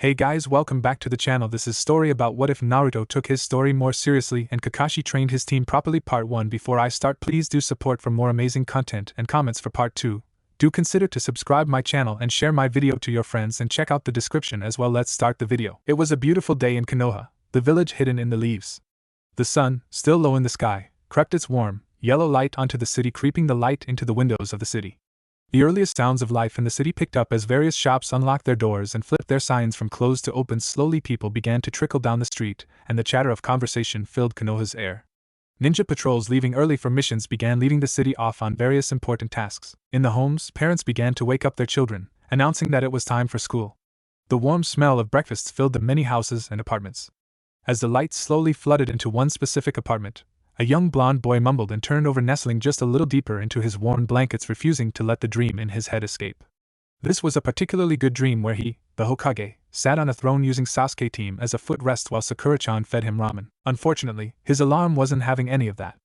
Hey guys, welcome back to the channel. This is story about what if Naruto took his story more seriously and Kakashi trained his team properly. Part 1. Before I start, please do support for more amazing content and comments for part 2. Do consider to subscribe my channel and share my video to your friends and check out the description as well. Let's start the video. It was a beautiful day in Konoha, the village hidden in the leaves. The sun, still low in the sky, crept its warm, yellow light onto the city, creeping the light into the windows of the city. The earliest sounds of life in the city picked up as various shops unlocked their doors and flipped their signs from closed to open. Slowly people began to trickle down the street, and the chatter of conversation filled Konoha's air. Ninja patrols leaving early for missions began leading the city off on various important tasks. In the homes, parents began to wake up their children, announcing that it was time for school. The warm smell of breakfasts filled the many houses and apartments. As the lights slowly flooded into one specific apartment, a young blonde boy mumbled and turned over, nestling just a little deeper into his warm blankets, refusing to let the dream in his head escape. This was a particularly good dream where he, the Hokage, sat on a throne using Sasuke's team as a footrest while Sakura-chan fed him ramen. Unfortunately, his alarm wasn't having any of that.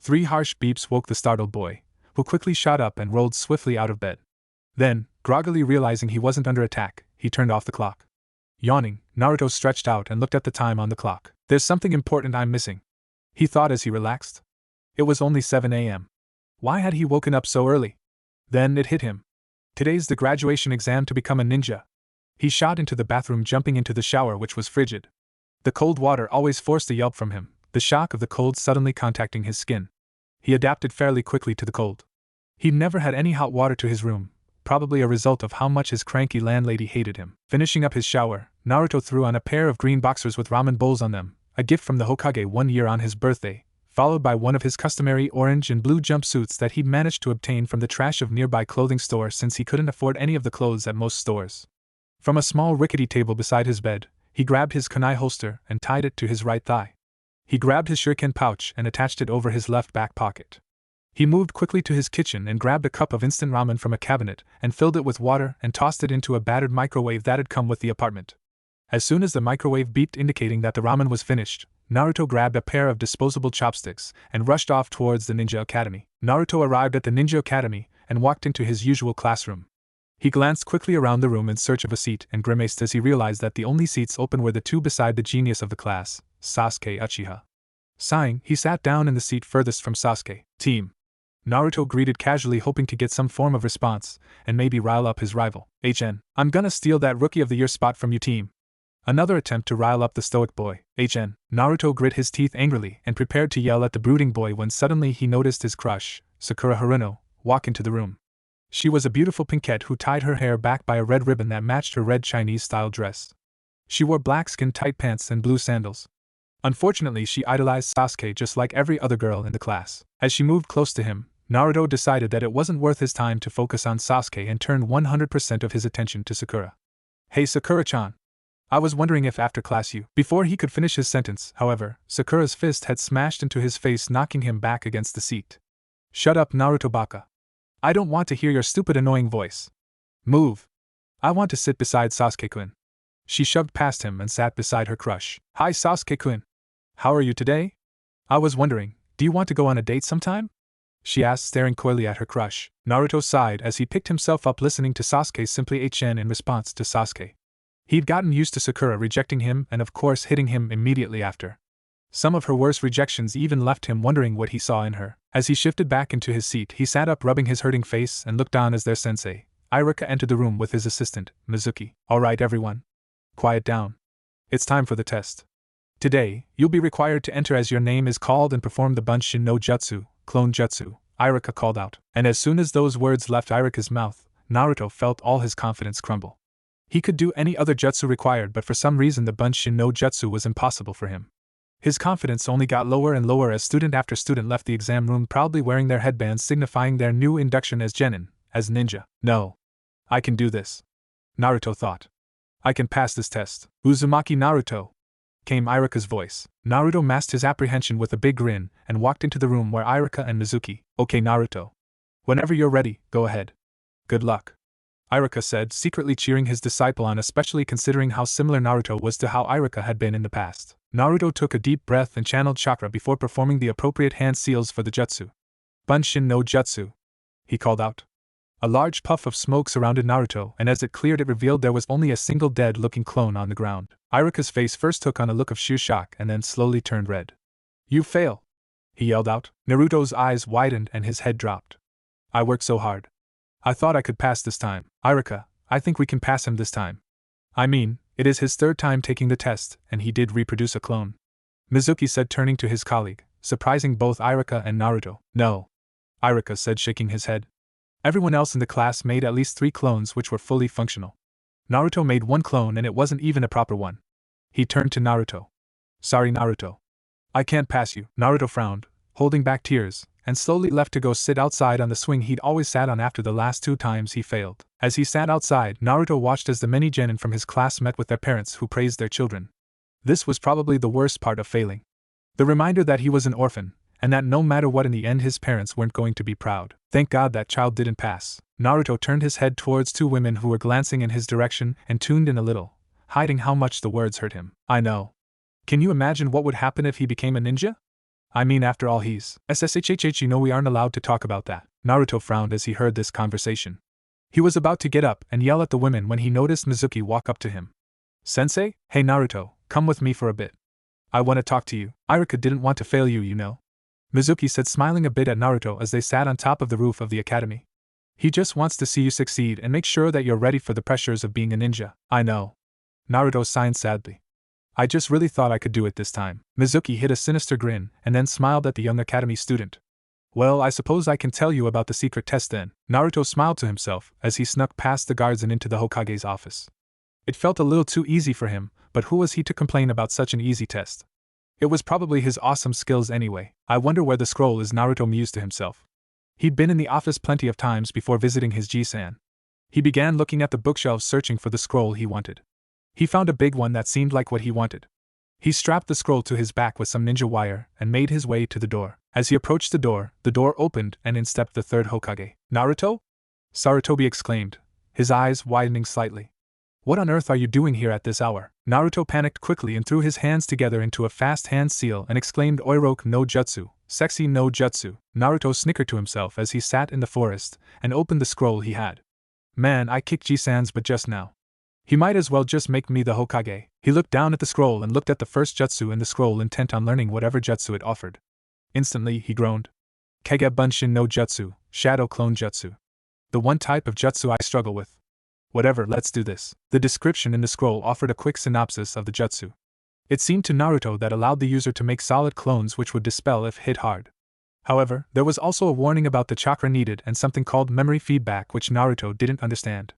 3 harsh beeps woke the startled boy, who quickly shot up and rolled swiftly out of bed. Then, groggily realizing he wasn't under attack, he turned off the clock. Yawning, Naruto stretched out and looked at the time on the clock. There's something important I'm missing, he thought as he relaxed. It was only 7 a.m. Why had he woken up so early? Then it hit him. Today's the graduation exam to become a ninja. He shot into the bathroom, jumping into the shower, which was frigid. The cold water always forced a yelp from him, the shock of the cold suddenly contacting his skin. He adapted fairly quickly to the cold. He'd never had any hot water to his room, probably a result of how much his cranky landlady hated him. Finishing up his shower, Naruto threw on a pair of green boxers with ramen bowls on them, a gift from the Hokage 1 year on his birthday, followed by one of his customary orange and blue jumpsuits that he'd managed to obtain from the trash of nearby clothing store since he couldn't afford any of the clothes at most stores. From a small rickety table beside his bed, he grabbed his kunai holster and tied it to his right thigh. He grabbed his shuriken pouch and attached it over his left back pocket. He moved quickly to his kitchen and grabbed a cup of instant ramen from a cabinet and filled it with water and tossed it into a battered microwave that had come with the apartment. As soon as the microwave beeped indicating that the ramen was finished, Naruto grabbed a pair of disposable chopsticks and rushed off towards the Ninja Academy. Naruto arrived at the Ninja Academy and walked into his usual classroom. He glanced quickly around the room in search of a seat and grimaced as he realized that the only seats open were the 2 beside the genius of the class, Sasuke Uchiha. Sighing, he sat down in the seat furthest from Sasuke. Team. Naruto greeted casually, hoping to get some form of response and maybe rile up his rival. I'm gonna steal that Rookie of the Year spot from you, team. Another attempt to rile up the stoic boy. Naruto grit his teeth angrily and prepared to yell at the brooding boy when suddenly he noticed his crush, Sakura Haruno, walk into the room. She was a beautiful pinkette who tied her hair back by a red ribbon that matched her red Chinese-style dress. She wore black skin-tight pants and blue sandals. Unfortunately, she idolized Sasuke just like every other girl in the class. As she moved close to him, Naruto decided that it wasn't worth his time to focus on Sasuke and turned 100% of his attention to Sakura. Hey Sakura-chan. I was wondering if after class you… Before he could finish his sentence, however, Sakura's fist had smashed into his face, knocking him back against the seat. Shut up, Naruto baka. I don't want to hear your stupid annoying voice. Move. I want to sit beside Sasuke-kun. She shoved past him and sat beside her crush. Hi Sasuke-kun. How are you today? I was wondering, do you want to go on a date sometime? She asked, staring coyly at her crush. Naruto sighed as he picked himself up, listening to Sasuke simply HN in response to Sasuke. He'd gotten used to Sakura rejecting him and of course hitting him immediately after. Some of her worst rejections even left him wondering what he saw in her. As he shifted back into his seat, he sat up, rubbing his hurting face, and looked on as their sensei, Iruka, entered the room with his assistant, Mizuki. Alright everyone. Quiet down. It's time for the test. Today, you'll be required to enter as your name is called and perform the Bunshin no Jutsu, Clone Jutsu, Iruka called out. And as soon as those words left Iruka's mouth, Naruto felt all his confidence crumble. He could do any other jutsu required, but for some reason the Bunshin no Jutsu was impossible for him. His confidence only got lower and lower as student after student left the exam room proudly wearing their headbands signifying their new induction as genin, as ninja. No. I can do this. Naruto thought. I can pass this test. Uzumaki Naruto, came Iruka's voice. Naruto masked his apprehension with a big grin and walked into the room where Iruka and Mizuki. Okay Naruto. Whenever you're ready, go ahead. Good luck. Iruka said, secretly cheering his disciple on, especially considering how similar Naruto was to how Iruka had been in the past. Naruto took a deep breath and channeled chakra before performing the appropriate hand seals for the jutsu. Bunshin no Jutsu, he called out. A large puff of smoke surrounded Naruto, and as it cleared it revealed there was only a single dead-looking clone on the ground. Iruka's face first took on a look of shock and then slowly turned red. "You fail!" he yelled out. Naruto's eyes widened and his head dropped. "I worked so hard. I thought I could pass this time. Iruka, I think we can pass him this time. I mean, it is his third time taking the test, and he did reproduce a clone," Mizuki said, turning to his colleague, surprising both Iruka and Naruto. "No," Iruka said, shaking his head. "Everyone else in the class made at least 3 clones which were fully functional. Naruto made 1 clone and it wasn't even a proper one." He turned to Naruto. "Sorry, Naruto. I can't pass you." Naruto frowned, holding back tears, and slowly left to go sit outside on the swing he'd always sat on after the last 2 times he failed. As he sat outside, Naruto watched as the many genin from his class met with their parents who praised their children. This was probably the worst part of failing. The reminder that he was an orphan, and that no matter what in the end his parents weren't going to be proud. Thank God that child didn't pass. Naruto turned his head towards 2 women who were glancing in his direction and tuned in a little, hiding how much the words hurt him. "I know. Can you imagine what would happen if he became a ninja? I mean, after all, he's SSHHH. You know we aren't allowed to talk about that." Naruto frowned as he heard this conversation. He was about to get up and yell at the women when he noticed Mizuki walk up to him. "Sensei? Hey Naruto, come with me for a bit. I want to talk to you. Iruka didn't want to fail you, you know," Mizuki said, smiling a bit at Naruto as they sat on top of the roof of the academy. "He just wants to see you succeed and make sure that you're ready for the pressures of being a ninja." "I know." Naruto sighed sadly. "I just really thought I could do it this time." Mizuki hid a sinister grin and then smiled at the young academy student. "Well, I suppose I can tell you about the secret test then." Naruto smiled to himself as he snuck past the guards and into the Hokage's office. It felt a little too easy for him, but who was he to complain about such an easy test? It was probably his awesome skills anyway. "I wonder where the scroll is," Naruto mused to himself. He'd been in the office plenty of times before visiting his Jisan. He began looking at the bookshelves searching for the scroll he wanted. He found a big one that seemed like what he wanted. He strapped the scroll to his back with some ninja wire and made his way to the door. As he approached the door opened and in stepped the 3rd Hokage. "Naruto?" Sarutobi exclaimed, his eyes widening slightly. "What on earth are you doing here at this hour?" Naruto panicked quickly and threw his hands together into a fast hand seal and exclaimed, "Oiroke no jutsu, sexy no jutsu." Naruto snickered to himself as he sat in the forest and opened the scroll he had. "Man, I kicked Jisan's butt just now. He might as well just make me the Hokage." He looked down at the scroll and looked at the first jutsu in the scroll, intent on learning whatever jutsu it offered. Instantly, he groaned. "Kage Bunshin no jutsu, shadow clone jutsu. The one type of jutsu I struggle with. Whatever, let's do this." The description in the scroll offered a quick synopsis of the jutsu. It seemed to Naruto that allowed the user to make solid clones which would dispel if hit hard. However, there was also a warning about the chakra needed and something called memory feedback which Naruto didn't understand.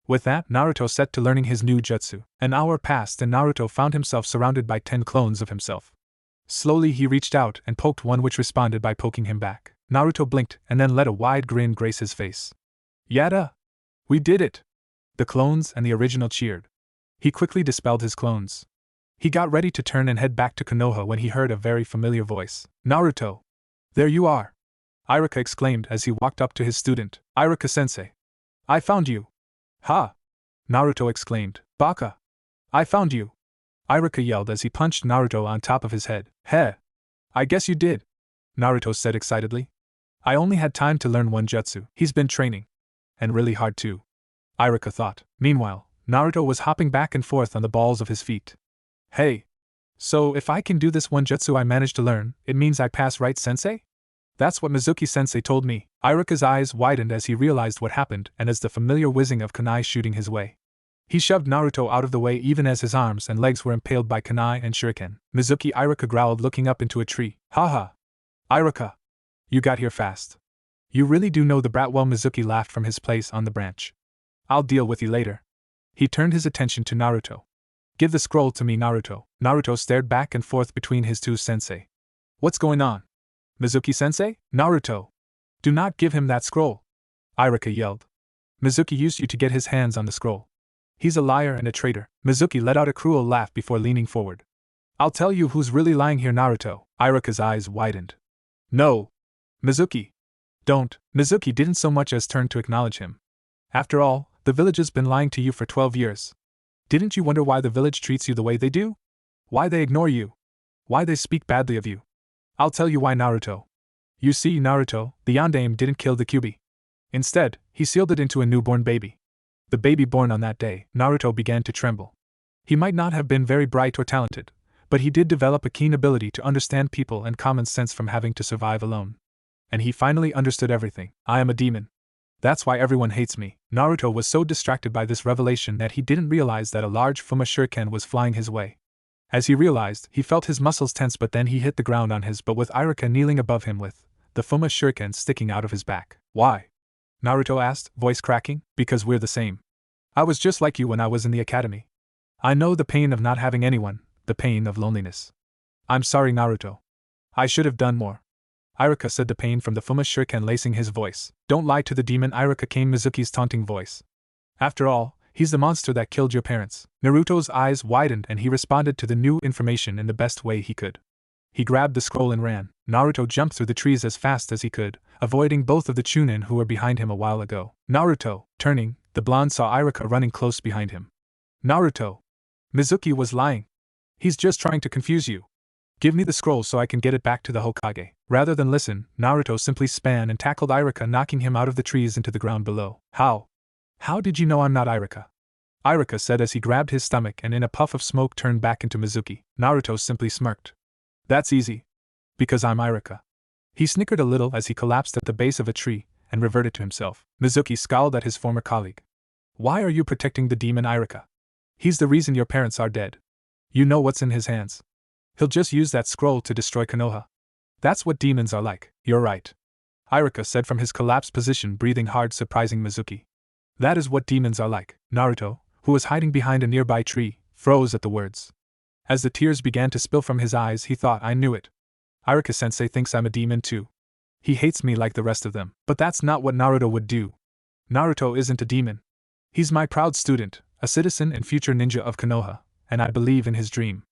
With that, Naruto set to learning his new jutsu. An hour passed and Naruto found himself surrounded by 10 clones of himself. Slowly he reached out and poked one which responded by poking him back. Naruto blinked and then let a wide grin grace his face. "Yada! We did it!" The clones and the original cheered. He quickly dispelled his clones. He got ready to turn and head back to Konoha when he heard a very familiar voice. "Naruto! There you are!" Iruka exclaimed as he walked up to his student. "Iruka-sensei! I found you!" "Ha!" Naruto exclaimed. "Baka! I found you!" Iruka yelled as he punched Naruto on top of his head. "Heh! I guess you did," Naruto said excitedly. "I only had time to learn one jutsu." "He's been training. And really hard too," Iruka thought. Meanwhile, Naruto was hopping back and forth on the balls of his feet. "Hey! So if I can do this one jutsu I managed to learn, it means I pass, right, sensei? That's what Mizuki-sensei told me." Iruka's eyes widened as he realized what happened and as the familiar whizzing of kunai shooting his way. He shoved Naruto out of the way even as his arms and legs were impaled by kunai and shuriken. "Mizuki," Iruka growled, looking up into a tree. "Haha! Iruka! You got here fast. You really do know the brat well." Mizuki laughed from his place on the branch. "I'll deal with you later." He turned his attention to Naruto. "Give the scroll to me, Naruto." Naruto stared back and forth between his two sensei. "What's going on? Mizuki-sensei? Naruto! Do not give him that scroll!" Iruka yelled. "Mizuki used you to get his hands on the scroll. He's a liar and a traitor." Mizuki let out a cruel laugh before leaning forward. "I'll tell you who's really lying here, Naruto." Iruka's eyes widened. "No! Mizuki! Don't!" Mizuki didn't so much as turn to acknowledge him. "After all, the village's been lying to you for 12 years. Didn't you wonder why the village treats you the way they do? Why they ignore you? Why they speak badly of you? I'll tell you why, Naruto. You see, Naruto, the Yondaime didn't kill the Kyuubi. Instead, he sealed it into a newborn baby. The baby born on that day, Naruto began to tremble. He might not have been very bright or talented, but he did develop a keen ability to understand people and common sense from having to survive alone. And he finally understood everything. I am a demon. That's why everyone hates me. Naruto was so distracted by this revelation that he didn't realize that a large Fuma shuriken was flying his way. As he realized, he felt his muscles tense, but then he hit the ground on his butt with Iruka kneeling above him with the Fuma shuriken sticking out of his back. Why? Naruto asked, voice cracking. Because we're the same. I was just like you when I was in the academy. I know the pain of not having anyone, the pain of loneliness. I'm sorry, Naruto. I should have done more. Iruka said, the pain from the Fuma shuriken lacing his voice. Don't lie to the demon, Iruka, came Mizuki's taunting voice. After all, he's the monster that killed your parents. Naruto's eyes widened and he responded to the new information in the best way he could. He grabbed the scroll and ran. Naruto jumped through the trees as fast as he could, avoiding both of the Chunin who were behind him a while ago. Naruto, turning, the blonde saw Iruka running close behind him. Naruto. Mizuki was lying. He's just trying to confuse you. Give me the scroll so I can get it back to the Hokage. Rather than listen, Naruto simply span and tackled Iruka, knocking him out of the trees into the ground below. How? How did you know I'm not Iruka? Iruka said as he grabbed his stomach and in a puff of smoke turned back into Mizuki. Naruto simply smirked. That's easy. Because I'm Iruka. He snickered a little as he collapsed at the base of a tree and reverted to himself. Mizuki scowled at his former colleague. Why are you protecting the demon Iruka? He's the reason your parents are dead. You know what's in his hands. He'll just use that scroll to destroy Konoha. That's what demons are like. You're right. Iruka said from his collapsed position, breathing hard, surprising Mizuki. That is what demons are like. Naruto, who was hiding behind a nearby tree, froze at the words. As the tears began to spill from his eyes, he thought, I knew it. Iruka-sensei thinks I'm a demon too. He hates me like the rest of them. But that's not what Naruto would do. Naruto isn't a demon. He's my proud student, a citizen and future ninja of Konoha, and I believe in his dream.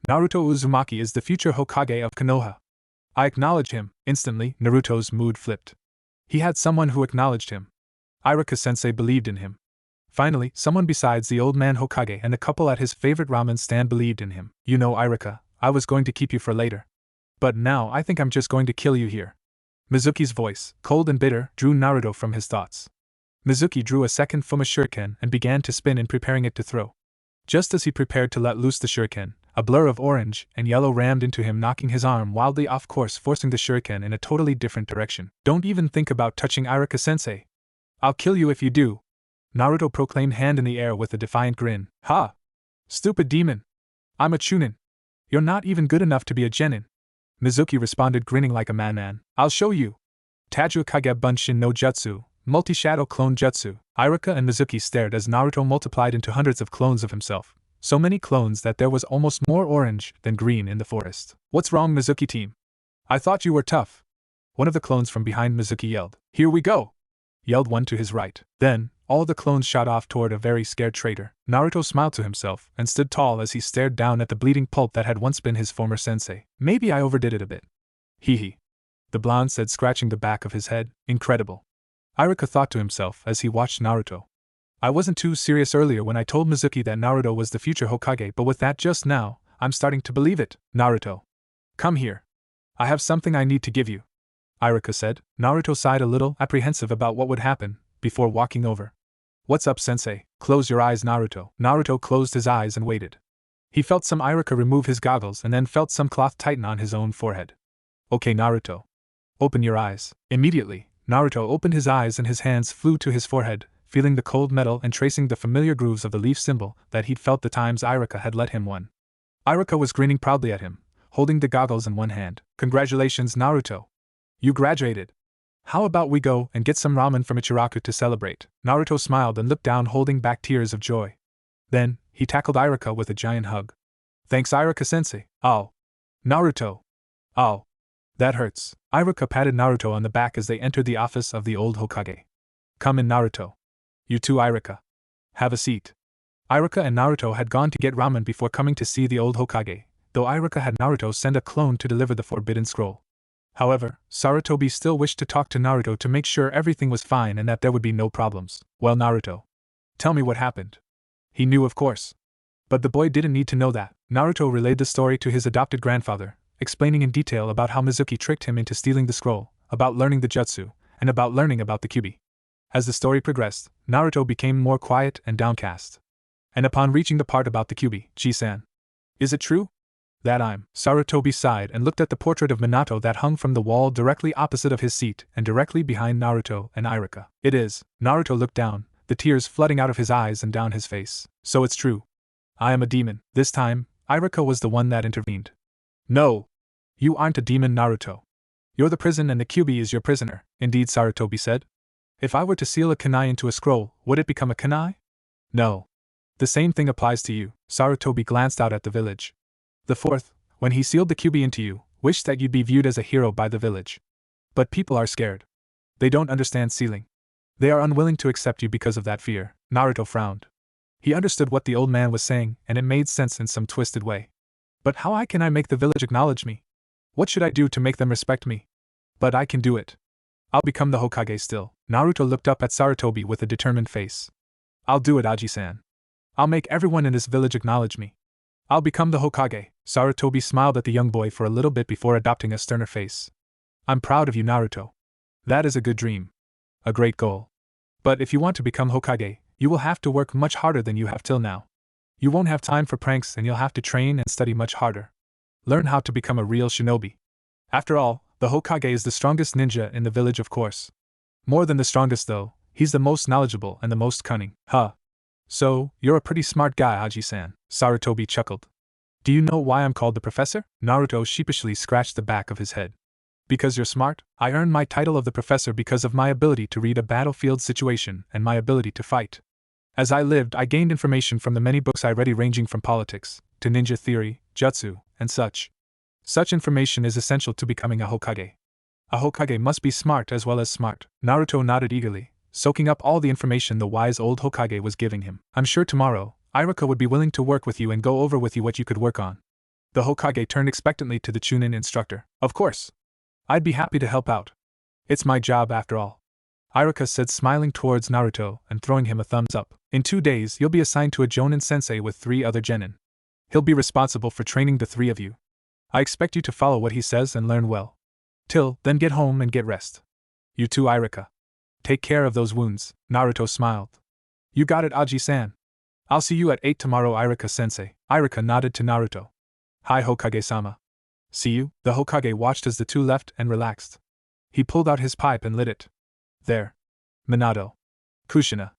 Naruto Uzumaki is the future Hokage of Konoha. I acknowledge him. Instantly, Naruto's mood flipped. He had someone who acknowledged him. Iruka-sensei believed in him. Finally, someone besides the old man Hokage and the couple at his favorite ramen stand believed in him. You know, Iruka, I was going to keep you for later. But now I think I'm just going to kill you here. Mizuki's voice, cold and bitter, drew Naruto from his thoughts. Mizuki drew a second Fuma shuriken and began to spin in preparing it to throw. Just as he prepared to let loose the shuriken, a blur of orange and yellow rammed into him, knocking his arm wildly off course, forcing the shuriken in a totally different direction. Don't even think about touching Iruka-sensei. I'll kill you if you do. Naruto proclaimed, hand in the air with a defiant grin. Ha! Stupid demon! I'm a Chunin. You're not even good enough to be a genin. Mizuki responded, grinning like a madman. I'll show you. Taju Kage Bunshin no Jutsu, Multi-Shadow Clone Jutsu. Iruka and Mizuki stared as Naruto multiplied into hundreds of clones of himself. So many clones that there was almost more orange than green in the forest. What's wrong, Mizuki team? I thought you were tough. One of the clones from behind Mizuki yelled. Here we go! Yelled one to his right. Then, all the clones shot off toward a very scared traitor. Naruto smiled to himself and stood tall as he stared down at the bleeding pulp that had once been his former sensei. Maybe I overdid it a bit. Hee hee. The blonde said, scratching the back of his head. Incredible. Iruka thought to himself as he watched Naruto. I wasn't too serious earlier when I told Mizuki that Naruto was the future Hokage, but with that just now, I'm starting to believe it. Naruto. Come here. I have something I need to give you. Iruka said. Naruto sighed a little, apprehensive about what would happen, before walking over. What's up, sensei? Close your eyes, Naruto. Naruto closed his eyes and waited. He felt some Iruka remove his goggles and then felt some cloth tighten on his own forehead. Okay, Naruto. Open your eyes. Immediately, Naruto opened his eyes and his hands flew to his forehead, feeling the cold metal and tracing the familiar grooves of the leaf symbol that he'd felt the times Iruka had let him one. Iruka was grinning proudly at him, holding the goggles in one hand. Congratulations, Naruto. You graduated. How about we go and get some ramen from Ichiraku to celebrate? Naruto smiled and looked down, holding back tears of joy. Then, he tackled Iruka with a giant hug. Thanks, Iruka-sensei. Ow. Naruto. Ow. That hurts. Iruka patted Naruto on the back as they entered the office of the old Hokage. Come in, Naruto. You too, Iruka. Have a seat. Iruka and Naruto had gone to get ramen before coming to see the old Hokage, though Iruka had Naruto send a clone to deliver the forbidden scroll. However, Sarutobi still wished to talk to Naruto to make sure everything was fine and that there would be no problems. Well, Naruto. Tell me what happened. He knew, of course. But the boy didn't need to know that. Naruto relayed the story to his adopted grandfather, explaining in detail about how Mizuki tricked him into stealing the scroll, about learning the jutsu, and about learning about the Kyuubi. As the story progressed, Naruto became more quiet and downcast. And upon reaching the part about the Kyuubi, Ji-san. Is it true? That I'm. Sarutobi sighed and looked at the portrait of Minato that hung from the wall directly opposite of his seat and directly behind Naruto and Iruka. It is. Naruto looked down, the tears flooding out of his eyes and down his face. So it's true. I am a demon. This time, Iruka was the one that intervened. No. You aren't a demon, Naruto. You're the prison and the Kyuubi is your prisoner, indeed, Sarutobi said. If I were to seal a kunai into a scroll, would it become a kunai? No. The same thing applies to you. Sarutobi glanced out at the village. The fourth, when he sealed the Kyuubi into you, wished that you'd be viewed as a hero by the village. But people are scared. They don't understand sealing. They are unwilling to accept you because of that fear. Naruto frowned. He understood what the old man was saying, and it made sense in some twisted way. But how can I make the village acknowledge me? What should I do to make them respect me? But I can do it. I'll become the Hokage still. Naruto looked up at Sarutobi with a determined face. I'll do it, Aji-san. I'll make everyone in this village acknowledge me. I'll become the Hokage. Sarutobi smiled at the young boy for a little bit before adopting a sterner face. I'm proud of you, Naruto. That is a good dream. A great goal. But if you want to become Hokage, you will have to work much harder than you have till now. You won't have time for pranks and you'll have to train and study much harder. Learn how to become a real shinobi. After all, the Hokage is the strongest ninja in the village, of course. More than the strongest though, he's the most knowledgeable and the most cunning. Huh. So, you're a pretty smart guy, Aji-san. Sarutobi chuckled. Do you know why I'm called the professor? Naruto sheepishly scratched the back of his head. Because you're smart? I earned my title of the professor because of my ability to read a battlefield situation and my ability to fight. As I lived, I gained information from the many books I read, ranging from politics to ninja theory, jutsu, and such. Such information is essential to becoming a Hokage. A Hokage must be smart as well as smart. Naruto nodded eagerly, soaking up all the information the wise old Hokage was giving him. I'm sure tomorrow, Iruka would be willing to work with you and go over with you what you could work on. The Hokage turned expectantly to the Chunin instructor. Of course. I'd be happy to help out. It's my job after all. Iruka said, smiling towards Naruto and throwing him a thumbs up. In 2 days you'll be assigned to a Jonin sensei with 3 other genin. He'll be responsible for training the 3 of you. I expect you to follow what he says and learn well. Till then, get home and get rest. You too, Iruka. Take care of those wounds. Naruto smiled. You got it, Aji-san. I'll see you at 8 tomorrow, Iruka-sensei. Iruka nodded to Naruto. Hi, Hokage-sama. See you? The Hokage watched as the two left and relaxed. He pulled out his pipe and lit it. There. Minato. Kushina.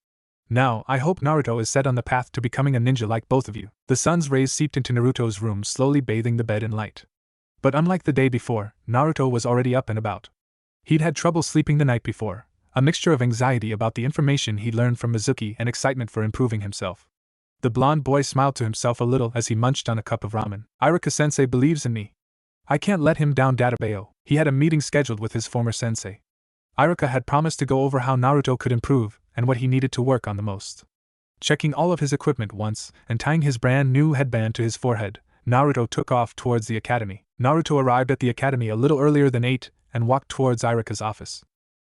Now, I hope Naruto is set on the path to becoming a ninja like both of you. The sun's rays seeped into Naruto's room, slowly bathing the bed in light. But unlike the day before, Naruto was already up and about. He'd had trouble sleeping the night before, a mixture of anxiety about the information he'd learned from Mizuki and excitement for improving himself. The blonde boy smiled to himself a little as he munched on a cup of ramen. Iruka-sensei believes in me. I can't let him down, Databeo. He had a meeting scheduled with his former sensei. Iruka had promised to go over how Naruto could improve and what he needed to work on the most. Checking all of his equipment once and tying his brand new headband to his forehead, Naruto took off towards the academy. Naruto arrived at the academy a little earlier than 8 and walked towards Iruka's office.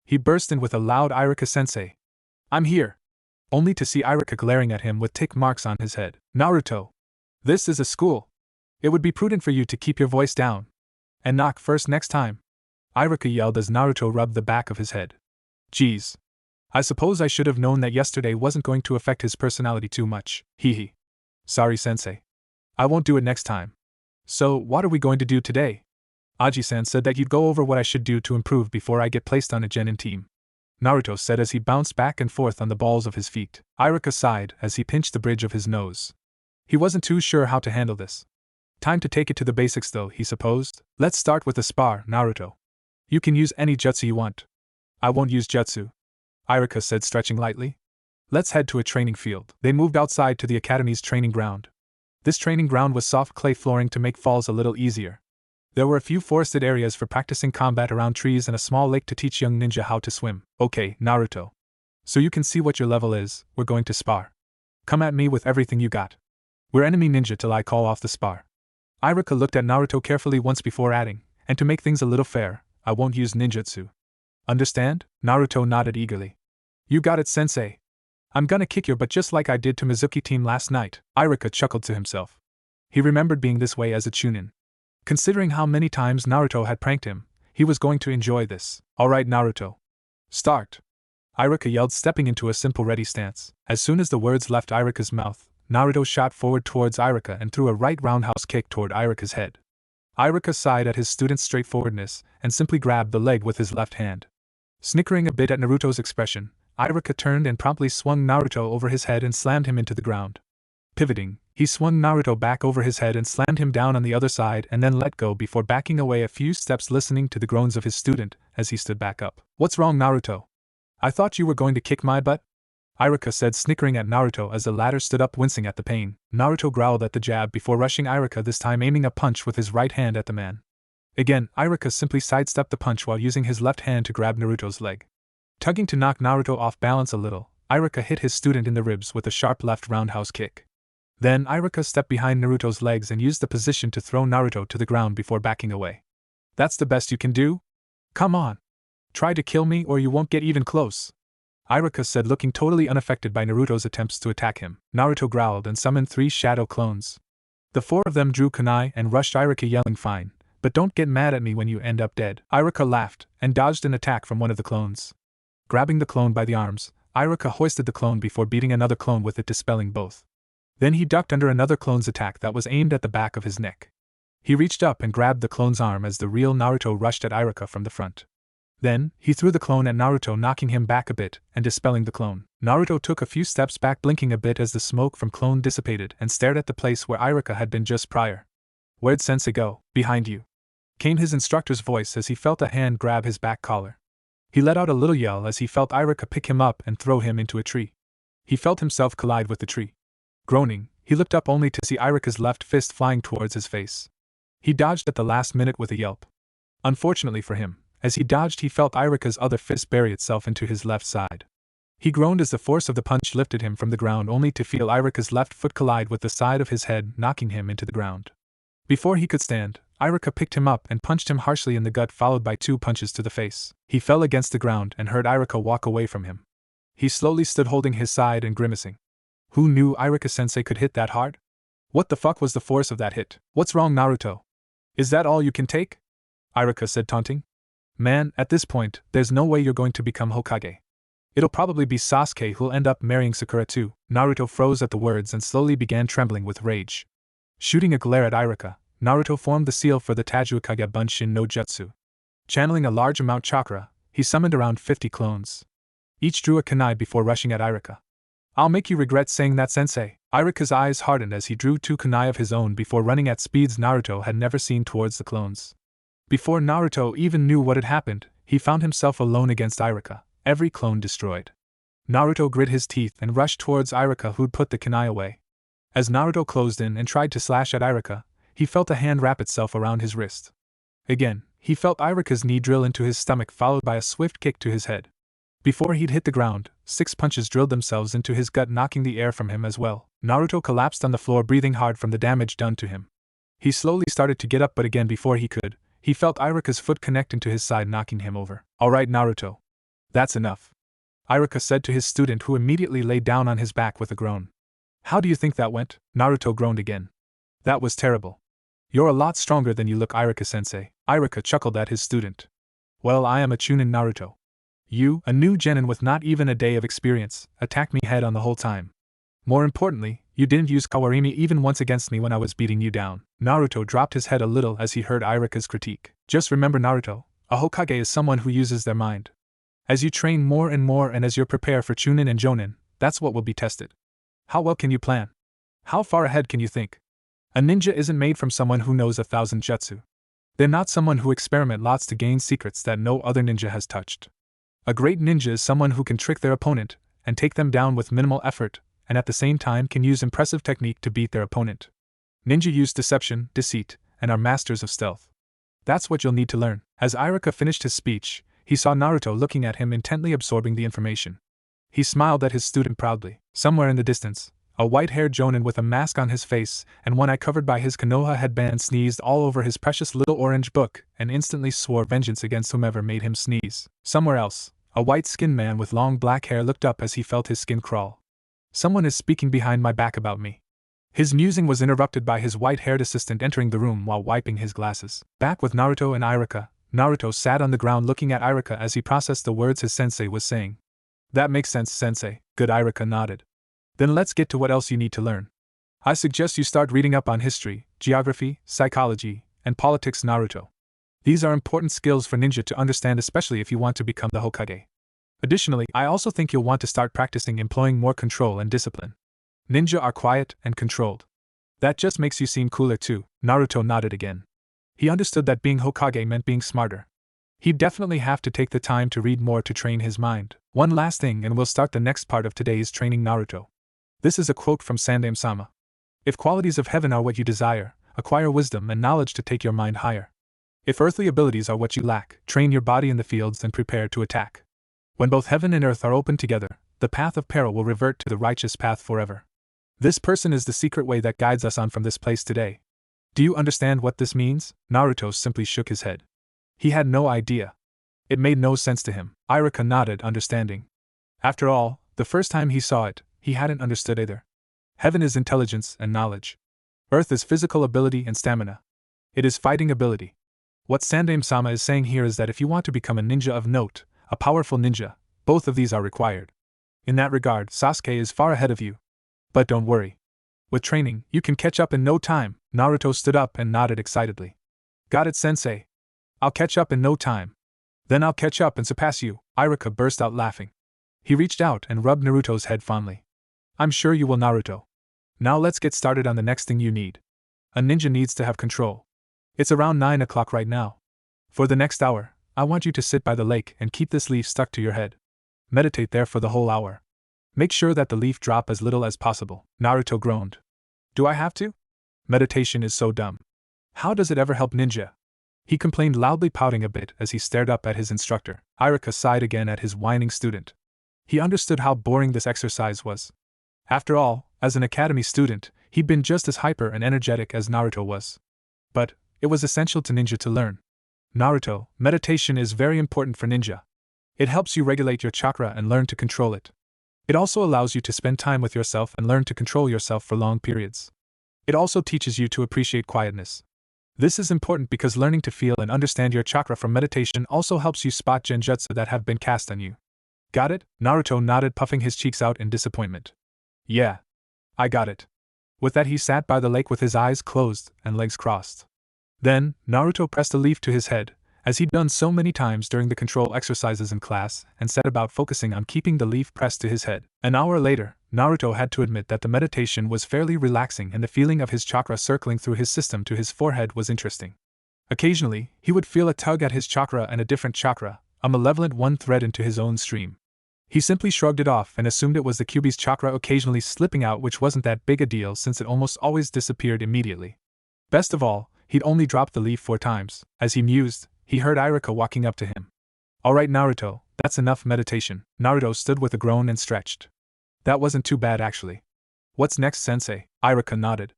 He burst in with a loud, Iruka-sensei. I'm here. Only to see Iruka glaring at him with tick marks on his head. Naruto. This is a school. It would be prudent for you to keep your voice down. And knock first next time. Iruka yelled as Naruto rubbed the back of his head. Geez. I suppose I should have known that yesterday wasn't going to affect his personality too much. Hee. Sorry, sensei. I won't do it next time. So, what are we going to do today? Aji-san said that you'd go over what I should do to improve before I get placed on a genin team. Naruto said as he bounced back and forth on the balls of his feet. Iruka sighed as he pinched the bridge of his nose. He wasn't too sure how to handle this. Time to take it to the basics though, he supposed. Let's start with a spar, Naruto. You can use any jutsu you want. I won't use jutsu. Iruka said, stretching lightly. Let's head to a training field. They moved outside to the academy's training ground. This training ground was soft clay flooring to make falls a little easier. There were a few forested areas for practicing combat around trees and a small lake to teach young ninja how to swim. Okay, Naruto. So you can see what your level is, we're going to spar. Come at me with everything you got. We're enemy ninja till I call off the spar. Iruka looked at Naruto carefully once before adding, and to make things a little fair, I won't use ninjutsu. Understand? Naruto nodded eagerly. You got it, sensei. I'm gonna kick your butt just like I did to Mizuki team last night. Iruka chuckled to himself. He remembered being this way as a chunin. Considering how many times Naruto had pranked him, he was going to enjoy this. Alright, Naruto. Start. Iruka yelled, stepping into a simple ready stance. As soon as the words left Iruka's mouth, Naruto shot forward towards Iruka and threw a right roundhouse kick toward Iruka's head. Iruka sighed at his student's straightforwardness and simply grabbed the leg with his left hand. Snickering a bit at Naruto's expression, Iruka turned and promptly swung Naruto over his head and slammed him into the ground. Pivoting, he swung Naruto back over his head and slammed him down on the other side and then let go before backing away a few steps, listening to the groans of his student as he stood back up. "What's wrong, Naruto? I thought you were going to kick my butt?" Iruka said, snickering at Naruto as the latter stood up, wincing at the pain. Naruto growled at the jab before rushing Iruka, this time aiming a punch with his right hand at the man. Again, Iruka simply sidestepped the punch while using his left hand to grab Naruto's leg. Tugging to knock Naruto off balance a little, Iruka hit his student in the ribs with a sharp left roundhouse kick. Then Iruka stepped behind Naruto's legs and used the position to throw Naruto to the ground before backing away. "That's the best you can do? Come on. Try to kill me or you won't get even close," Iruka said, looking totally unaffected by Naruto's attempts to attack him. Naruto growled and summoned 3 shadow clones. The 4 of them drew kunai and rushed Iruka, yelling, "Fine, but don't get mad at me when you end up dead." Iruka laughed and dodged an attack from one of the clones. Grabbing the clone by the arms, Iruka hoisted the clone before beating another clone with it, dispelling both. Then he ducked under another clone's attack that was aimed at the back of his neck. He reached up and grabbed the clone's arm as the real Naruto rushed at Iruka from the front. Then, he threw the clone at Naruto, knocking him back a bit and dispelling the clone. Naruto took a few steps back, blinking a bit as the smoke from clone dissipated, and stared at the place where Iruka had been just prior. "Where'd sensei go?" "Behind you," came his instructor's voice as he felt a hand grab his back collar. He let out a little yell as he felt Iruka pick him up and throw him into a tree. He felt himself collide with the tree. Groaning, he looked up only to see Iruka's left fist flying towards his face. He dodged at the last minute with a yelp. Unfortunately for him, as he dodged, he felt Iruka's other fist bury itself into his left side. He groaned as the force of the punch lifted him from the ground, only to feel Iruka's left foot collide with the side of his head, knocking him into the ground. Before he could stand, Iruka picked him up and punched him harshly in the gut, followed by 2 punches to the face. He fell against the ground and heard Iruka walk away from him. He slowly stood holding his side and grimacing. Who knew Iruka-sensei could hit that hard? What the fuck was the force of that hit? "What's wrong, Naruto? Is that all you can take?" Iruka said, taunting. "Man, at this point, there's no way you're going to become Hokage. It'll probably be Sasuke who'll end up marrying Sakura too." Naruto froze at the words and slowly began trembling with rage. Shooting a glare at Iruka, Naruto formed the seal for the Tajuikage Bunshin no Jutsu. Channeling a large amount chakra, he summoned around 50 clones. Each drew a kunai before rushing at Iruka. "I'll make you regret saying that, sensei." Iruka's eyes hardened as he drew 2 kunai of his own before running at speeds Naruto had never seen towards the clones. Before Naruto even knew what had happened, he found himself alone against Iruka, every clone destroyed. Naruto grit his teeth and rushed towards Iruka, who'd put the kunai away. As Naruto closed in and tried to slash at Iruka, he felt a hand wrap itself around his wrist. Again, he felt Iruka's knee drill into his stomach, followed by a swift kick to his head. Before he'd hit the ground, 6 punches drilled themselves into his gut, knocking the air from him as well. Naruto collapsed on the floor, breathing hard from the damage done to him. He slowly started to get up, but again before he could, he felt Iruka's foot connect into his side, knocking him over. "All right, Naruto. That's enough," Iruka said to his student, who immediately lay down on his back with a groan. "How do you think that went?" Naruto groaned again. "That was terrible. You're a lot stronger than you look, Iruka-sensei." Iruka chuckled at his student. "Well, I am a Chunin, Naruto. You, a new genin with not even a day of experience, attacked me head on the whole time. More importantly, you didn't use Kawarimi even once against me when I was beating you down." Naruto dropped his head a little as he heard Iruka's critique. "Just remember, Naruto, a Hokage is someone who uses their mind. As you train more and more and as you prepare for Chunin and Jonin, that's what will be tested. How well can you plan? How far ahead can you think? A ninja isn't made from someone who knows 1,000 jutsu. They're not someone who experiment lots to gain secrets that no other ninja has touched. A great ninja is someone who can trick their opponent and take them down with minimal effort, and at the same time can use impressive technique to beat their opponent. Ninja use deception, deceit, and are masters of stealth. That's what you'll need to learn." As Iruka finished his speech, he saw Naruto looking at him intently, absorbing the information. He smiled at his student proudly. Somewhere in the distance, a white-haired jonin with a mask on his face and one eye covered by his Konoha headband sneezed all over his precious little orange book and instantly swore vengeance against whomever made him sneeze. Somewhere else, a white-skinned man with long black hair looked up as he felt his skin crawl. "Someone is speaking behind my back about me." His musing was interrupted by his white-haired assistant entering the room while wiping his glasses. Back with Naruto and Iruka, Naruto sat on the ground looking at Iruka as he processed the words his sensei was saying. That makes sense, sensei. Good, Iruka nodded. Then let's get to what else you need to learn. I suggest you start reading up on history, geography, psychology, and politics Naruto. These are important skills for ninja to understand, especially if you want to become the Hokage. Additionally, I also think you'll want to start practicing employing more control and discipline. Ninja are quiet and controlled. That just makes you seem cooler too. Naruto nodded again. He understood that being Hokage meant being smarter. He'd definitely have to take the time to read more to train his mind. One last thing and we'll start the next part of today's training Naruto. This is a quote from Sandaime-sama. If qualities of heaven are what you desire, acquire wisdom and knowledge to take your mind higher. If earthly abilities are what you lack, train your body in the fields and prepare to attack. When both heaven and earth are open together, the path of peril will revert to the righteous path forever. This person is the secret way that guides us on from this place today. Do you understand what this means? Naruto simply shook his head. He had no idea. It made no sense to him. Iruka nodded, understanding. After all, the first time he saw it, he hadn't understood either. Heaven is intelligence and knowledge. Earth is physical ability and stamina. It is fighting ability. What Sandaime-sama is saying here is that if you want to become a ninja of note, a powerful ninja, both of these are required. In that regard, Sasuke is far ahead of you. But don't worry. With training, you can catch up in no time. Naruto stood up and nodded excitedly. Got it, sensei. I'll catch up in no time. Then I'll catch up and surpass you. Iruka burst out laughing. He reached out and rubbed Naruto's head fondly. I'm sure you will, Naruto. Now let's get started on the next thing you need. A ninja needs to have control. It's around 9 o'clock right now. For the next hour, I want you to sit by the lake and keep this leaf stuck to your head. Meditate there for the whole hour. Make sure that the leaf drop as little as possible. Naruto groaned. Do I have to? Meditation is so dumb. How does it ever help ninja? He complained loudly, pouting a bit as he stared up at his instructor. Iruka sighed again at his whining student. He understood how boring this exercise was. After all, as an academy student, he'd been just as hyper and energetic as Naruto was. But it was essential to ninja to learn. Naruto, meditation is very important for ninja. It helps you regulate your chakra and learn to control it. It also allows you to spend time with yourself and learn to control yourself for long periods. It also teaches you to appreciate quietness. This is important because learning to feel and understand your chakra from meditation also helps you spot genjutsu that have been cast on you. Got it? Naruto nodded, puffing his cheeks out in disappointment. Yeah. I got it. With that, he sat by the lake with his eyes closed and legs crossed. Then, Naruto pressed a leaf to his head, as he'd done so many times during the control exercises in class, and set about focusing on keeping the leaf pressed to his head. An hour later, Naruto had to admit that the meditation was fairly relaxing and the feeling of his chakra circling through his system to his forehead was interesting. Occasionally, he would feel a tug at his chakra and a different chakra, a malevolent one, thread into his own stream. He simply shrugged it off and assumed it was the Kyuubi's chakra occasionally slipping out, which wasn't that big a deal since it almost always disappeared immediately. Best of all, he'd only dropped the leaf 4 times. As he mused, he heard Iruka walking up to him. Alright Naruto, that's enough meditation. Naruto stood with a groan and stretched. That wasn't too bad actually. What's next, sensei? Iruka nodded.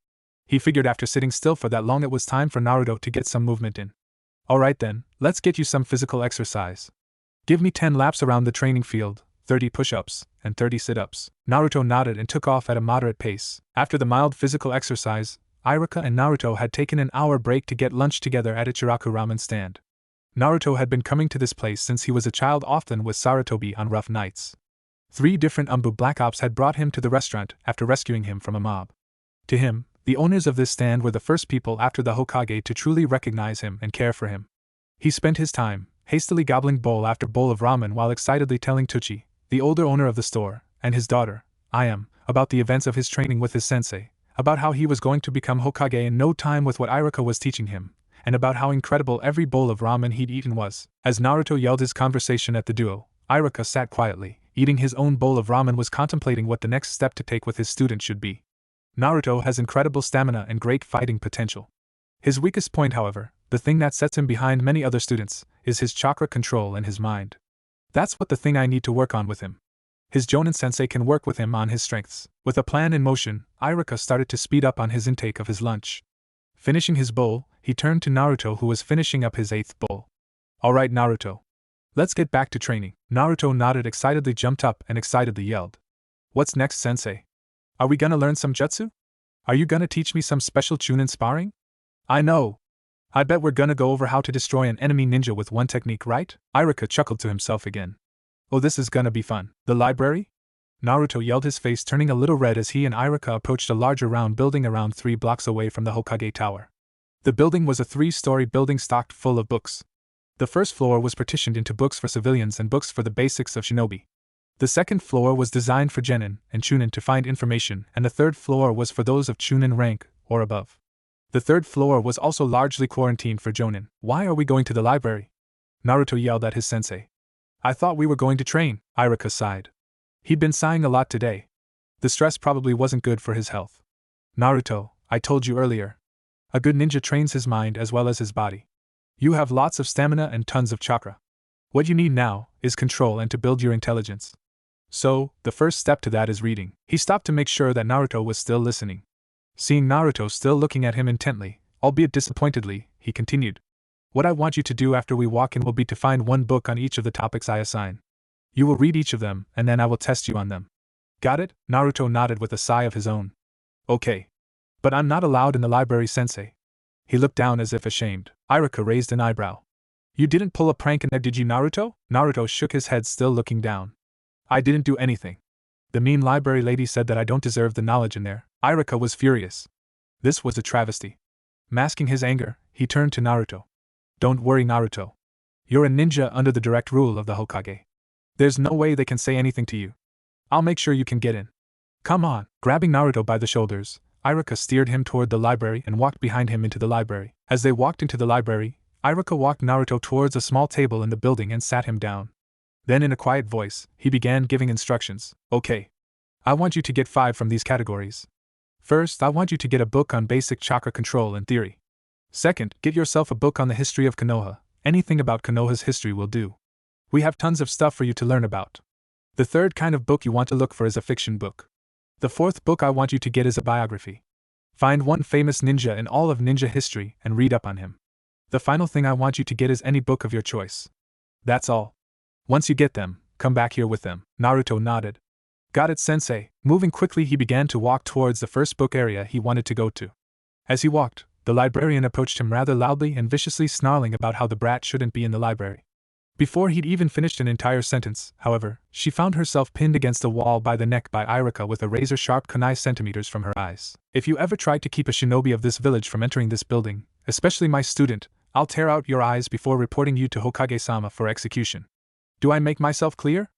He figured after sitting still for that long it was time for Naruto to get some movement in. Alright then, let's get you some physical exercise. Give me 10 laps around the training field, 30 push-ups, and 30 sit-ups. Naruto nodded and took off at a moderate pace. After the mild physical exercise, Iruka and Naruto had taken an hour break to get lunch together at Ichiraku ramen stand. Naruto had been coming to this place since he was a child, often with Sarutobi on rough nights. 3 different Umbu Black Ops had brought him to the restaurant after rescuing him from a mob. To him, the owners of this stand were the first people after the Hokage to truly recognize him and care for him. He spent his time, hastily gobbling bowl after bowl of ramen while excitedly telling Tucci, the older owner of the store, and his daughter, Ayam, about the events of his training with his sensei, about how he was going to become Hokage in no time with what Iruka was teaching him, and about how incredible every bowl of ramen he'd eaten was. As Naruto yelled his conversation at the duo, Iruka sat quietly, eating his own bowl of ramen, was contemplating what the next step to take with his student should be. Naruto has incredible stamina and great fighting potential. His weakest point, however, the thing that sets him behind many other students, is his chakra control and his mind. That's what the thing I need to work on with him. His Jonin sensei can work with him on his strengths. With a plan in motion, Iruka started to speed up on his intake of his lunch. Finishing his bowl, he turned to Naruto, who was finishing up his 8th bowl. Alright Naruto. Let's get back to training. Naruto nodded, excitedly jumped up and excitedly yelled. What's next, sensei? Are we gonna learn some jutsu? Are you gonna teach me some special chunin sparring? I know. I bet we're gonna go over how to destroy an enemy ninja with one technique, right? Iruka chuckled to himself again. Oh, this is gonna be fun. The library? Naruto yelled, his face turning a little red as he and Iruka approached a larger round building around 3 blocks away from the Hokage Tower. The building was a 3-story building stocked full of books. The first floor was partitioned into books for civilians and books for the basics of shinobi. The second floor was designed for genin and chunin to find information, and the third floor was for those of chunin rank or above. The third floor was also largely quarantined for jonin. Why are we going to the library? Naruto yelled at his sensei. I thought we were going to train, Iruka sighed. He'd been sighing a lot today. The stress probably wasn't good for his health. Naruto, I told you earlier. A good ninja trains his mind as well as his body. You have lots of stamina and tons of chakra. What you need now is control and to build your intelligence. So, the first step to that is reading. He stopped to make sure that Naruto was still listening. Seeing Naruto still looking at him intently, albeit disappointedly, he continued. What I want you to do after we walk in will be to find one book on each of the topics I assign. You will read each of them, and then I will test you on them. Got it? Naruto nodded with a sigh of his own. Okay. But I'm not allowed in the library, sensei. He looked down as if ashamed. Iruka raised an eyebrow. You didn't pull a prank in there, did you, Naruto? Naruto shook his head, still looking down. I didn't do anything. The mean library lady said that I don't deserve the knowledge in there. Iruka was furious. This was a travesty. Masking his anger, he turned to Naruto. Don't worry, Naruto. You're a ninja under the direct rule of the Hokage. There's no way they can say anything to you. I'll make sure you can get in. Come on. Grabbing Naruto by the shoulders, Iruka steered him toward the library and walked behind him into the library. As they walked into the library, Iruka walked Naruto towards a small table in the building and sat him down. Then in a quiet voice, he began giving instructions. Okay. I want you to get 5 from these categories. First, I want you to get a book on basic chakra control and theory. Second, get yourself a book on the history of Konoha. Anything about Konoha's history will do. We have tons of stuff for you to learn about. The third kind of book you want to look for is a fiction book. The fourth book I want you to get is a biography. Find one famous ninja in all of ninja history and read up on him. The final thing I want you to get is any book of your choice. That's all. Once you get them, come back here with them. Naruto nodded. Got it, sensei. Moving quickly, he began to walk towards the first book area he wanted to go to. As he walked, the librarian approached him rather loudly and viciously, snarling about how the brat shouldn't be in the library. Before he'd even finished an entire sentence, however, she found herself pinned against the wall by the neck by Iruka with a razor-sharp kunai centimeters from her eyes. If you ever try to keep a shinobi of this village from entering this building, especially my student, I'll tear out your eyes before reporting you to Hokage-sama for execution. Do I make myself clear?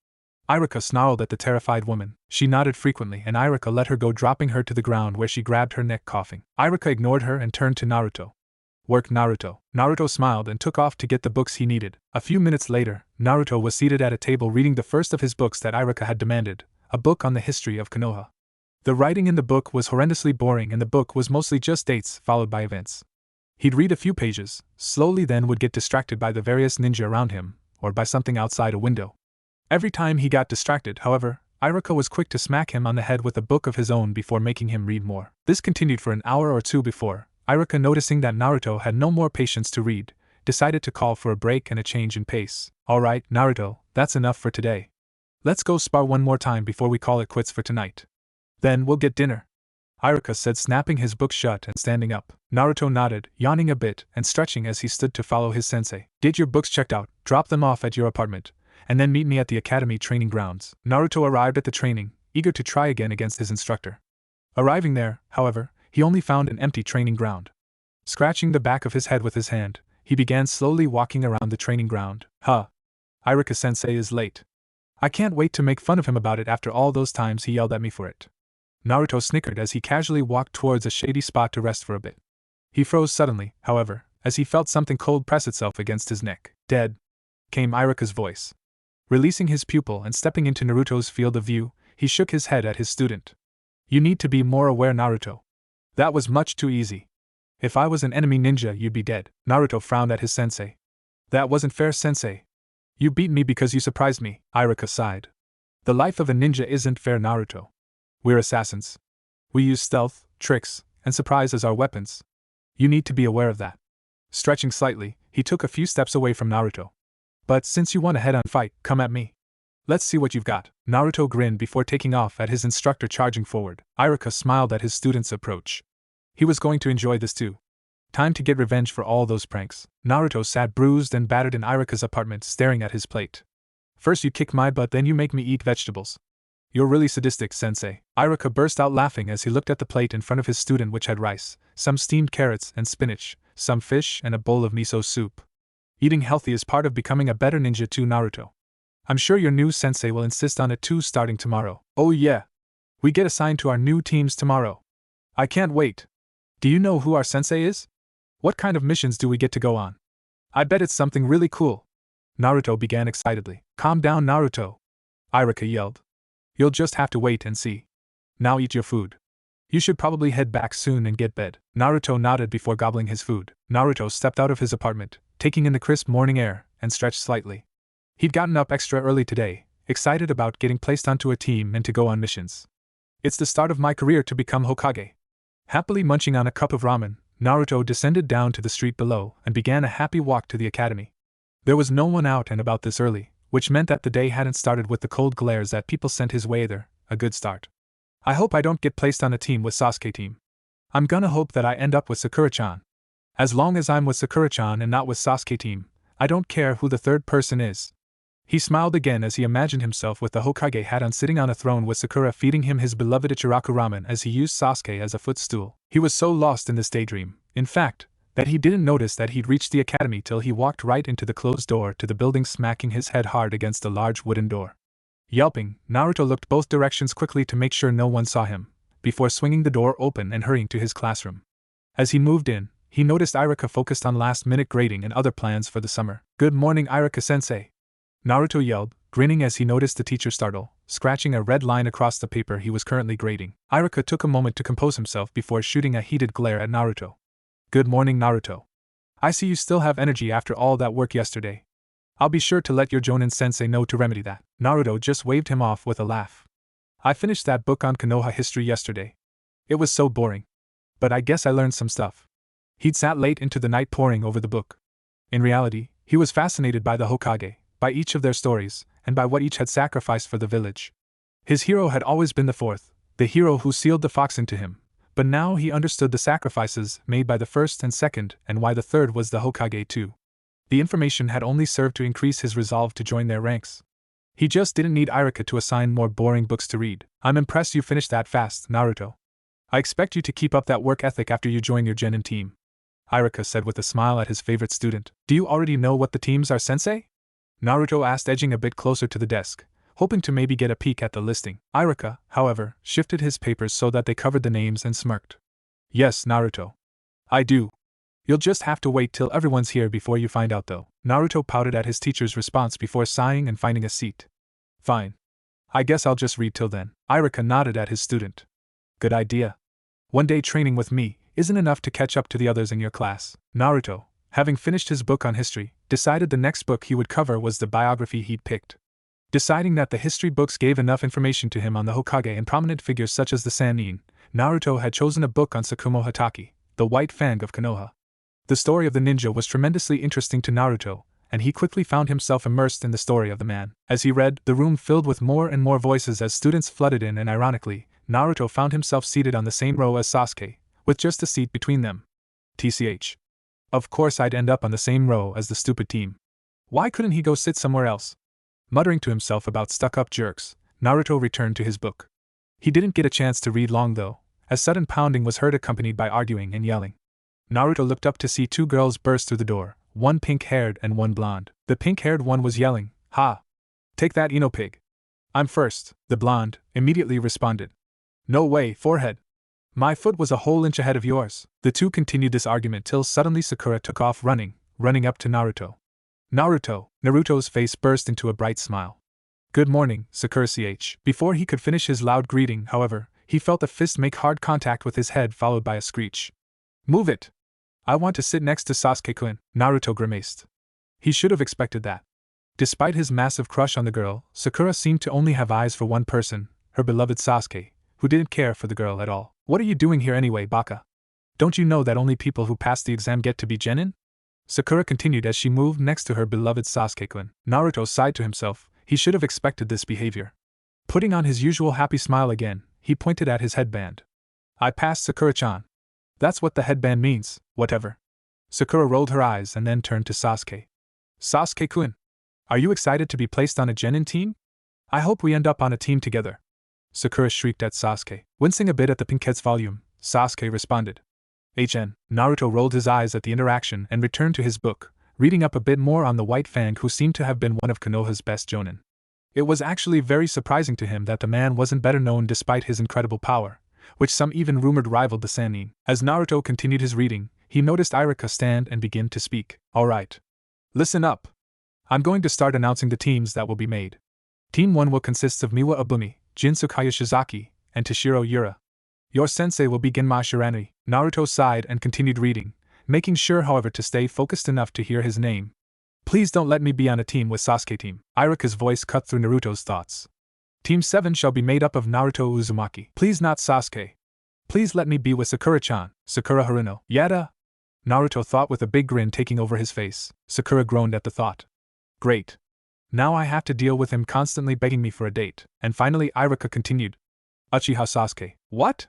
Iruka snarled at the terrified woman. She nodded frequently, and Iruka let her go, dropping her to the ground where she grabbed her neck, coughing. Iruka ignored her and turned to Naruto. Work, Naruto. Naruto smiled and took off to get the books he needed. A few minutes later, Naruto was seated at a table reading the first of his books that Iruka had demanded, a book on the history of Konoha. The writing in the book was horrendously boring, and the book was mostly just dates followed by events. He'd read a few pages, slowly, then would get distracted by the various ninja around him, or by something outside a window. Every time he got distracted, however, Iruka was quick to smack him on the head with a book of his own before making him read more. This continued for an hour or two before Iruka, noticing that Naruto had no more patience to read, decided to call for a break and a change in pace. Alright, Naruto, that's enough for today. Let's go spar one more time before we call it quits for tonight. Then we'll get dinner, Iruka said, snapping his book shut and standing up. Naruto nodded, yawning a bit and stretching as he stood to follow his sensei. Get your books checked out, drop them off at your apartment, and then meet me at the academy training grounds. Naruto arrived at the training, eager to try again against his instructor. Arriving there, however, he only found an empty training ground. Scratching the back of his head with his hand, he began slowly walking around the training ground. Iruka-sensei is late. I can't wait to make fun of him about it after all those times he yelled at me for it. Naruto snickered as he casually walked towards a shady spot to rest for a bit. He froze suddenly, however, as he felt something cold press itself against his neck. Dead, came Iruka's voice. Releasing his pupil and stepping into Naruto's field of view, he shook his head at his student. You need to be more aware, Naruto. That was much too easy. If I was an enemy ninja, you'd be dead. Naruto frowned at his sensei. That wasn't fair, sensei. You beat me because you surprised me, Iruka sighed. The life of a ninja isn't fair, Naruto. We're assassins. We use stealth, tricks, and surprise as our weapons. You need to be aware of that. Stretching slightly, he took a few steps away from Naruto. But since you want a head-on fight, come at me. Let's see what you've got. Naruto grinned before taking off at his instructor charging forward. Iruka smiled at his student's approach. He was going to enjoy this too. Time to get revenge for all those pranks. Naruto sat bruised and battered in Iruka's apartment, staring at his plate. First you kick my butt, then you make me eat vegetables. You're really sadistic, sensei. Iruka burst out laughing as he looked at the plate in front of his student, which had rice, some steamed carrots and spinach, some fish, and a bowl of miso soup. Eating healthy is part of becoming a better ninja too, Naruto. I'm sure your new sensei will insist on it too starting tomorrow. Oh yeah. We get assigned to our new teams tomorrow. I can't wait. Do you know who our sensei is? What kind of missions do we get to go on? I bet it's something really cool. Naruto began excitedly. Calm down, Naruto. Iruka yelled. You'll just have to wait and see. Now eat your food. You should probably head back soon and get bed. Naruto nodded before gobbling his food. Naruto stepped out of his apartment, taking in the crisp morning air, and stretched slightly. He'd gotten up extra early today, excited about getting placed onto a team and to go on missions. It's the start of my career to become Hokage. Happily munching on a cup of ramen, Naruto descended down to the street below and began a happy walk to the academy. There was no one out and about this early, which meant that the day hadn't started with the cold glares that people sent his way either. A good start. I hope I don't get placed on a team with Sasuke team. I'm gonna hope that I end up with Sakura-chan. As long as I'm with Sakura-chan and not with Sasuke team, I don't care who the third person is. He smiled again as he imagined himself with the Hokage hat on, sitting on a throne with Sakura feeding him his beloved Ichiraku ramen as he used Sasuke as a footstool. He was so lost in this daydream, in fact, that he didn't notice that he'd reached the academy till he walked right into the closed door to the building, smacking his head hard against a large wooden door. Yelping, Naruto looked both directions quickly to make sure no one saw him, before swinging the door open and hurrying to his classroom. As he moved in, he noticed Iruka focused on last-minute grading and other plans for the summer. Good morning, Iruka-sensei. Naruto yelled, grinning as he noticed the teacher startle, scratching a red line across the paper he was currently grading. Iruka took a moment to compose himself before shooting a heated glare at Naruto. Good morning, Naruto. I see you still have energy after all that work yesterday. I'll be sure to let your Jonin-sensei know to remedy that. Naruto just waved him off with a laugh. I finished that book on Konoha history yesterday. It was so boring. But I guess I learned some stuff. He'd sat late into the night poring over the book. In reality, he was fascinated by the Hokage, by each of their stories, and by what each had sacrificed for the village. His hero had always been the fourth, the hero who sealed the fox into him, but now he understood the sacrifices made by the first and second, and why the third was the Hokage too. The information had only served to increase his resolve to join their ranks. He just didn't need Iruka to assign more boring books to read. I'm impressed you finished that fast, Naruto. I expect you to keep up that work ethic after you join your genin team. Iruka said with a smile at his favorite student. Do you already know what the teams are, sensei? Naruto asked, edging a bit closer to the desk, hoping to maybe get a peek at the listing. Iruka, however, shifted his papers so that they covered the names and smirked. Yes, Naruto. I do. You'll just have to wait till everyone's here before you find out though. Naruto pouted at his teacher's response before sighing and finding a seat. Fine. I guess I'll just read till then. Iruka nodded at his student. Good idea. One day training with me isn't enough to catch up to the others in your class. Naruto, having finished his book on history, decided the next book he would cover was the biography he'd picked. Deciding that the history books gave enough information to him on the Hokage and prominent figures such as the Sannin, Naruto had chosen a book on Tsukumo Hatake, the White Fang of Konoha. The story of the ninja was tremendously interesting to Naruto, and he quickly found himself immersed in the story of the man. As he read, the room filled with more and more voices as students flooded in, and ironically, Naruto found himself seated on the same row as Sasuke, with just a seat between them. TCH. Of course I'd end up on the same row as the stupid team. Why couldn't he go sit somewhere else? Muttering to himself about stuck-up jerks, Naruto returned to his book. He didn't get a chance to read long though, as sudden pounding was heard accompanied by arguing and yelling. Naruto looked up to see two girls burst through the door, one pink-haired and one blonde. The pink-haired one was yelling, "Ha! Take that, Ino pig! I'm first," the blonde immediately responded. "No way, forehead! My foot was a whole inch ahead of yours." The two continued this argument till suddenly Sakura took off running up to Naruto. Naruto's face burst into a bright smile. "Good morning, Sakura-ch." Before he could finish his loud greeting, however, he felt a fist make hard contact with his head followed by a screech. "Move it! I want to sit next to Sasuke-kun," Naruto grimaced. He should have expected that. Despite his massive crush on the girl, Sakura seemed to only have eyes for one person, her beloved Sasuke, who didn't care for the girl at all. "What are you doing here anyway, Baka? Don't you know that only people who pass the exam get to be genin?" Sakura continued as she moved next to her beloved Sasuke-kun. Naruto sighed to himself, he should have expected this behavior. Putting on his usual happy smile again, he pointed at his headband. "I passed, Sakura-chan. That's what the headband means, whatever." Sakura rolled her eyes and then turned to Sasuke. "Sasuke-kun, Are you excited to be placed on a genin team? I hope we end up on a team together. Sakura shrieked at Sasuke. Wincing a bit at the pink head's volume, Sasuke responded. Naruto rolled his eyes at the interaction and returned to his book, reading up a bit more on the White Fang, who seemed to have been one of Konoha's best jonin. It was actually very surprising to him that the man wasn't better known despite his incredible power, which some even rumored rivaled the Sannin. As Naruto continued his reading, he noticed Iruka stand and begin to speak. Alright. Listen up. I'm going to start announcing the teams that will be made. Team 1 will consist of Miwa Abumi, Jin Tsukaya Shizaki, and Toshiro Yura. Your sensei will be Genma Shiranui. Naruto sighed and continued reading, making sure, however, to stay focused enough to hear his name. Please don't let me be on a team with Sasuke team. Iruka's voice cut through Naruto's thoughts. Team 7 shall be made up of Naruto Uzumaki. Please not Sasuke. Please let me be with Sakura-chan, Sakura Haruno. Yada! Naruto thought with a big grin taking over his face. Sakura groaned at the thought. Great. Now I have to deal with him constantly begging me for a date. And finally Iruka continued. Uchiha Sasuke. What?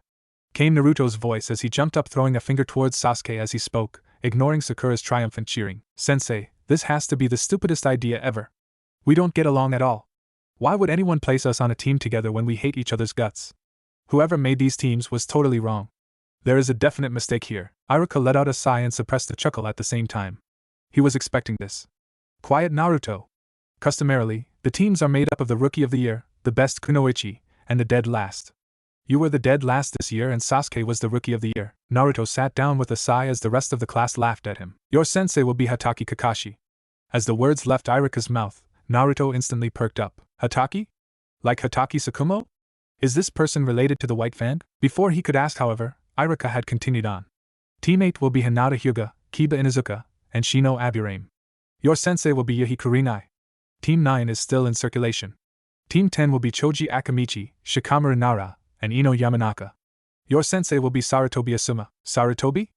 Came Naruto's voice as he jumped up, throwing a finger towards Sasuke as he spoke, ignoring Sakura's triumphant cheering. Sensei, this has to be the stupidest idea ever. We don't get along at all. Why would anyone place us on a team together when we hate each other's guts? Whoever made these teams was totally wrong. There is a definite mistake here. Iruka let out a sigh and suppressed a chuckle at the same time. He was expecting this. Quiet, Naruto. Customarily, the teams are made up of the Rookie of the Year, the Best Kunoichi, and the Dead Last. You were the Dead Last this year and Sasuke was the Rookie of the Year. Naruto sat down with a sigh as the rest of the class laughed at him. Your sensei will be Hatake Kakashi. As the words left Iruka's mouth, Naruto instantly perked up. Hatake? Like Hatake Tsukumo? Is this person related to the White Fang? Before he could ask, however, Iruka had continued on. Team 8 will be Hinata Hyuga, Kiba Inuzuka, and Shino Aburame. Your sensei will be Yahi Kurinai. Team 9 is still in circulation. Team 10 will be Choji Akamichi, Shikamaru Nara, and Ino Yamanaka. Your sensei will be Sarutobi Asuma. Sarutobi?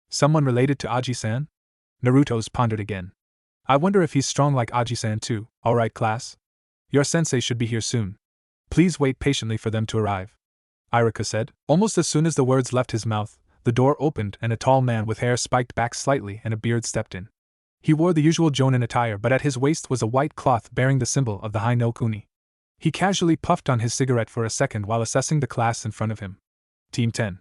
Someone related to Aji-san? Naruto's pondered again. I wonder if he's strong like Aji-san too. Alright class. Your sensei should be here soon. Please wait patiently for them to arrive. Iruka said. Almost as soon as the words left his mouth, the door opened and a tall man with hair spiked back slightly and a beard stepped in. He wore the usual jonin attire, but at his waist was a white cloth bearing the symbol of the Hai no Kuni. He casually puffed on his cigarette for a second while assessing the class in front of him. Team 10.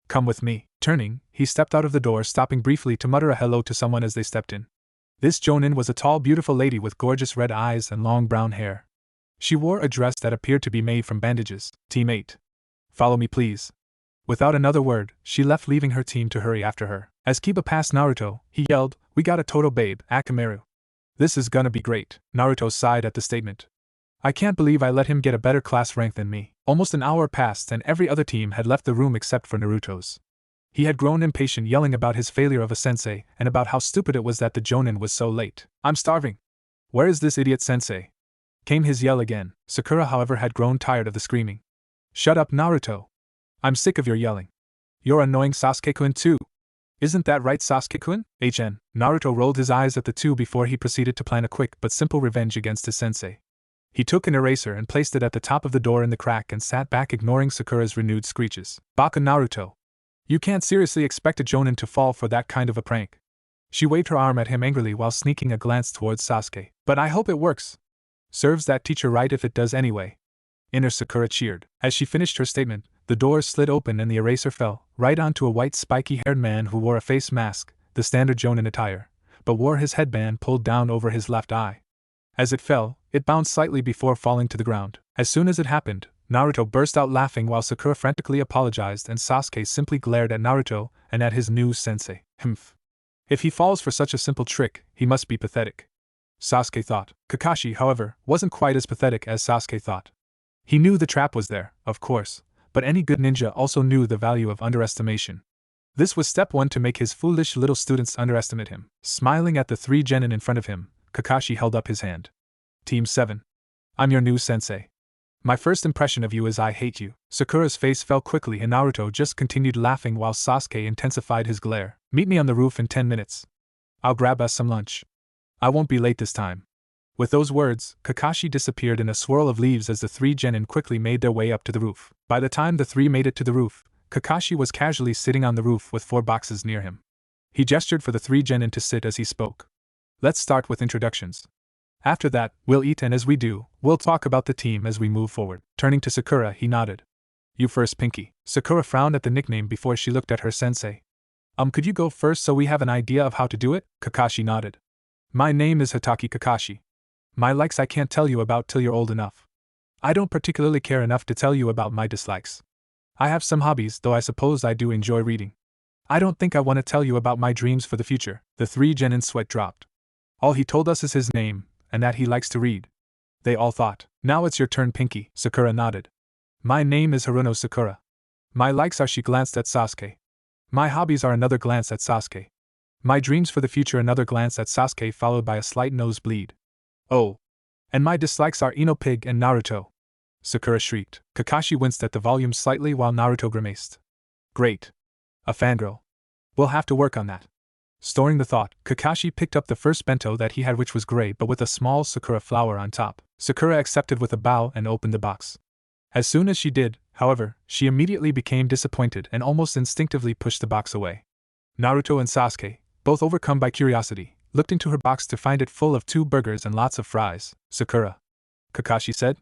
Come with me. Turning, he stepped out of the door, stopping briefly to mutter a hello to someone as they stepped in. This jonin was a tall, beautiful lady with gorgeous red eyes and long brown hair. She wore a dress that appeared to be made from bandages. Team 8. Follow me please. Without another word, she left, leaving her team to hurry after her. As Kiba passed Naruto, he yelled, We got a Toto babe, Akamaru. This is gonna be great. Naruto sighed at the statement. I can't believe I let him get a better class rank than me. Almost an hour passed and every other team had left the room except for Naruto's. He had grown impatient, yelling about his failure of a sensei and about how stupid it was that the jonin was so late. I'm starving. Where is this idiot sensei? Came his yell again. Sakura, however, had grown tired of the screaming. Shut up, Naruto. I'm sick of your yelling. You're annoying Sasuke-kun too. Isn't that right, Sasuke-kun? Naruto rolled his eyes at the two before he proceeded to plan a quick but simple revenge against his sensei. He took an eraser and placed it at the top of the door in the crack and sat back, ignoring Sakura's renewed screeches. Baka Naruto. You can't seriously expect a jonin to fall for that kind of a prank. She waved her arm at him angrily while sneaking a glance towards Sasuke. But I hope it works. Serves that teacher right if it does anyway. Inner Sakura cheered. As she finished her statement, the door slid open and the eraser fell, right onto a white spiky-haired man who wore a face mask, the standard jonin attire, but wore his headband pulled down over his left eye. As it fell, it bounced slightly before falling to the ground. As soon as it happened, Naruto burst out laughing while Sakura frantically apologized and Sasuke simply glared at Naruto and at his new sensei. Humph. If he falls for such a simple trick, he must be pathetic. Sasuke thought. Kakashi, however, wasn't quite as pathetic as Sasuke thought. He knew the trap was there, of course, but any good ninja also knew the value of underestimation. This was step 1 to make his foolish little students underestimate him. Smiling at the 3 genin in front of him, Kakashi held up his hand. Team 7. I'm your new sensei. My first impression of you is I hate you. Sakura's face fell quickly and Naruto just continued laughing while Sasuke intensified his glare. Meet me on the roof in 10 minutes. I'll grab us some lunch. I won't be late this time. With those words, Kakashi disappeared in a swirl of leaves as the 3 genin quickly made their way up to the roof. By the time the 3 made it to the roof, Kakashi was casually sitting on the roof with 4 boxes near him. He gestured for the 3 genin to sit as he spoke. Let's start with introductions. After that, we'll eat, and as we do, we'll talk about the team as we move forward. Turning to Sakura, he nodded. You first, Pinky. Sakura frowned at the nickname before she looked at her sensei. Could you go first so we have an idea of how to do it? Kakashi nodded. My name is Hitaki Kakashi. My likes I can't tell you about till you're old enough. I don't particularly care enough to tell you about my dislikes. I have some hobbies, though I suppose I do enjoy reading. I don't think I want to tell you about my dreams for the future. The three genins' sweat dropped. All he told us is his name, and that he likes to read. They all thought. Now it's your turn, Pinky. Sakura nodded. My name is Haruno Sakura. My likes are, she glanced at Sasuke. My hobbies are, another glance at Sasuke. My dreams for the future, another glance at Sasuke followed by a slight nosebleed. Oh. And my dislikes are Ino Pig and Naruto. Sakura shrieked. Kakashi winced at the volume slightly while Naruto grimaced. Great. A fangirl. We'll have to work on that. Storing the thought, Kakashi picked up the first bento that he had, which was gray but with a small Sakura flower on top. Sakura accepted with a bow and opened the box. As soon as she did, however, she immediately became disappointed and almost instinctively pushed the box away. Naruto and Sasuke, both overcome by curiosity, looked into her box to find it full of 2 burgers and lots of fries. Sakura, Kakashi said,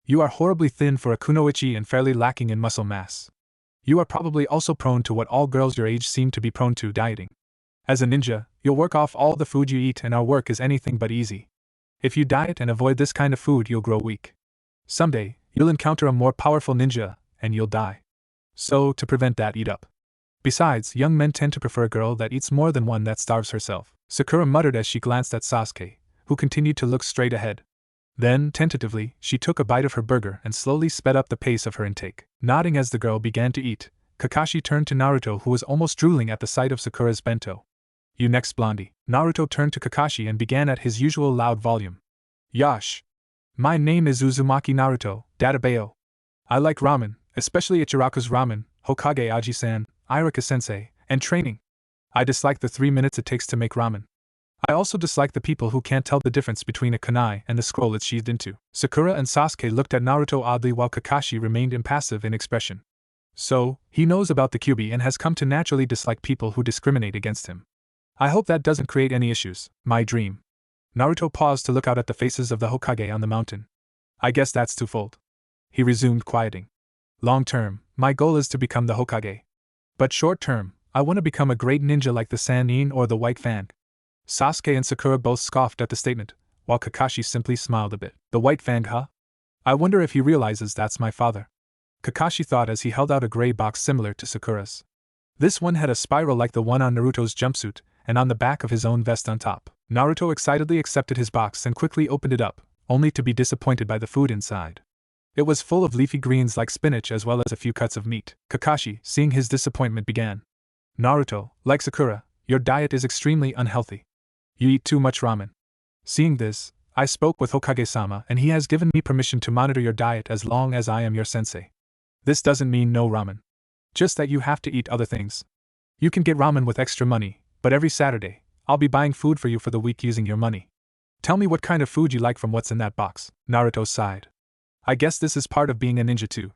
you are horribly thin for a kunoichi and fairly lacking in muscle mass. You are probably also prone to what all girls your age seem to be prone to, dieting. As a ninja, you'll work off all the food you eat, and our work is anything but easy. If you diet and avoid this kind of food, you'll grow weak. Someday, you'll encounter a more powerful ninja, and you'll die. So, to prevent that, eat up. Besides, young men tend to prefer a girl that eats more than one that starves herself. Sakura muttered as she glanced at Sasuke, who continued to look straight ahead. Then, tentatively, she took a bite of her burger and slowly sped up the pace of her intake. Nodding as the girl began to eat, Kakashi turned to Naruto, who was almost drooling at the sight of Sakura's bento. You next, Blondie. Naruto turned to Kakashi and began at his usual loud volume. Yash. My name is Uzumaki Naruto, Databeo. I like ramen, especially Ichiraku's ramen, Hokage Aji-san, Iruka-sensei, and training. I dislike the 3 minutes it takes to make ramen. I also dislike the people who can't tell the difference between a kunai and the scroll it's sheathed into. Sakura and Sasuke looked at Naruto oddly while Kakashi remained impassive in expression. So, he knows about the Kyuubi and has come to naturally dislike people who discriminate against him. I hope that doesn't create any issues. My dream. Naruto paused to look out at the faces of the Hokage on the mountain. I guess that's twofold. He resumed, quieting. Long term, my goal is to become the Hokage. But short term, I want to become a great ninja like the Sannin or the White Fang. Sasuke and Sakura both scoffed at the statement, while Kakashi simply smiled a bit. The White Fang, huh? I wonder if he realizes that's my father. Kakashi thought as he held out a gray box similar to Sakura's. This one had a spiral like the one on Naruto's jumpsuit, and on the back of his own vest on top. Naruto excitedly accepted his box and quickly opened it up, only to be disappointed by the food inside. It was full of leafy greens like spinach as well as a few cuts of meat. Kakashi, seeing his disappointment, began. Naruto, like Sakura, your diet is extremely unhealthy. You eat too much ramen. Seeing this, I spoke with Hokage-sama and he has given me permission to monitor your diet as long as I am your sensei. This doesn't mean no ramen. Just that you have to eat other things. You can get ramen with extra money, but every Saturday, I'll be buying food for you for the week using your money. Tell me what kind of food you like from what's in that box. Naruto sighed. I guess this is part of being a ninja too.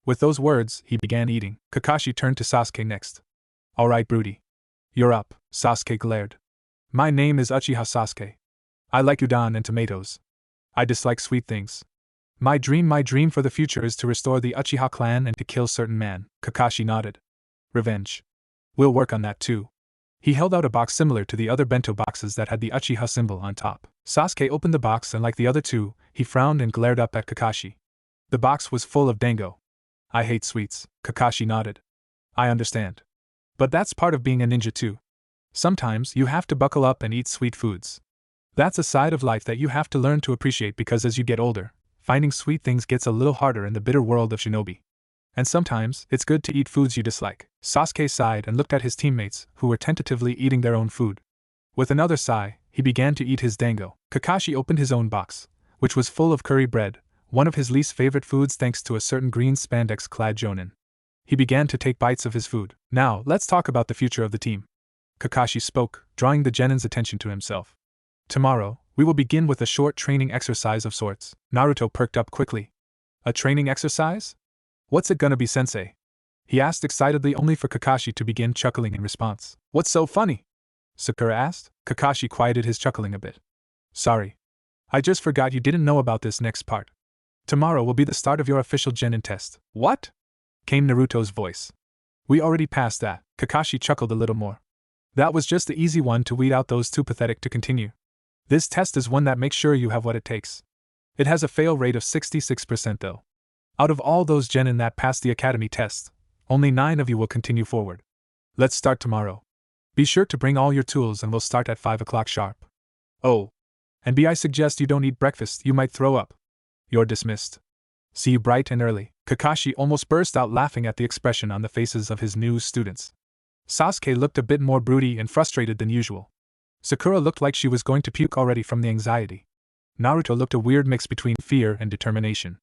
With those words, he began eating. Kakashi turned to Sasuke next. Alright, Broody. You're up. Sasuke glared. My name is Uchiha Sasuke. I like udon and tomatoes. I dislike sweet things. My dream for the future is to restore the Uchiha clan and to kill certain man. Kakashi nodded. Revenge. We'll work on that too. He held out a box similar to the other bento boxes that had the Uchiha symbol on top. Sasuke opened the box and like the other two, he frowned and glared up at Kakashi. The box was full of dango. I hate sweets. Kakashi nodded. I understand. But that's part of being a ninja too. Sometimes you have to buckle up and eat sweet foods. That's a side of life that you have to learn to appreciate because as you get older, finding sweet things gets a little harder in the bitter world of shinobi. And sometimes, it's good to eat foods you dislike. Sasuke sighed and looked at his teammates, who were tentatively eating their own food. With another sigh, he began to eat his dango. Kakashi opened his own box, which was full of curry bread, one of his least favorite foods thanks to a certain green spandex-clad jonin. He began to take bites of his food. Now, let's talk about the future of the team. Kakashi spoke, drawing the genin's attention to himself. Tomorrow, we will begin with a short training exercise of sorts. Naruto perked up quickly. A training exercise? What's it gonna be, sensei? He asked excitedly only for Kakashi to begin chuckling in response. What's so funny? Sakura asked. Kakashi quieted his chuckling a bit. Sorry. I just forgot you didn't know about this next part. Tomorrow will be the start of your official genin test. What? Came Naruto's voice. We already passed that. Kakashi chuckled a little more. That was just the easy one to weed out those too pathetic to continue. This test is one that makes sure you have what it takes. It has a fail rate of 66% though. Out of all those genin that passed the academy test, only 9 of you will continue forward. Let's start tomorrow. Be sure to bring all your tools and we'll start at 5 o'clock sharp. Oh. And I suggest you don't eat breakfast, you might throw up. You're dismissed. See you bright and early. Kakashi almost burst out laughing at the expression on the faces of his new students. Sasuke looked a bit more broody and frustrated than usual. Sakura looked like she was going to puke already from the anxiety. Naruto looked a weird mix between fear and determination.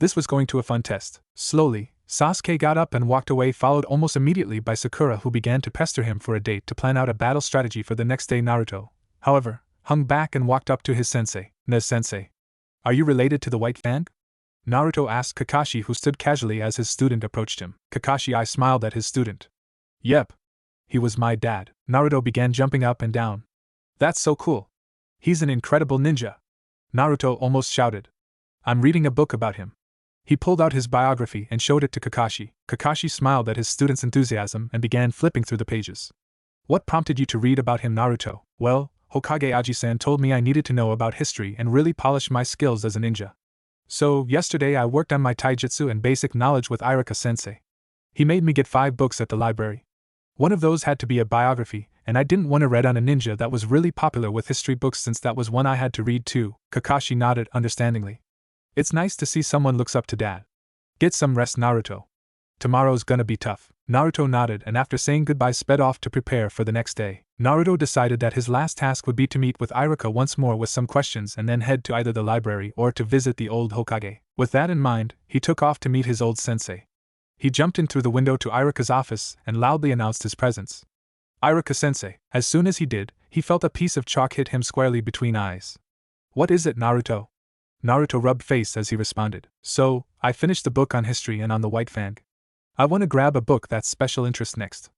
This was going to a fun test. Slowly, Sasuke got up and walked away, followed almost immediately by Sakura, who began to pester him for a date to plan out a battle strategy for the next day. Naruto, however, hung back and walked up to his sensei. Sensei. Are you related to the White Fang? Naruto asked Kakashi, who stood casually as his student approached him. Kakashi smiled at his student. Yep. He was my dad. Naruto began jumping up and down. That's so cool. He's an incredible ninja. Naruto almost shouted. I'm reading a book about him. He pulled out his biography and showed it to Kakashi. Kakashi smiled at his student's enthusiasm and began flipping through the pages. What prompted you to read about him, Naruto? Well, Hokage Aji-san told me I needed to know about history and really polish my skills as a ninja. So, yesterday I worked on my taijutsu and basic knowledge with Iruka-sensei. He made me get 5 books at the library. One of those had to be a biography, and I didn't want to read on a ninja that was really popular with history books since that was one I had to read too. Kakashi nodded understandingly. It's nice to see someone looks up to dad. Get some rest, Naruto. Tomorrow's gonna be tough. Naruto nodded and after saying goodbye sped off to prepare for the next day. Naruto decided that his last task would be to meet with Iruka once more with some questions and then head to either the library or to visit the old Hokage. With that in mind, he took off to meet his old sensei. He jumped in through the window to Iruka's office and loudly announced his presence. Iruka-sensei. As soon as he did, he felt a piece of chalk hit him squarely between eyes. What is it, Naruto? Naruto rubbed face as he responded. So, I finished the book on history and on the White Fang. I want to grab a book that's special interest next.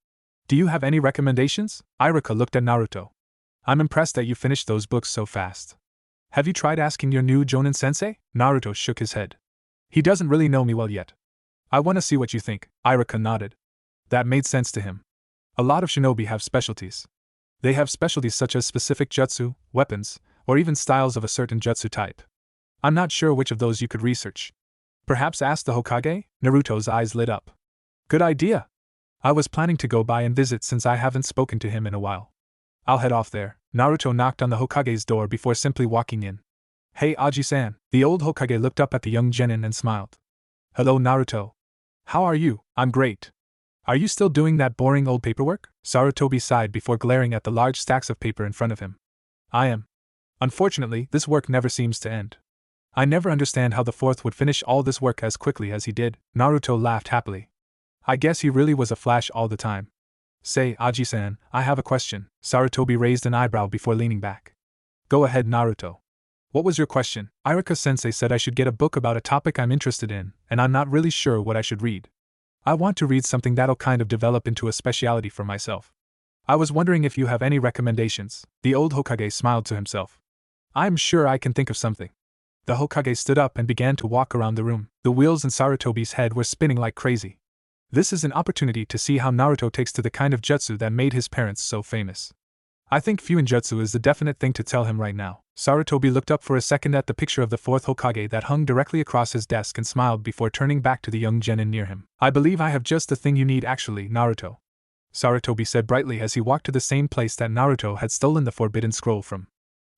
Do you have any recommendations? Iruka looked at Naruto. I'm impressed that you finished those books so fast. Have you tried asking your new Jonin sensei? Naruto shook his head. He doesn't really know me well yet. I want to see what you think. Iruka nodded. That made sense to him. A lot of shinobi have specialties. They have specialties such as specific jutsu, weapons, or even styles of a certain jutsu type. I'm not sure which of those you could research. Perhaps ask the Hokage? Naruto's eyes lit up. Good idea. I was planning to go by and visit since I haven't spoken to him in a while. I'll head off there. Naruto knocked on the Hokage's door before simply walking in. Hey Aji-san. The old Hokage looked up at the young genin and smiled. Hello Naruto. How are you? I'm great. Are you still doing that boring old paperwork? Sarutobi sighed before glaring at the large stacks of paper in front of him. I am. Unfortunately, this work never seems to end. I never understand how the fourth would finish all this work as quickly as he did. Naruto laughed happily. I guess he really was a flash all the time. Say, Aji-san, I have a question. Sarutobi raised an eyebrow before leaning back. Go ahead, Naruto. What was your question? Iruka-sensei said I should get a book about a topic I'm interested in, and I'm not really sure what I should read. I want to read something that'll kind of develop into a specialty for myself. I was wondering if you have any recommendations. The old Hokage smiled to himself. I'm sure I can think of something. The Hokage stood up and began to walk around the room. The wheels in Sarutobi's head were spinning like crazy. This is an opportunity to see how Naruto takes to the kind of jutsu that made his parents so famous. I think Fuinjutsu is the definite thing to tell him right now. Sarutobi looked up for a second at the picture of the fourth Hokage that hung directly across his desk and smiled before turning back to the young genin near him. I believe I have just the thing you need actually, Naruto. Sarutobi said brightly as he walked to the same place that Naruto had stolen the forbidden scroll from.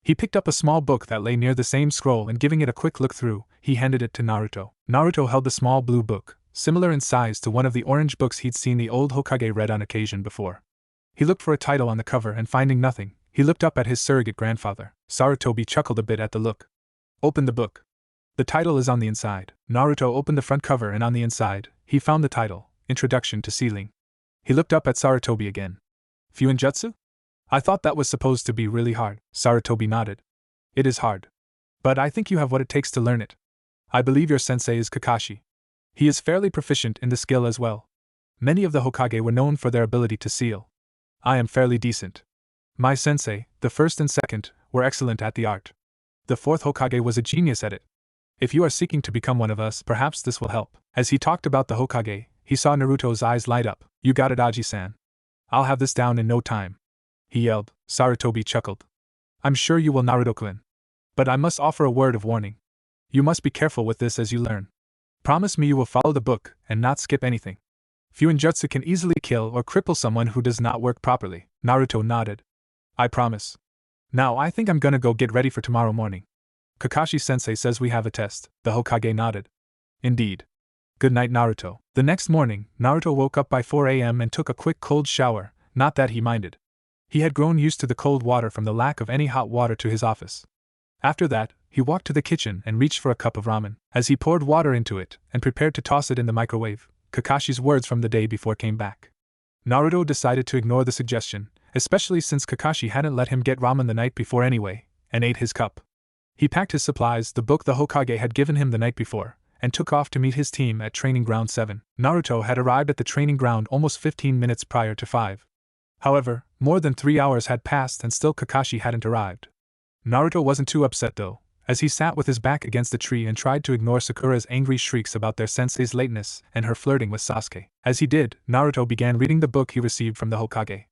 He picked up a small book that lay near the same scroll and giving it a quick look through, he handed it to Naruto. Naruto held the small blue book, similar in size to one of the orange books he'd seen the old Hokage read on occasion before. He looked for a title on the cover and finding nothing, he looked up at his surrogate grandfather. Sarutobi chuckled a bit at the look. Open the book. The title is on the inside. Naruto opened the front cover and on the inside, he found the title, Introduction to Sealing. He looked up at Sarutobi again. Fuinjutsu? I thought that was supposed to be really hard. Sarutobi nodded. It is hard. But I think you have what it takes to learn it. I believe your sensei is Kakashi. He is fairly proficient in the skill as well. Many of the Hokage were known for their ability to seal. I am fairly decent. My sensei, the first and second, were excellent at the art. The fourth Hokage was a genius at it. If you are seeking to become one of us, perhaps this will help. As he talked about the Hokage, he saw Naruto's eyes light up. You got it, Aji-san. I'll have this down in no time, he yelled. Sarutobi chuckled. I'm sure you will, Naruto-kun. But I must offer a word of warning. You must be careful with this as you learn. Promise me you will follow the book and not skip anything. Fuinjutsu can easily kill or cripple someone who does not work properly. Naruto nodded. I promise. Now I think I'm gonna go get ready for tomorrow morning. Kakashi-sensei says we have a test. The Hokage nodded. Indeed. Good night, Naruto. The next morning, Naruto woke up by 4 a.m. and took a quick cold shower, not that he minded. He had grown used to the cold water from the lack of any hot water to his office. After that, he walked to the kitchen and reached for a cup of ramen. As he poured water into it and prepared to toss it in the microwave, Kakashi's words from the day before came back. Naruto decided to ignore the suggestion, especially since Kakashi hadn't let him get ramen the night before anyway, and ate his cup. He packed his supplies, the book the Hokage had given him the night before, and took off to meet his team at Training Ground 7. Naruto had arrived at the training ground almost 15 minutes prior to 5. However, more than 3 hours had passed and still Kakashi hadn't arrived. Naruto wasn't too upset though, as he sat with his back against the tree and tried to ignore Sakura's angry shrieks about their sensei's lateness and her flirting with Sasuke. As he did, Naruto began reading the book he received from the Hokage.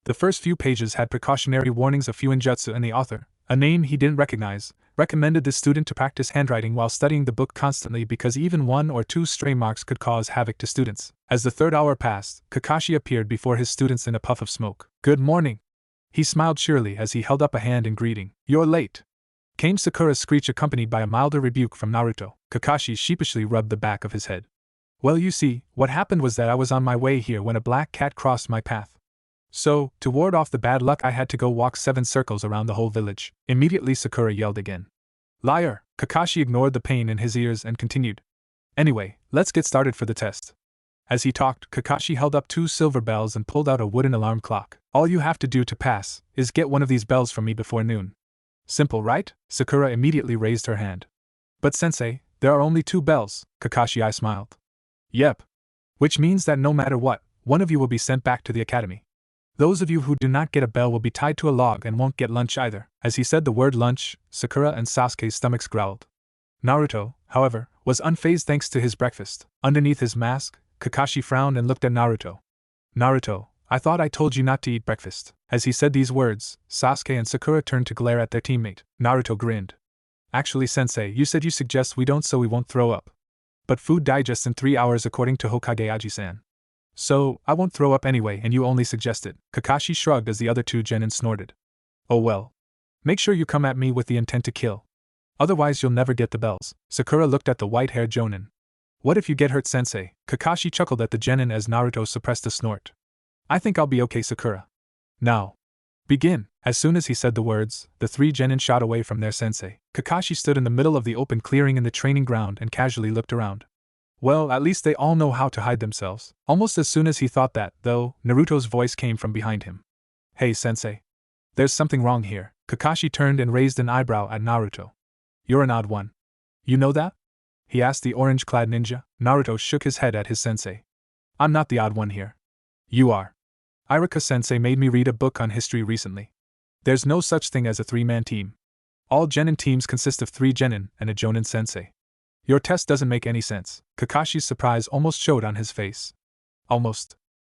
The first few pages had precautionary warnings of Fuinjutsu, and the author, a name he didn't recognize, recommended the student to practice handwriting while studying the book constantly because even 1 or 2 stray marks could cause havoc to students. As the third hour passed, Kakashi appeared before his students in a puff of smoke. Good morning. He smiled cheerily as he held up a hand in greeting. You're late. Came Sakura's screech accompanied by a milder rebuke from Naruto. Kakashi sheepishly rubbed the back of his head. Well, you see, what happened was that I was on my way here when a black cat crossed my path. So, to ward off the bad luck, I had to go walk 7 circles around the whole village. Immediately Sakura yelled again. Liar! Kakashi ignored the pain in his ears and continued. Anyway, let's get started for the test. As he talked, Kakashi held up 2 silver bells and pulled out a wooden alarm clock. All you have to do to pass is get one of these bells from me before noon. Simple, right? Sakura immediately raised her hand. But sensei, there are only 2 bells, Kakashi smiled. Yep. Which means that no matter what, one of you will be sent back to the academy. Those of you who do not get a bell will be tied to a log and won't get lunch either. As he said the word lunch, Sakura and Sasuke's stomachs growled. Naruto, however, was unfazed thanks to his breakfast. Underneath his mask, Kakashi frowned and looked at Naruto. Naruto, I thought I told you not to eat breakfast. As he said these words, Sasuke and Sakura turned to glare at their teammate. Naruto grinned. Actually, sensei, you said you suggest we don't so we won't throw up. But food digests in 3 hours according to Hokage Aji-san. So, I won't throw up anyway and you only suggest it. Kakashi shrugged as the other 2 genin snorted. Oh well. Make sure you come at me with the intent to kill. Otherwise you'll never get the bells. Sakura looked at the white-haired jonin. What if you get hurt, sensei? Kakashi chuckled at the genin as Naruto suppressed a snort. I think I'll be okay, Sakura. Now. Begin. As soon as he said the words, the 3 genin shot away from their sensei. Kakashi stood in the middle of the open clearing in the training ground and casually looked around. Well, at least they all know how to hide themselves. Almost as soon as he thought that, though, Naruto's voice came from behind him. Hey, sensei. There's something wrong here. Kakashi turned and raised an eyebrow at Naruto. You're an odd one. You know that? He asked the orange-clad ninja. Naruto shook his head at his sensei. I'm not the odd one here. You are. Iruka-sensei made me read a book on history recently. There's no such thing as a 3-man team. All genin teams consist of 3 genin and a jonin sensei. Your test doesn't make any sense. Kakashi's surprise almost showed on his face. Almost.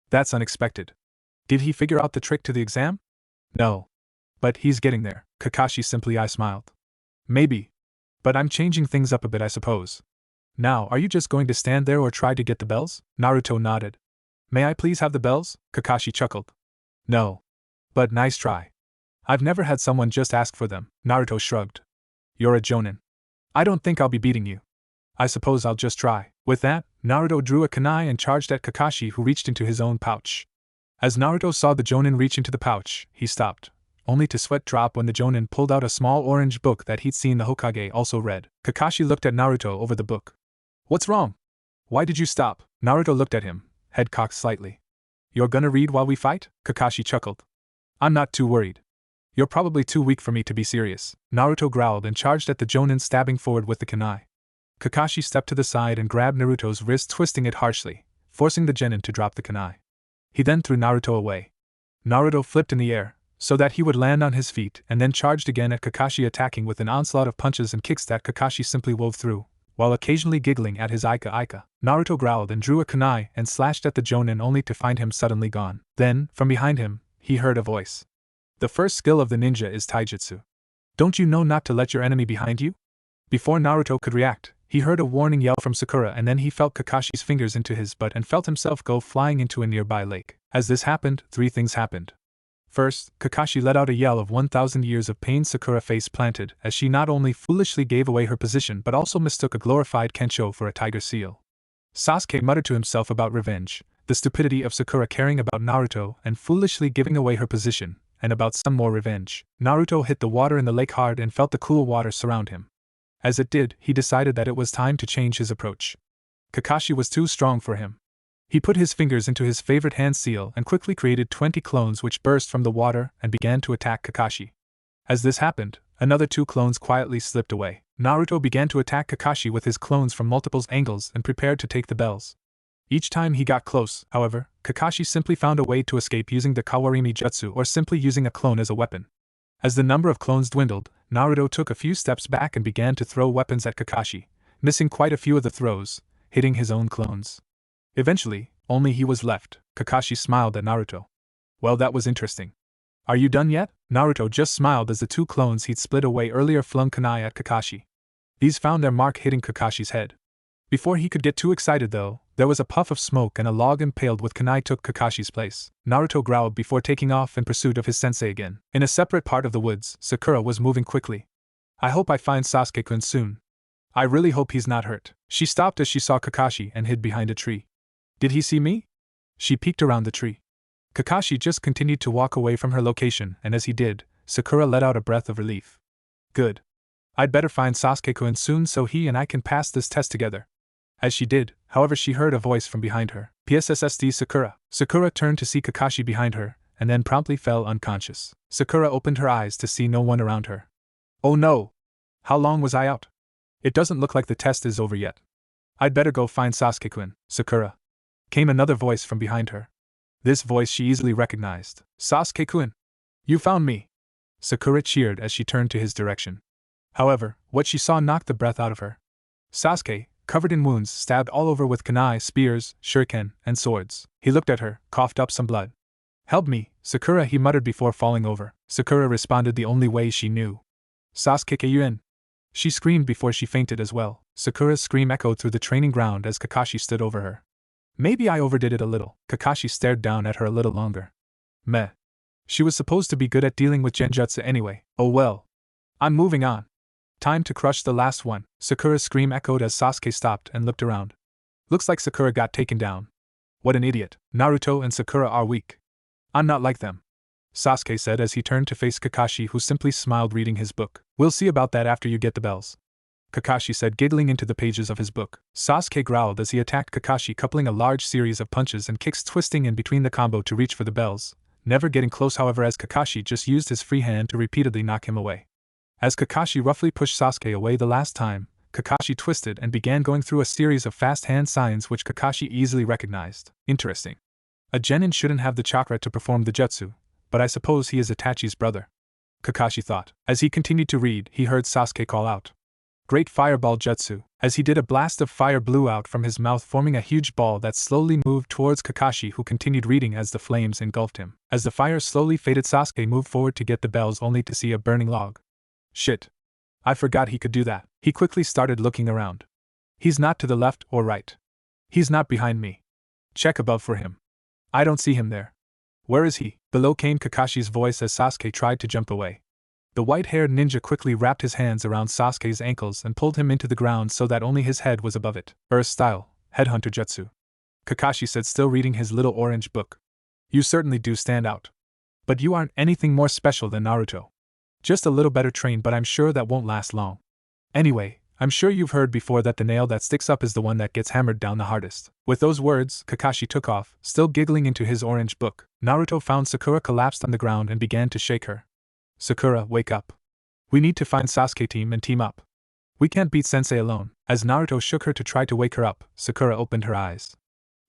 That's unexpected. Did he figure out the trick to the exam? No. But he's getting there. Kakashi simply smiled. Maybe. But I'm changing things up a bit, I suppose. Now, are you just going to stand there or try to get the bells? Naruto nodded. May I please have the bells? Kakashi chuckled. No. But nice try. I've never had someone just ask for them. Naruto shrugged. You're a jonin. I don't think I'll be beating you. I suppose I'll just try. With that, Naruto drew a kunai and charged at Kakashi, who reached into his own pouch. As Naruto saw the jonin reach into the pouch, he stopped, only to sweat drop when the jonin pulled out a small orange book that he'd seen the Hokage also read. Kakashi looked at Naruto over the book. What's wrong? Why did you stop? Naruto looked at him, head cocked slightly. You're gonna read while we fight? Kakashi chuckled. I'm not too worried. You're probably too weak for me to be serious. Naruto growled and charged at the jonin, stabbing forward with the kunai. Kakashi stepped to the side and grabbed Naruto's wrist, twisting it harshly, forcing the genin to drop the kunai. He then threw Naruto away. Naruto flipped in the air, so that he would land on his feet, and then charged again at Kakashi, attacking with an onslaught of punches and kicks that Kakashi simply wove through, while occasionally giggling at his Ika. Naruto growled and drew a kunai and slashed at the jonin, only to find him suddenly gone. Then, from behind him, he heard a voice. The first skill of the ninja is taijutsu. Don't you know not to let your enemy behind you? Before Naruto could react, he heard a warning yell from Sakura, and then he felt Kakashi's fingers into his butt and felt himself go flying into a nearby lake. As this happened, 3 things happened. First, Kakashi let out a yell of 1,000 years of pain. Sakura face planted, as she not only foolishly gave away her position but also mistook a glorified Kensho for a tiger seal. Sasuke muttered to himself about revenge, the stupidity of Sakura caring about Naruto and foolishly giving away her position, and about some more revenge. Naruto hit the water in the lake hard and felt the cool water surround him. As it did, he decided that it was time to change his approach. Kakashi was too strong for him. He put his fingers into his favorite hand seal and quickly created 20 clones which burst from the water and began to attack Kakashi. As this happened, another 2 clones quietly slipped away. Naruto began to attack Kakashi with his clones from multiple angles and prepared to take the bells. Each time he got close, however, Kakashi simply found a way to escape using the Kawarimi Jutsu or simply using a clone as a weapon. As the number of clones dwindled, Naruto took a few steps back and began to throw weapons at Kakashi, missing quite a few of the throws, hitting his own clones. Eventually, only he was left. Kakashi smiled at Naruto. Well, that was interesting. Are you done yet? Naruto just smiled as the 2 clones he'd split away earlier flung kunai at Kakashi. These found their mark, hitting Kakashi's head. Before he could get too excited though, there was a puff of smoke and a log impaled with kunai took Kakashi's place. Naruto growled before taking off in pursuit of his sensei again. In a separate part of the woods, Sakura was moving quickly. I hope I find Sasuke-kun soon. I really hope he's not hurt. She stopped as she saw Kakashi and hid behind a tree. Did he see me? She peeked around the tree. Kakashi just continued to walk away from her location, and as he did, Sakura let out a breath of relief. Good. I'd better find Sasuke-kun soon so he and I can pass this test together. As she did, however, she heard a voice from behind her. PSSSD Sakura. Sakura turned to see Kakashi behind her, and then promptly fell unconscious. Sakura opened her eyes to see no one around her. Oh no! How long was I out? It doesn't look like the test is over yet. I'd better go find Sasuke-kun. Sakura. Came another voice from behind her. This voice she easily recognized. Sasuke-kun! You found me! Sakura cheered as she turned to his direction. However, what she saw knocked the breath out of her. Sasuke, covered in wounds, stabbed all over with kunai, spears, shuriken, and swords. He looked at her, coughed up some blood. Help me, Sakura, he muttered before falling over. Sakura responded the only way she knew. Sasuke-kun! She screamed before she fainted as well. Sakura's scream echoed through the training ground as Kakashi stood over her. Maybe I overdid it a little. Kakashi stared down at her a little longer. Meh. She was supposed to be good at dealing with genjutsu anyway. Oh well. I'm moving on. Time to crush the last one. Sakura's scream echoed as Sasuke stopped and looked around. Looks like Sakura got taken down. What an idiot. Naruto and Sakura are weak. I'm not like them, Sasuke said as he turned to face Kakashi, who simply smiled reading his book. We'll see about that after you get the bells, Kakashi said, giggling into the pages of his book. Sasuke growled as he attacked Kakashi, coupling a large series of punches and kicks, twisting in between the combo to reach for the bells, never getting close however as Kakashi just used his free hand to repeatedly knock him away. As Kakashi roughly pushed Sasuke away the last time, Kakashi twisted and began going through a series of fast hand signs which Kakashi easily recognized. Interesting. A genin shouldn't have the chakra to perform the jutsu, but I suppose he is Itachi's brother, Kakashi thought. As he continued to read, he heard Sasuke call out, Great Fireball Jutsu. As he did, a blast of fire blew out from his mouth, forming a huge ball that slowly moved towards Kakashi, who continued reading as the flames engulfed him. As the fire slowly faded, Sasuke moved forward to get the bells only to see a burning log. Shit. I forgot he could do that. He quickly started looking around. He's not to the left or right. He's not behind me. Check above for him. I don't see him there. Where is he? Below came Kakashi's voice as Sasuke tried to jump away. The white-haired ninja quickly wrapped his hands around Sasuke's ankles and pulled him into the ground so that only his head was above it. Earth-style, headhunter jutsu, Kakashi said, still reading his little orange book. You certainly do stand out. But you aren't anything more special than Naruto. Just a little better trained, but I'm sure that won't last long. Anyway, I'm sure you've heard before that the nail that sticks up is the one that gets hammered down the hardest. With those words, Kakashi took off, still giggling into his orange book. Naruto found Sakura collapsed on the ground and began to shake her. Sakura, wake up. We need to find Sasuke team and team up. We can't beat Sensei alone. As Naruto shook her to try to wake her up, Sakura opened her eyes.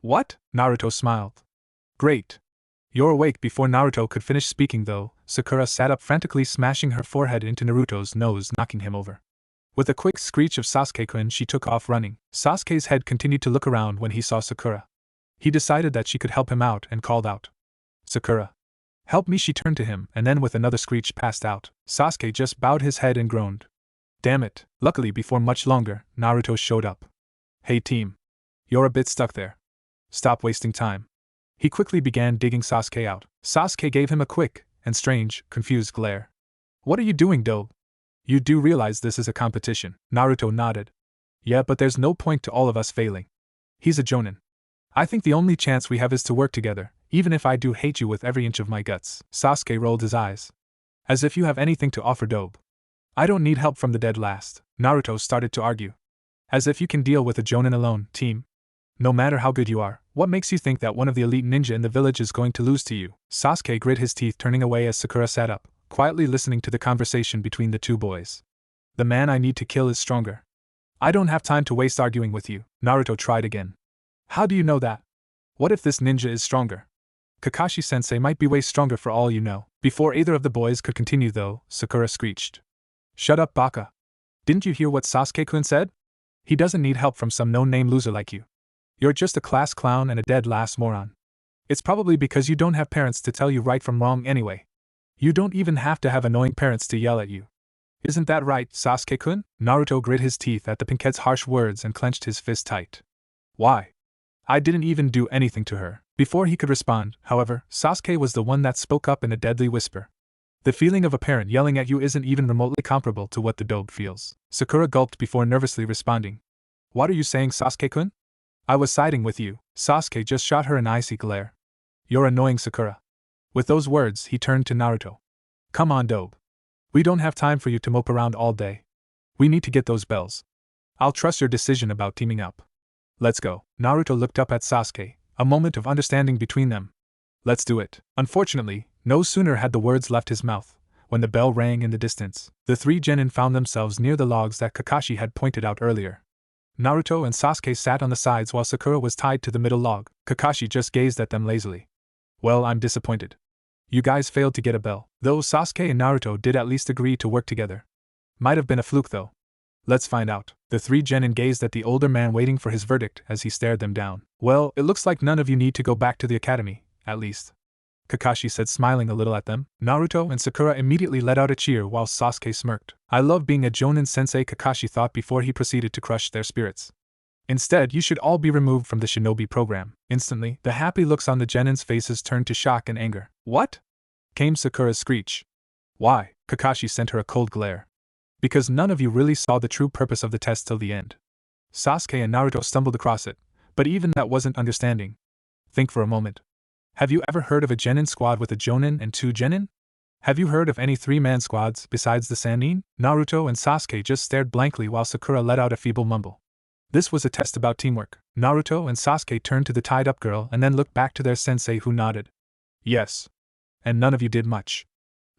What? Naruto smiled. Great. You're awake before Naruto could finish speaking though. Sakura sat up frantically, smashing her forehead into Naruto's nose, knocking him over. With a quick screech of Sasuke-kun, she took off running. Sasuke's head continued to look around when he saw Sakura. He decided that she could help him out and called out, "Sakura, help me!" She turned to him and then with another screech passed out. Sasuke just bowed his head and groaned. Damn it. Luckily, before much longer, Naruto showed up. Hey team. You're a bit stuck there. Stop wasting time. He quickly began digging Sasuke out. Sasuke gave him a quick and strange, confused glare. What are you doing, Dobe? You do realize this is a competition? Naruto nodded. Yeah, but there's no point to all of us failing. He's a jonin. I think the only chance we have is to work together, even if I do hate you with every inch of my guts. Sasuke rolled his eyes. As if you have anything to offer, Dobe. I don't need help from the dead last. Naruto started to argue. As if you can deal with a jonin alone, team. No matter how good you are, what makes you think that one of the elite ninja in the village is going to lose to you? Sasuke grit his teeth, turning away as Sakura sat up, quietly listening to the conversation between the two boys. The man I need to kill is stronger. I don't have time to waste arguing with you. Naruto tried again. How do you know that? What if this ninja is stronger? Kakashi-sensei might be way stronger for all you know. Before either of the boys could continue though, Sakura screeched. Shut up, Baka. Didn't you hear what Sasuke-kun said? He doesn't need help from some no-name loser like you. You're just a class clown and a dead-last moron. It's probably because you don't have parents to tell you right from wrong anyway. You don't even have to have annoying parents to yell at you. Isn't that right, Sasuke-kun? Naruto grit his teeth at the pinkette's harsh words and clenched his fist tight. Why? I didn't even do anything to her. Before he could respond, however, Sasuke was the one that spoke up in a deadly whisper. The feeling of a parent yelling at you isn't even remotely comparable to what the Dobe feels. Sakura gulped before nervously responding. What are you saying, Sasuke-kun? I was siding with you. Sasuke just shot her an icy glare. You're annoying, Sakura. With those words, he turned to Naruto. Come on, Dobe. We don't have time for you to mope around all day. We need to get those bells. I'll trust your decision about teaming up. Let's go. Naruto looked up at Sasuke, a moment of understanding between them. Let's do it. Unfortunately, no sooner had the words left his mouth, when the bell rang in the distance. The three genin found themselves near the logs that Kakashi had pointed out earlier. Naruto and Sasuke sat on the sides while Sakura was tied to the middle log. Kakashi just gazed at them lazily. Well, I'm disappointed. You guys failed to get a bell, though Sasuke and Naruto did at least agree to work together. Might have been a fluke though. Let's find out. The three genin gazed at the older man waiting for his verdict as he stared them down. Well, it looks like none of you need to go back to the academy, at least. Kakashi said, smiling a little at them. Naruto and Sakura immediately let out a cheer while Sasuke smirked. I love being a jonin sensei, Kakashi thought before he proceeded to crush their spirits. Instead, you should all be removed from the shinobi program. Instantly, the happy looks on the genin's faces turned to shock and anger. What? Came Sakura's screech. Why? Kakashi sent her a cold glare. Because none of you really saw the true purpose of the test till the end. Sasuke and Naruto stumbled across it, but even that wasn't understanding. Think for a moment. Have you ever heard of a genin squad with a jonin and two genin? Have you heard of any three-man squads besides the Sannin? Naruto and Sasuke just stared blankly while Sakura let out a feeble mumble. This was a test about teamwork. Naruto and Sasuke turned to the tied-up girl and then looked back to their sensei, who nodded. Yes. And none of you did much.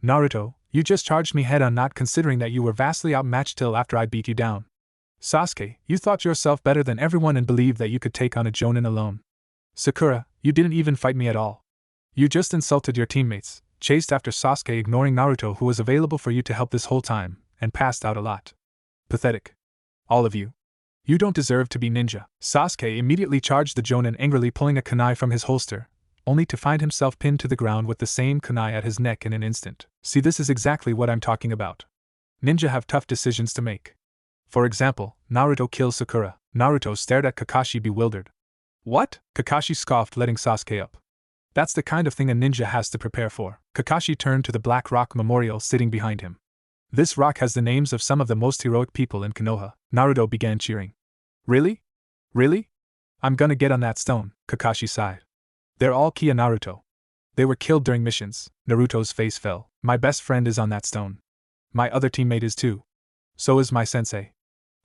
Naruto, you just charged me head-on, not considering that you were vastly outmatched till after I beat you down. Sasuke, you thought yourself better than everyone and believed that you could take on a jonin alone. Sakura, you didn't even fight me at all. You just insulted your teammates, chased after Sasuke, ignoring Naruto, who was available for you to help this whole time, and passed out a lot. Pathetic. All of you. You don't deserve to be ninja. Sasuke immediately charged the jonin, angrily pulling a kunai from his holster, only to find himself pinned to the ground with the same kunai at his neck in an instant. See, this is exactly what I'm talking about. Ninja have tough decisions to make. For example, Naruto kills Sakura. Naruto stared at Kakashi, bewildered. What? Kakashi scoffed, letting Sasuke up. That's the kind of thing a ninja has to prepare for. Kakashi turned to the Black Rock Memorial sitting behind him. This rock has the names of some of the most heroic people in Konoha. Naruto began cheering. Really? Really? I'm gonna get on that stone, Kakashi sighed. They're all Kia Naruto. They were killed during missions. Naruto's face fell. My best friend is on that stone. My other teammate is too. So is my sensei.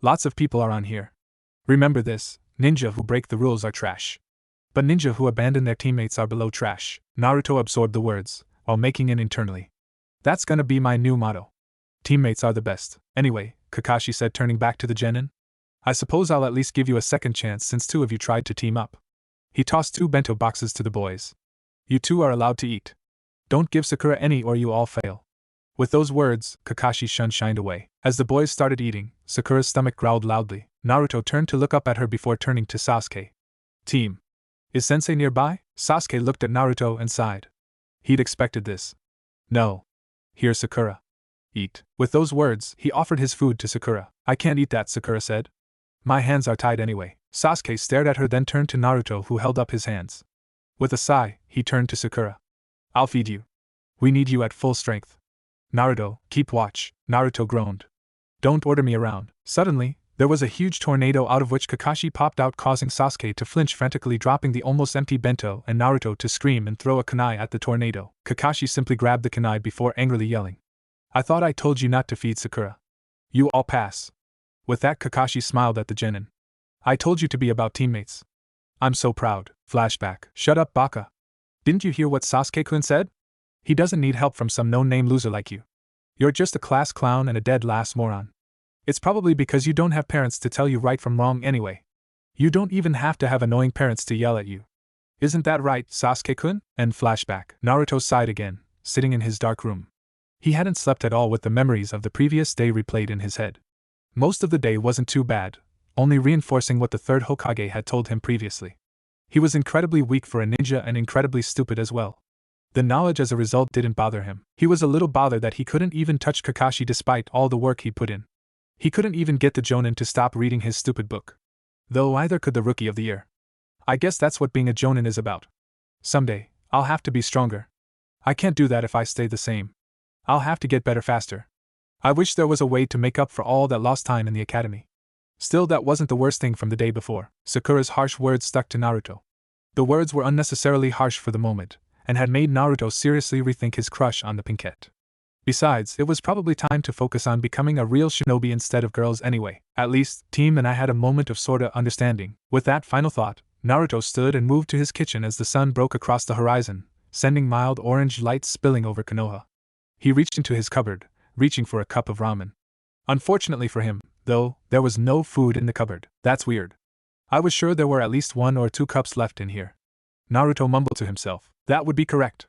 Lots of people are on here. Remember this, ninja who break the rules are trash. But ninja who abandon their teammates are below trash. Naruto absorbed the words, while making it internally. That's gonna be my new motto. Teammates are the best. Anyway, Kakashi said, turning back to the genin. I suppose I'll at least give you a second chance since two of you tried to team up. He tossed 2 bento boxes to the boys. You two are allowed to eat. Don't give Sakura any or you all fail. With those words, Kakashi's shun shined away. As the boys started eating, Sakura's stomach growled loudly. Naruto turned to look up at her before turning to Sasuke. Team. Is sensei nearby? Sasuke looked at Naruto and sighed. He'd expected this. No. Here, Sakura. Eat. With those words, he offered his food to Sakura. I can't eat that, Sakura said. My hands are tied anyway. Sasuke stared at her, then turned to Naruto, who held up his hands. With a sigh, he turned to Sakura. I'll feed you. We need you at full strength. Naruto, keep watch, Naruto groaned. Don't order me around. Suddenly, there was a huge tornado out of which Kakashi popped out, causing Sasuke to flinch frantically, dropping the almost empty bento, and Naruto to scream and throw a kunai at the tornado. Kakashi simply grabbed the kunai before angrily yelling. I thought I told you not to feed Sakura. You all pass. With that, Kakashi smiled at the genin. I told you to be about teammates. I'm so proud. Flashback. Shut up, Baka. Didn't you hear what Sasuke-kun said? He doesn't need help from some no-name loser like you. You're just a class clown and a dead-last moron. It's probably because you don't have parents to tell you right from wrong anyway. You don't even have to have annoying parents to yell at you. Isn't that right, Sasuke-kun? And flashback. Naruto sighed again, sitting in his dark room. He hadn't slept at all with the memories of the previous day replayed in his head. Most of the day wasn't too bad, only reinforcing what the third Hokage had told him previously. He was incredibly weak for a ninja and incredibly stupid as well. The knowledge as a result didn't bother him. He was a little bothered that he couldn't even touch Kakashi despite all the work he put in. He couldn't even get the Jonin to stop reading his stupid book. Though either could the Rookie of the Year. I guess that's what being a Jonin is about. Someday, I'll have to be stronger. I can't do that if I stay the same. I'll have to get better faster. I wish there was a way to make up for all that lost time in the academy. Still, that wasn't the worst thing from the day before. Sakura's harsh words stuck to Naruto. The words were unnecessarily harsh for the moment, and had made Naruto seriously rethink his crush on the pinkette. Besides, it was probably time to focus on becoming a real shinobi instead of girls anyway. At least, Team and I had a moment of sorta understanding. With that final thought, Naruto stood and moved to his kitchen as the sun broke across the horizon, sending mild orange light spilling over Konoha. He reached into his cupboard, reaching for a cup of ramen. Unfortunately for him, though, there was no food in the cupboard. That's weird. I was sure there were at least 1 or 2 cups left in here. Naruto mumbled to himself. That would be correct.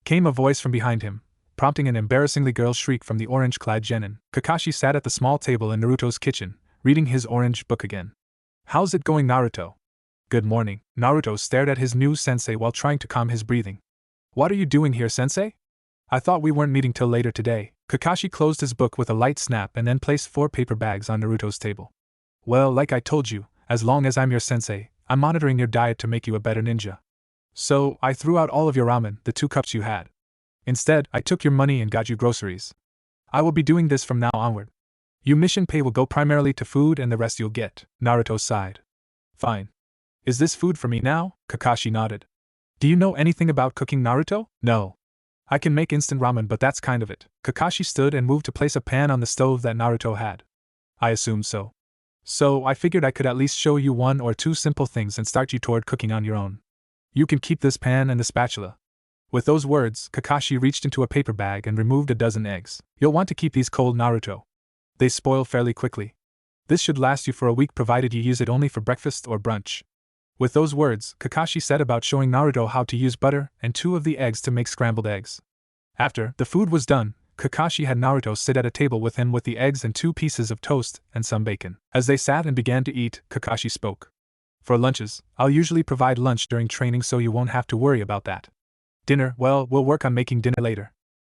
Came a voice from behind him, prompting an embarrassingly girl shriek from the orange-clad genin. Kakashi sat at the small table in Naruto's kitchen, reading his orange book again. How's it going, Naruto? Good morning. Naruto stared at his new sensei while trying to calm his breathing. What are you doing here, sensei? I thought we weren't meeting till later today. Kakashi closed his book with a light snap and then placed 4 paper bags on Naruto's table. Well, like I told you, as long as I'm your sensei, I'm monitoring your diet to make you a better ninja. So, I threw out all of your ramen, the 2 cups you had. Instead, I took your money and got you groceries. I will be doing this from now onward. Your mission pay will go primarily to food and the rest you'll get. Naruto sighed. Fine. Is this food for me now? Kakashi nodded. Do you know anything about cooking, Naruto? No. I can make instant ramen, but that's kind of it. Kakashi stood and moved to place a pan on the stove that Naruto had. I assumed so. So, I figured I could at least show you 1 or 2 simple things and start you toward cooking on your own. You can keep this pan and the spatula. With those words, Kakashi reached into a paper bag and removed a dozen eggs. You'll want to keep these cold, Naruto. They spoil fairly quickly. This should last you for a week provided you use it only for breakfast or brunch. With those words, Kakashi set about showing Naruto how to use butter and 2 of the eggs to make scrambled eggs. After the food was done, Kakashi had Naruto sit at a table with him with the eggs and 2 pieces of toast and some bacon. As they sat and began to eat, Kakashi spoke. For lunches, I'll usually provide lunch during training so you won't have to worry about that. Dinner, well, we'll work on making dinner later.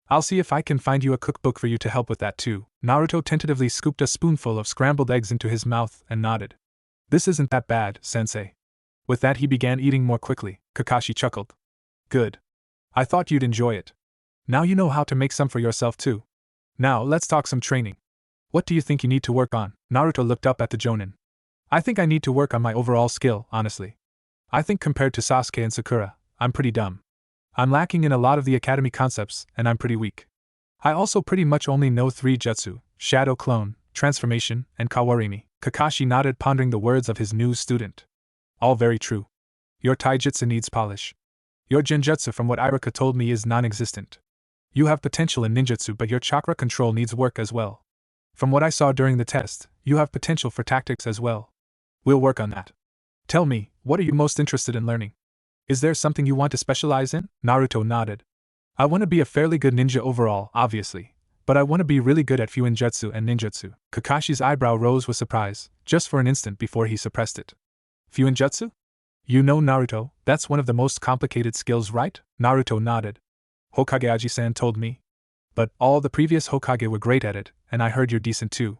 I'll see if I can find you a cookbook for you to help with that too. Naruto tentatively scooped a spoonful of scrambled eggs into his mouth and nodded. This isn't that bad, sensei. With that he began eating more quickly. Kakashi chuckled. Good. I thought you'd enjoy it. Now you know how to make some for yourself too. Now let's talk some training. What do you think you need to work on? Naruto looked up at the Jonin. I think I need to work on my overall skill, honestly. I think compared to Sasuke and Sakura, I'm pretty dumb. I'm lacking in a lot of the academy concepts, and I'm pretty weak. I also pretty much only know 3 jutsu: Shadow Clone, Transformation, and Kawarimi. Kakashi nodded, pondering the words of his new student. All very true. Your taijutsu needs polish. Your genjutsu, from what Iruka told me, is non-existent. You have potential in ninjutsu, but your chakra control needs work as well. From what I saw during the test, you have potential for tactics as well. We'll work on that. Tell me, what are you most interested in learning? Is there something you want to specialize in? Naruto nodded. I want to be a fairly good ninja overall, obviously, but I want to be really good at fuinjutsu and ninjutsu. Kakashi's eyebrow rose with surprise, just for an instant before he suppressed it. Fuinjutsu? You know, Naruto, that's one of the most complicated skills, right? Naruto nodded. Hokage Aji-san told me. But all the previous Hokage were great at it, and I heard you're decent too.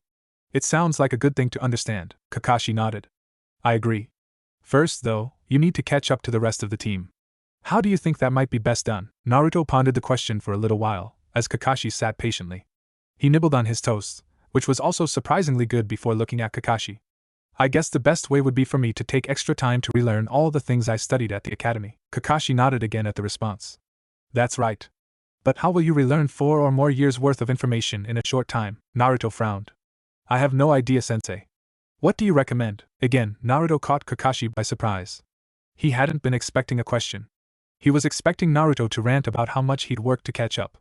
It sounds like a good thing to understand. Kakashi nodded. I agree. First, though, you need to catch up to the rest of the team. How do you think that might be best done? Naruto pondered the question for a little while, as Kakashi sat patiently. He nibbled on his toast, which was also surprisingly good before looking at Kakashi. I guess the best way would be for me to take extra time to relearn all the things I studied at the academy. Kakashi nodded again at the response. That's right. But how will you relearn 4 or more years' worth of information in a short time? Naruto frowned. I have no idea, sensei. What do you recommend? Again, Naruto caught Kakashi by surprise. He hadn't been expecting a question. He was expecting Naruto to rant about how much he'd worked to catch up.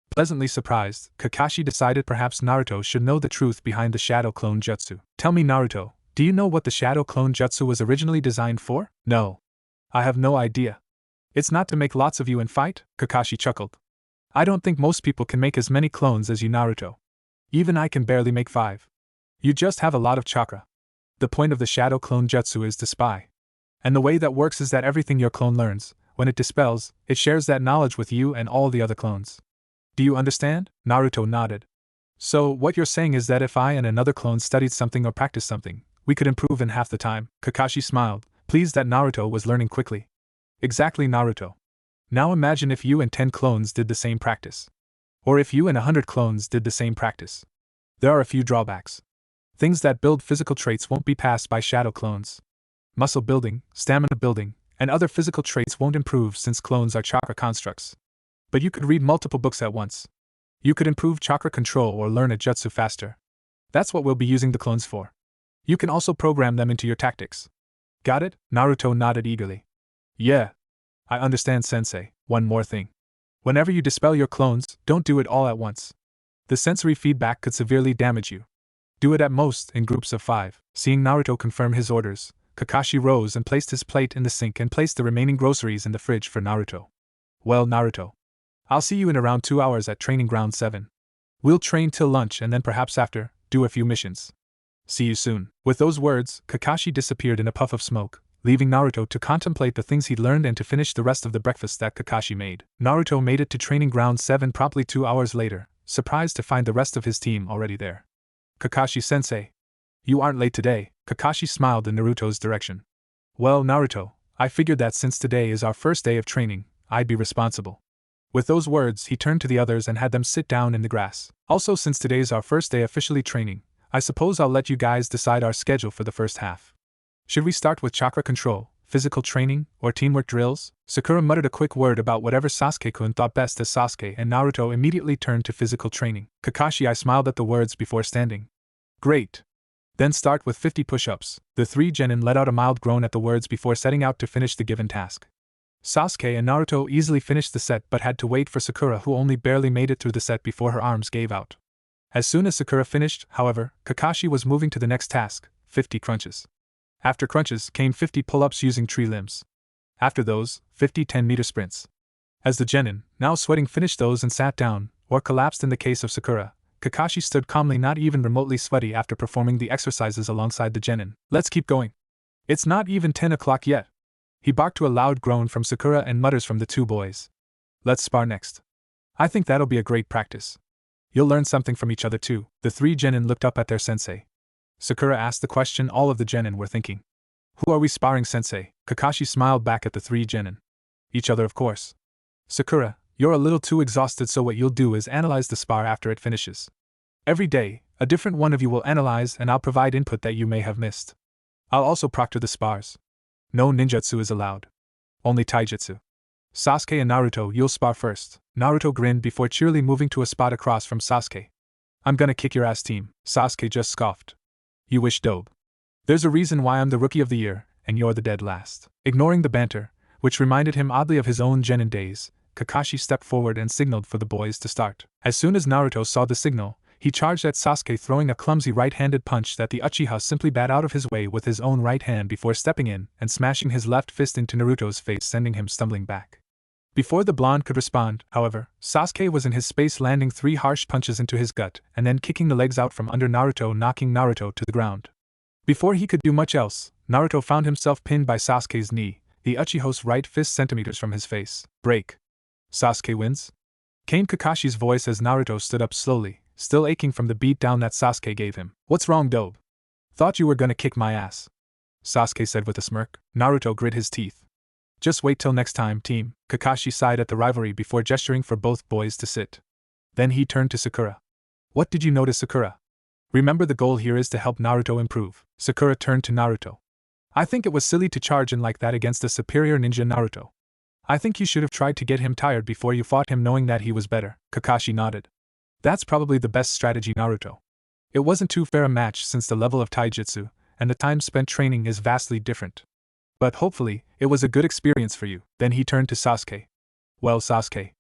Pleasantly surprised, Kakashi decided perhaps Naruto should know the truth behind the Shadow Clone Jutsu. Tell me, Naruto, do you know what the Shadow Clone Jutsu was originally designed for? No. I have no idea. It's not to make lots of you and fight? Kakashi chuckled. I don't think most people can make as many clones as you, Naruto. Even I can barely make 5. You just have a lot of chakra. The point of the Shadow Clone Jutsu is to spy. And the way that works is that everything your clone learns, when it dispels, it shares that knowledge with you and all the other clones. Do you understand? Naruto nodded. So, what you're saying is that if I and another clone studied something or practiced something, we could improve in half the time? Kakashi smiled, pleased that Naruto was learning quickly. Exactly, Naruto. Now imagine if you and 10 clones did the same practice. Or if you and 100 clones did the same practice. There are a few drawbacks. Things that build physical traits won't be passed by shadow clones. Muscle building, stamina building, and other physical traits won't improve since clones are chakra constructs. But you could read multiple books at once. You could improve chakra control or learn a jutsu faster. That's what we'll be using the clones for. You can also program them into your tactics. Got it? Naruto nodded eagerly. Yeah. I understand, sensei. One more thing. Whenever you dispel your clones, don't do it all at once. The sensory feedback could severely damage you. Do it at most in groups of 5. Seeing Naruto confirm his orders, Kakashi rose and placed his plate in the sink and placed the remaining groceries in the fridge for Naruto. Well, Naruto. I'll see you in around 2 hours at Training Ground 7. We'll train till lunch and then perhaps after, do a few missions. See you soon. With those words, Kakashi disappeared in a puff of smoke, leaving Naruto to contemplate the things he'd learned and to finish the rest of the breakfast that Kakashi made. Naruto made it to Training Ground 7 promptly 2 hours later, surprised to find the rest of his team already there. Kakashi-sensei. You aren't late today. Kakashi smiled in Naruto's direction. Well, Naruto, I figured that since today is our first day of training, I'd be responsible. With those words, he turned to the others and had them sit down in the grass. Also, since today's our first day officially training, I suppose I'll let you guys decide our schedule for the first half. Should we start with chakra control, physical training, or teamwork drills? Sakura muttered a quick word about whatever Sasuke-kun thought best as Sasuke and Naruto immediately turned to physical training. Kakashi, I smiled at the words before standing. Great. Then start with 50 push-ups. The 3 genin let out a mild groan at the words before setting out to finish the given task. Sasuke and Naruto easily finished the set but had to wait for Sakura, who only barely made it through the set before her arms gave out. As soon as Sakura finished, however, Kakashi was moving to the next task, 50 crunches. After crunches came 50 pull-ups using tree limbs. After those, 50 10-meter sprints. As the genin, now sweating, finished those and sat down, or collapsed in the case of Sakura, Kakashi stood calmly, not even remotely sweaty after performing the exercises alongside the genin. Let's keep going. It's not even 10 o'clock yet. He barked to a loud groan from Sakura and mutters from the 2 boys. Let's spar next. I think that'll be a great practice. You'll learn something from each other too. The 3 genin looked up at their sensei. Sakura asked the question all of the genin were thinking. Who are we sparring, sensei? Kakashi smiled back at the 3 genin. Each other, of course. Sakura, you're a little too exhausted, so what you'll do is analyze the spar after it finishes. Every day, a different one of you will analyze and I'll provide input that you may have missed. I'll also proctor the spars. No ninjutsu is allowed. Only taijutsu. Sasuke and Naruto, you'll spar first. Naruto grinned before cheerily moving to a spot across from Sasuke. I'm gonna kick your ass, team. Sasuke just scoffed. You wish, dope. There's a reason why I'm the rookie of the year, and you're the dead last. Ignoring the banter, which reminded him oddly of his own genin days, Kakashi stepped forward and signaled for the boys to start. As soon as Naruto saw the signal, He charged at Sasuke, throwing a clumsy right-handed punch that the Uchiha simply bat out of his way with his own right hand before stepping in and smashing his left fist into Naruto's face, sending him stumbling back. Before the blonde could respond, however, Sasuke was in his space, landing 3 harsh punches into his gut and then kicking the legs out from under Naruto, knocking Naruto to the ground. Before he could do much else, Naruto found himself pinned by Sasuke's knee, the Uchiha's right fist centimeters from his face. Break. Sasuke wins? Came Kakashi's voice as Naruto stood up slowly, still aching from the beat down that Sasuke gave him. What's wrong, Dobe? Thought you were gonna kick my ass, Sasuke said with a smirk. Naruto grit his teeth. Just wait till next time, team. Kakashi sighed at the rivalry before gesturing for both boys to sit. Then he turned to Sakura. What did you notice, Sakura? Remember, the goal here is to help Naruto improve. Sakura turned to Naruto. I think it was silly to charge in like that against a superior ninja, Naruto. I think you should have tried to get him tired before you fought him, knowing that he was better. Kakashi nodded. That's probably the best strategy, Naruto. It wasn't too fair a match since the level of taijutsu and the time spent training is vastly different. But hopefully, it was a good experience for you. Then he turned to Sasuke. Well, Sasuke,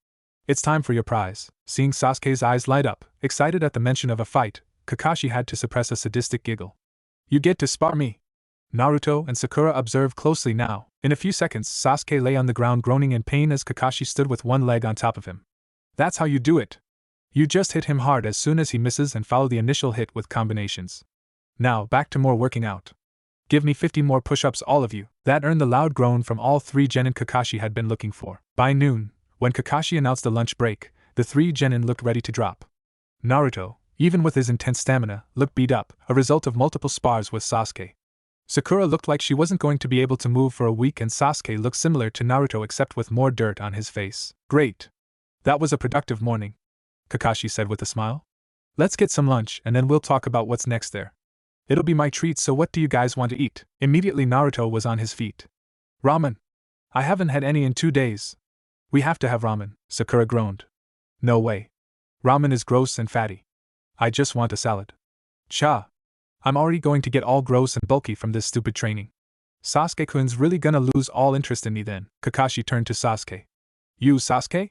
it's time for your prize. Seeing Sasuke's eyes light up, excited at the mention of a fight, Kakashi had to suppress a sadistic giggle. You get to spar me. Naruto and Sakura observed closely now. In a few seconds, Sasuke lay on the ground groaning in pain as Kakashi stood with one leg on top of him. That's how you do it. You just hit him hard as soon as he misses and follow the initial hit with combinations. Now, back to more working out. Give me 50 more push-ups, all of you. That earned the loud groan from all 3 genin Kakashi had been looking for. By noon, when Kakashi announced the lunch break, the 3 genin looked ready to drop. Naruto, even with his intense stamina, looked beat up, a result of multiple spars with Sasuke. Sakura looked like she wasn't going to be able to move for a week, and Sasuke looked similar to Naruto except with more dirt on his face. Great. That was a productive morning, Kakashi said with a smile. Let's get some lunch and then we'll talk about what's next there. It'll be my treat, so what do you guys want to eat? Immediately Naruto was on his feet. Ramen. I haven't had any in 2 days. We have to have ramen, Sakura groaned. No way. Ramen is gross and fatty. I just want a salad. Cha. I'm already going to get all gross and bulky from this stupid training. Sasuke-kun's really gonna lose all interest in me then. Kakashi turned to Sasuke. You, Sasuke?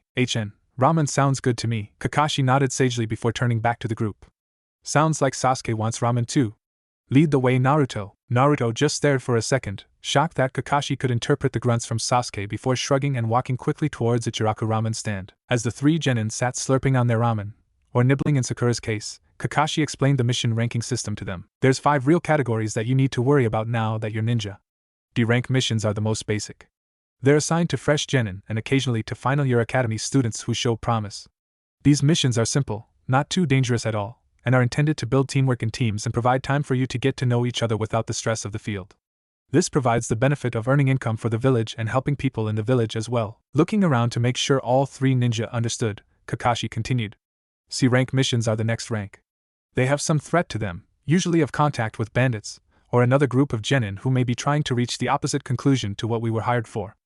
Ramen sounds good to me. Kakashi nodded sagely before turning back to the group. Sounds like Sasuke wants ramen too. Lead the way, Naruto. Naruto just stared for a second, shocked that Kakashi could interpret the grunts from Sasuke before shrugging and walking quickly towards Ichiraku ramen stand. As the 3 genin sat slurping on their ramen, or nibbling in Sakura's case, Kakashi explained the mission ranking system to them. There's 5 real categories that you need to worry about now that you're ninja. D-rank missions are the most basic. They're assigned to fresh genin and occasionally to final year academy students who show promise. These missions are simple, not too dangerous at all, and are intended to build teamwork in teams and provide time for you to get to know each other without the stress of the field. This provides the benefit of earning income for the village and helping people in the village as well. Looking around to make sure all 3 ninja understood, Kakashi continued. C-rank missions are the next rank. They have some threat to them, usually of contact with bandits, or another group of genin who may be trying to reach the opposite conclusion to what we were hired for.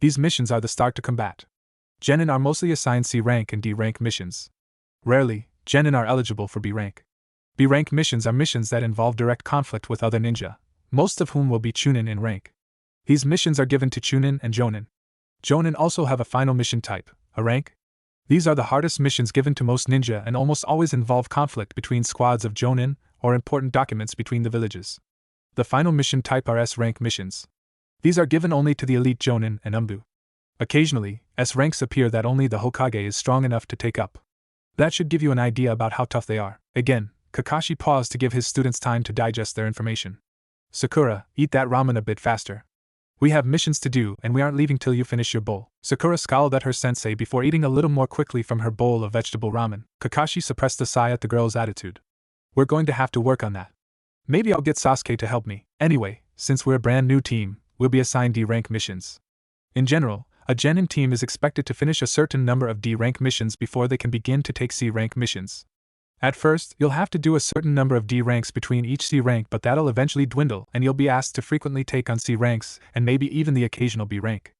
These missions are the start to combat. Genin are mostly assigned C-rank and D-rank missions. Rarely, genin are eligible for B-rank. B-rank missions are missions that involve direct conflict with other ninja, most of whom will be chunin in rank. These missions are given to chunin and jonin. Jonin also have a final mission type, a rank. These are the hardest missions given to most ninja and almost always involve conflict between squads of jonin or important documents between the villages. The final mission type are S-rank missions. These are given only to the elite jonin and umbu. Occasionally, S-ranks appear that only the Hokage is strong enough to take up. That should give you an idea about how tough they are. Again, Kakashi paused to give his students time to digest their information. Sakura, eat that ramen a bit faster. We have missions to do and we aren't leaving till you finish your bowl. Sakura scowled at her sensei before eating a little more quickly from her bowl of vegetable ramen. Kakashi suppressed a sigh at the girl's attitude. We're going to have to work on that. Maybe I'll get Sasuke to help me. Anyway, since we're a brand new team, we'll be assigned D-rank missions. In general, a genin team is expected to finish a certain number of D-rank missions before they can begin to take C-rank missions. At first, you'll have to do a certain number of D ranks between each C rank, but that'll eventually dwindle and you'll be asked to frequently take on C ranks and maybe even the occasional B rank.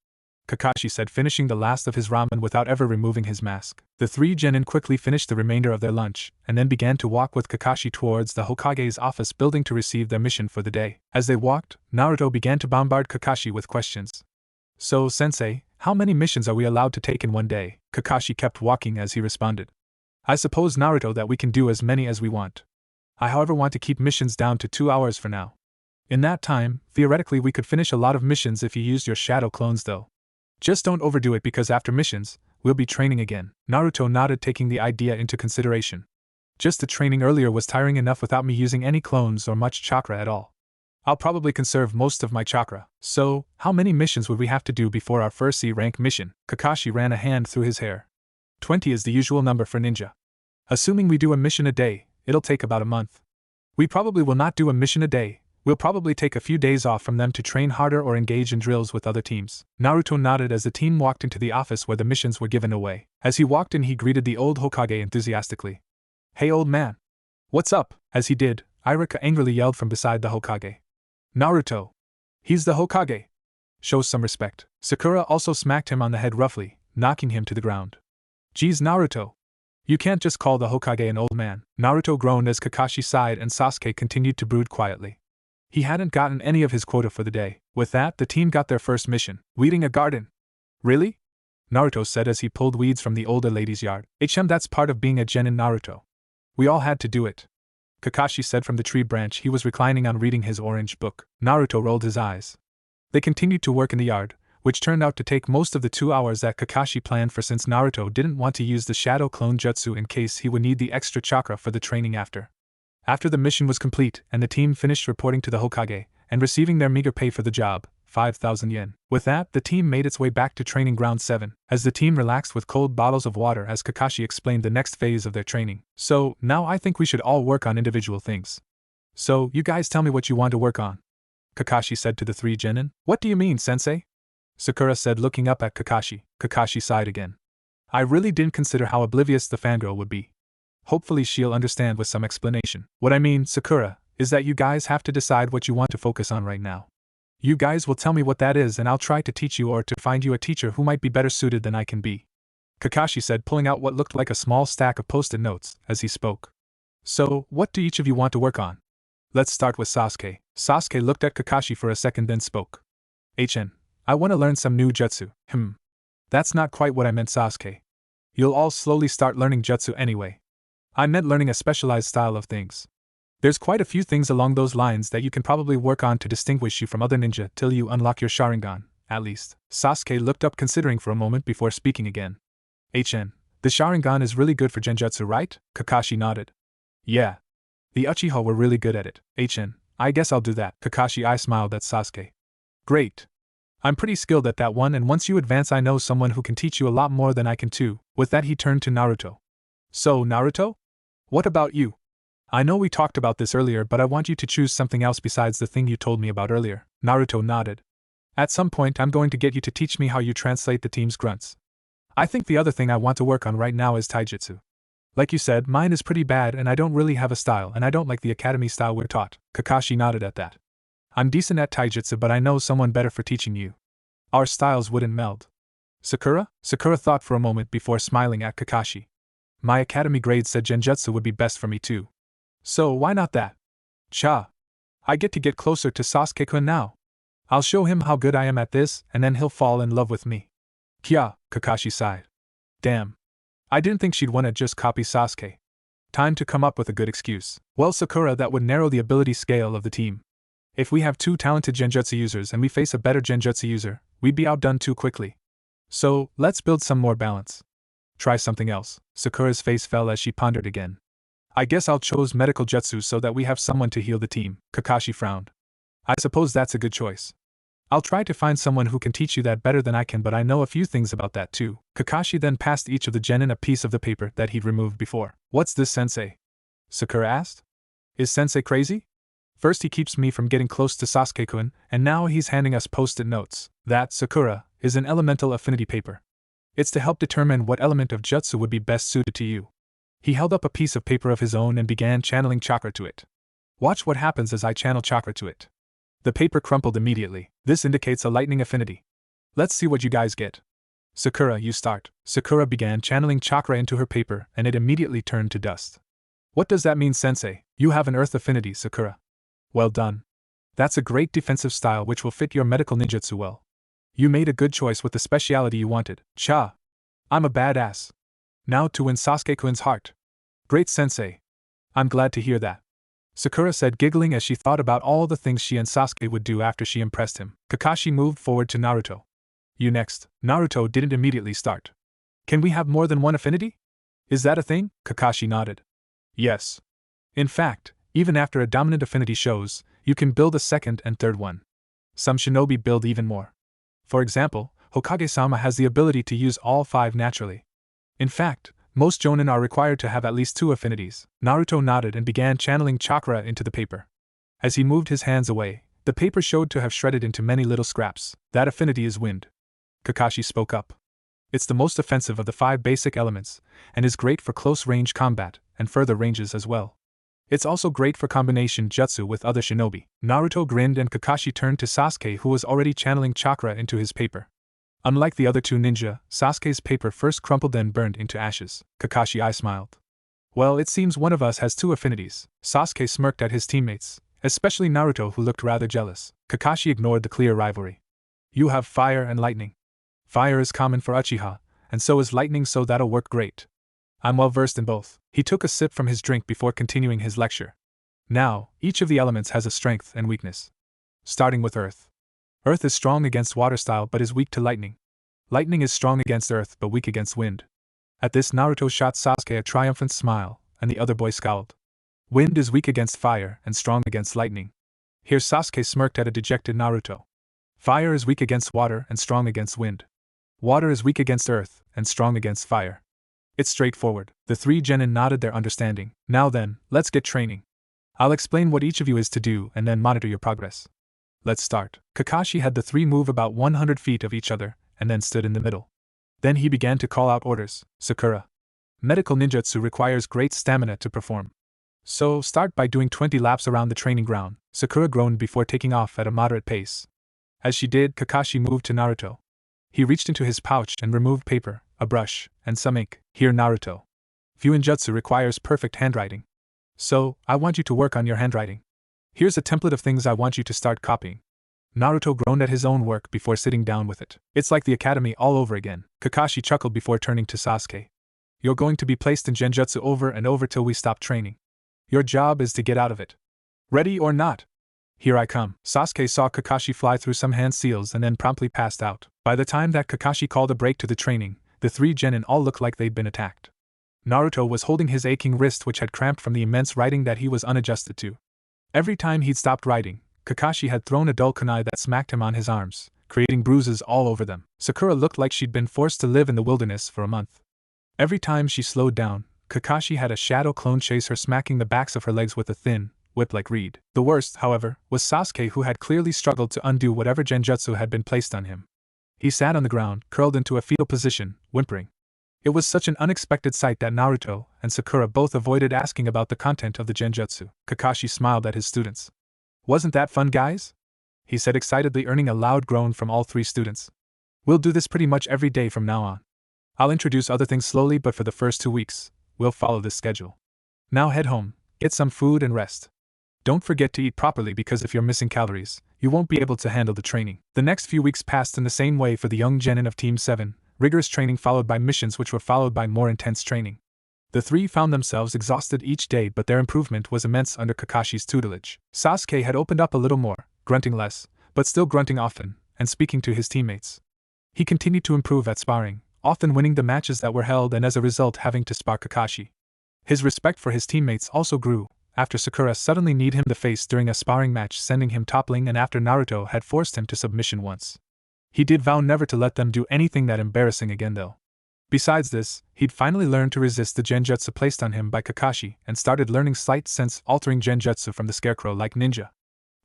Kakashi said, finishing the last of his ramen without ever removing his mask. The 3 genin quickly finished the remainder of their lunch and then began to walk with Kakashi towards the Hokage's office building to receive their mission for the day. As they walked, Naruto began to bombard Kakashi with questions. So, sensei, how many missions are we allowed to take in one day? Kakashi kept walking as he responded. I suppose, Naruto, that we can do as many as we want. I, however, want to keep missions down to 2 hours for now. In that time, theoretically, we could finish a lot of missions if you used your shadow clones, though. Just don't overdo it, because after missions, we'll be training again. Naruto nodded, taking the idea into consideration. Just the training earlier was tiring enough without me using any clones or much chakra at all. I'll probably conserve most of my chakra. So, how many missions would we have to do before our first C-rank mission? Kakashi ran a hand through his hair. 20 is the usual number for ninja. Assuming we do a mission a day, it'll take about a month. We probably will not do a mission a day. We'll probably take a few days off from them to train harder or engage in drills with other teams. Naruto nodded as the team walked into the office where the missions were given away. As he walked in, he greeted the old Hokage enthusiastically. Hey, old man. What's up? As he did, Iruka angrily yelled from beside the Hokage. Naruto. He's the Hokage. Show some respect. Sakura also smacked him on the head roughly, knocking him to the ground. Geez, Naruto. You can't just call the Hokage an old man. Naruto groaned as Kakashi sighed and Sasuke continued to brood quietly. He hadn't gotten any of his quota for the day. With that, the team got their first mission, weeding a garden. Really? Naruto said as he pulled weeds from the older lady's yard. That's part of being a genin, Naruto. We all had to do it. Kakashi said from the tree branch he was reclining on reading his orange book. Naruto rolled his eyes. They continued to work in the yard, which turned out to take most of the 2 hours that Kakashi planned for, since Naruto didn't want to use the shadow clone jutsu in case he would need the extra chakra for the training after. After the mission was complete and the team finished reporting to the Hokage and receiving their meager pay for the job, 5,000 yen. With that, the team made its way back to training ground 7, as the team relaxed with cold bottles of water as Kakashi explained the next phase of their training. So, now I think we should all work on individual things. So, you guys tell me what you want to work on. Kakashi said to the 3 genin. What do you mean, sensei? Sakura said, looking up at Kakashi. Kakashi sighed again. I really didn't consider how oblivious the fangirl would be. Hopefully she'll understand with some explanation. What I mean, Sakura, is that you guys have to decide what you want to focus on right now. You guys will tell me what that is and I'll try to teach you or to find you a teacher who might be better suited than I can be. Kakashi said, pulling out what looked like a small stack of post-it notes as he spoke. So, what do each of you want to work on? Let's start with Sasuke. Sasuke looked at Kakashi for a second, then spoke. I want to learn some new jutsu. That's not quite what I meant, Sasuke. You'll all slowly start learning jutsu anyway. I meant learning a specialized style of things. There's quite a few things along those lines that you can probably work on to distinguish you from other ninja till you unlock your Sharingan, at least. Sasuke looked up, considering for a moment before speaking again. The Sharingan is really good for genjutsu, right? Kakashi nodded. Yeah. The Uchiha were really good at it. I guess I'll do that. Kakashi smiled at Sasuke. Great. I'm pretty skilled at that one, and once you advance I know someone who can teach you a lot more than I can too. With that he turned to Naruto. So, Naruto? What about you? I know we talked about this earlier, but I want you to choose something else besides the thing you told me about earlier. Naruto nodded. At some point I'm going to get you to teach me how you translate the team's grunts. I think the other thing I want to work on right now is taijutsu. Like you said, mine is pretty bad and I don't really have a style, and I don't like the academy style we're taught. Kakashi nodded at that. I'm decent at taijutsu, but I know someone better for teaching you. Our styles wouldn't meld. Sakura? Sakura thought for a moment before smiling at Kakashi. My academy grade said genjutsu would be best for me too. So why not that? I get to get closer to Sasuke-kun now. I'll show him how good I am at this, and then he'll fall in love with me. Kakashi sighed. Damn. I didn't think she'd want to just copy Sasuke. Time to come up with a good excuse. Well, Sakura, that would narrow the ability scale of the team. If we have 2 talented genjutsu users and we face a better genjutsu user, we'd be outdone too quickly. So, let's build some more balance. Try something else. Sakura's face fell as she pondered again. I guess I'll choose medical jutsu so that we have someone to heal the team. Kakashi frowned. I suppose that's a good choice. I'll try to find someone who can teach you that better than I can, but I know a few things about that too. Kakashi then passed each of the genin a piece of the paper that he'd removed before. What's this, sensei? Sakura asked. Is sensei crazy? First he keeps me from getting close to Sasuke-kun, and now he's handing us post-it notes. That, Sakura, is an elemental affinity paper. It's to help determine what element of jutsu would be best suited to you. He held up a piece of paper of his own and began channeling chakra to it. Watch what happens as I channel chakra to it. The paper crumpled immediately. This indicates a lightning affinity. Let's see what you guys get. Sakura, you start. Sakura began channeling chakra into her paper, and it immediately turned to dust. What does that mean, sensei? You have an earth affinity, Sakura. Well done. That's a great defensive style which will fit your medical ninjutsu well. You made a good choice with the speciality you wanted. I'm a badass. Now to win Sasuke-kun's heart. Great sensei. I'm glad to hear that. Sakura said, giggling as she thought about all the things she and Sasuke would do after she impressed him. Kakashi moved forward to Naruto. You next. Naruto didn't immediately start. Can we have more than one affinity? Is that a thing? Kakashi nodded. Yes. In fact, even after a dominant affinity shows, you can build a second and third one. Some shinobi build even more. For example, Hokage-sama has the ability to use all 5 naturally. In fact, most jonin are required to have at least 2 affinities. Naruto nodded and began channeling chakra into the paper. As he moved his hands away, the paper showed to have shredded into many little scraps. That affinity is wind. Kakashi spoke up. It's the most offensive of the 5 basic elements, and is great for close-range combat, and further ranges as well. It's also great for combination jutsu with other shinobi. Naruto grinned and Kakashi turned to Sasuke, who was already channeling chakra into his paper. Unlike the other 2 ninja, Sasuke's paper first crumpled then burned into ashes. Kakashi smiled. Well, it seems one of us has 2 affinities. Sasuke smirked at his teammates, especially Naruto, who looked rather jealous. Kakashi ignored the clear rivalry. You have fire and lightning. Fire is common for Uchiha, and so is lightning, so that'll work great. I'm well versed in both. He took a sip from his drink before continuing his lecture. Now, each of the elements has a strength and weakness. Starting with earth. Earth is strong against water style but is weak to lightning. Lightning is strong against earth but weak against wind. At this, Naruto shot Sasuke a triumphant smile, and the other boy scowled. Wind is weak against fire and strong against lightning. Here Sasuke smirked at a dejected Naruto. Fire is weak against water and strong against wind. Water is weak against earth and strong against fire. It's straightforward. The 3 genin nodded their understanding. Now then, let's get training. I'll explain what each of you is to do and then monitor your progress. Let's start. Kakashi had the 3 move about 100 feet of each other, and then stood in the middle. Then he began to call out orders. Sakura. Medical ninjutsu requires great stamina to perform. So, start by doing 20 laps around the training ground. Sakura groaned before taking off at a moderate pace. As she did, Kakashi moved to Naruto. He reached into his pouch and removed paper, a brush, and some ink. Here, Naruto. Fuinjutsu requires perfect handwriting. So, I want you to work on your handwriting. Here's a template of things I want you to start copying. Naruto groaned at his own work before sitting down with it. It's like the academy all over again. Kakashi chuckled before turning to Sasuke. You're going to be placed in genjutsu over and over till we stop training. Your job is to get out of it. Ready or not? Here I come. Sasuke saw Kakashi fly through some hand seals and then promptly passed out. By the time that Kakashi called a break to the training, the 3 genin all looked like they'd been attacked. Naruto was holding his aching wrist, which had cramped from the immense writing that he was unadjusted to. Every time he'd stopped writing, Kakashi had thrown a dull kunai that smacked him on his arms, creating bruises all over them. Sakura looked like she'd been forced to live in the wilderness for a month. Every time she slowed down, Kakashi had a shadow clone chase her, smacking the backs of her legs with a thin, whip-like reed. The worst, however, was Sasuke, who had clearly struggled to undo whatever genjutsu had been placed on him. He sat on the ground, curled into a fetal position, whimpering. It was such an unexpected sight that Naruto and Sakura both avoided asking about the content of the genjutsu. Kakashi smiled at his students. Wasn't that fun, guys? He said excitedly, earning a loud groan from all 3 students. We'll do this pretty much every day from now on. I'll introduce other things slowly, but for the first 2 weeks, we'll follow this schedule. Now head home, get some food and rest. Don't forget to eat properly, because if you're missing calories, you won't be able to handle the training. The next few weeks passed in the same way for the young genin of Team 7, rigorous training followed by missions which were followed by more intense training. The 3 found themselves exhausted each day, but their improvement was immense under Kakashi's tutelage. Sasuke had opened up a little more, grunting less, but still grunting often, and speaking to his teammates. He continued to improve at sparring, often winning the matches that were held and as a result having to spar Kakashi. His respect for his teammates also grew, after Sakura suddenly kneed him the face during a sparring match, sending him toppling, and after Naruto had forced him to submission once. He did vow never to let them do anything that embarrassing again, though. Besides this, he'd finally learned to resist the genjutsu placed on him by Kakashi and started learning slight sense-altering genjutsu from the scarecrow-like ninja.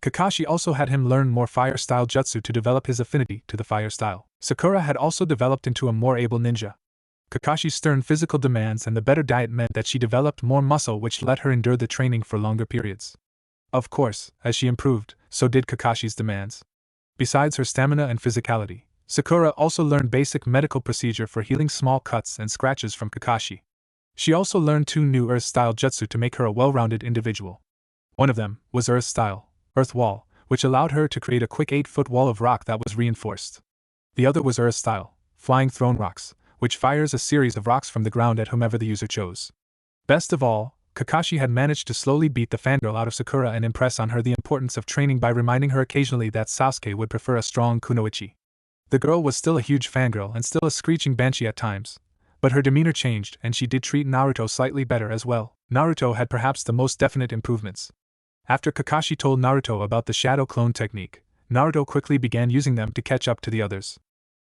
Kakashi also had him learn more fire-style jutsu to develop his affinity to the fire style. Sakura had also developed into a more able ninja. Kakashi's stern physical demands and the better diet meant that she developed more muscle, which let her endure the training for longer periods. Of course, as she improved, so did Kakashi's demands. Besides her stamina and physicality, Sakura also learned basic medical procedure for healing small cuts and scratches from Kakashi. She also learned 2 new Earth-style jutsu to make her a well-rounded individual. One of them was Earth-style, Earth Wall, which allowed her to create a quick 8-foot wall of rock that was reinforced. The other was Earth-style, Flying Thrown Rocks, which fires a series of rocks from the ground at whomever the user chose. Best of all, Kakashi had managed to slowly beat the fangirl out of Sakura and impress on her the importance of training by reminding her occasionally that Sasuke would prefer a strong kunoichi. The girl was still a huge fangirl and still a screeching banshee at times, but her demeanor changed and she did treat Naruto slightly better as well. Naruto had perhaps the most definite improvements. After Kakashi told Naruto about the shadow clone technique, Naruto quickly began using them to catch up to the others.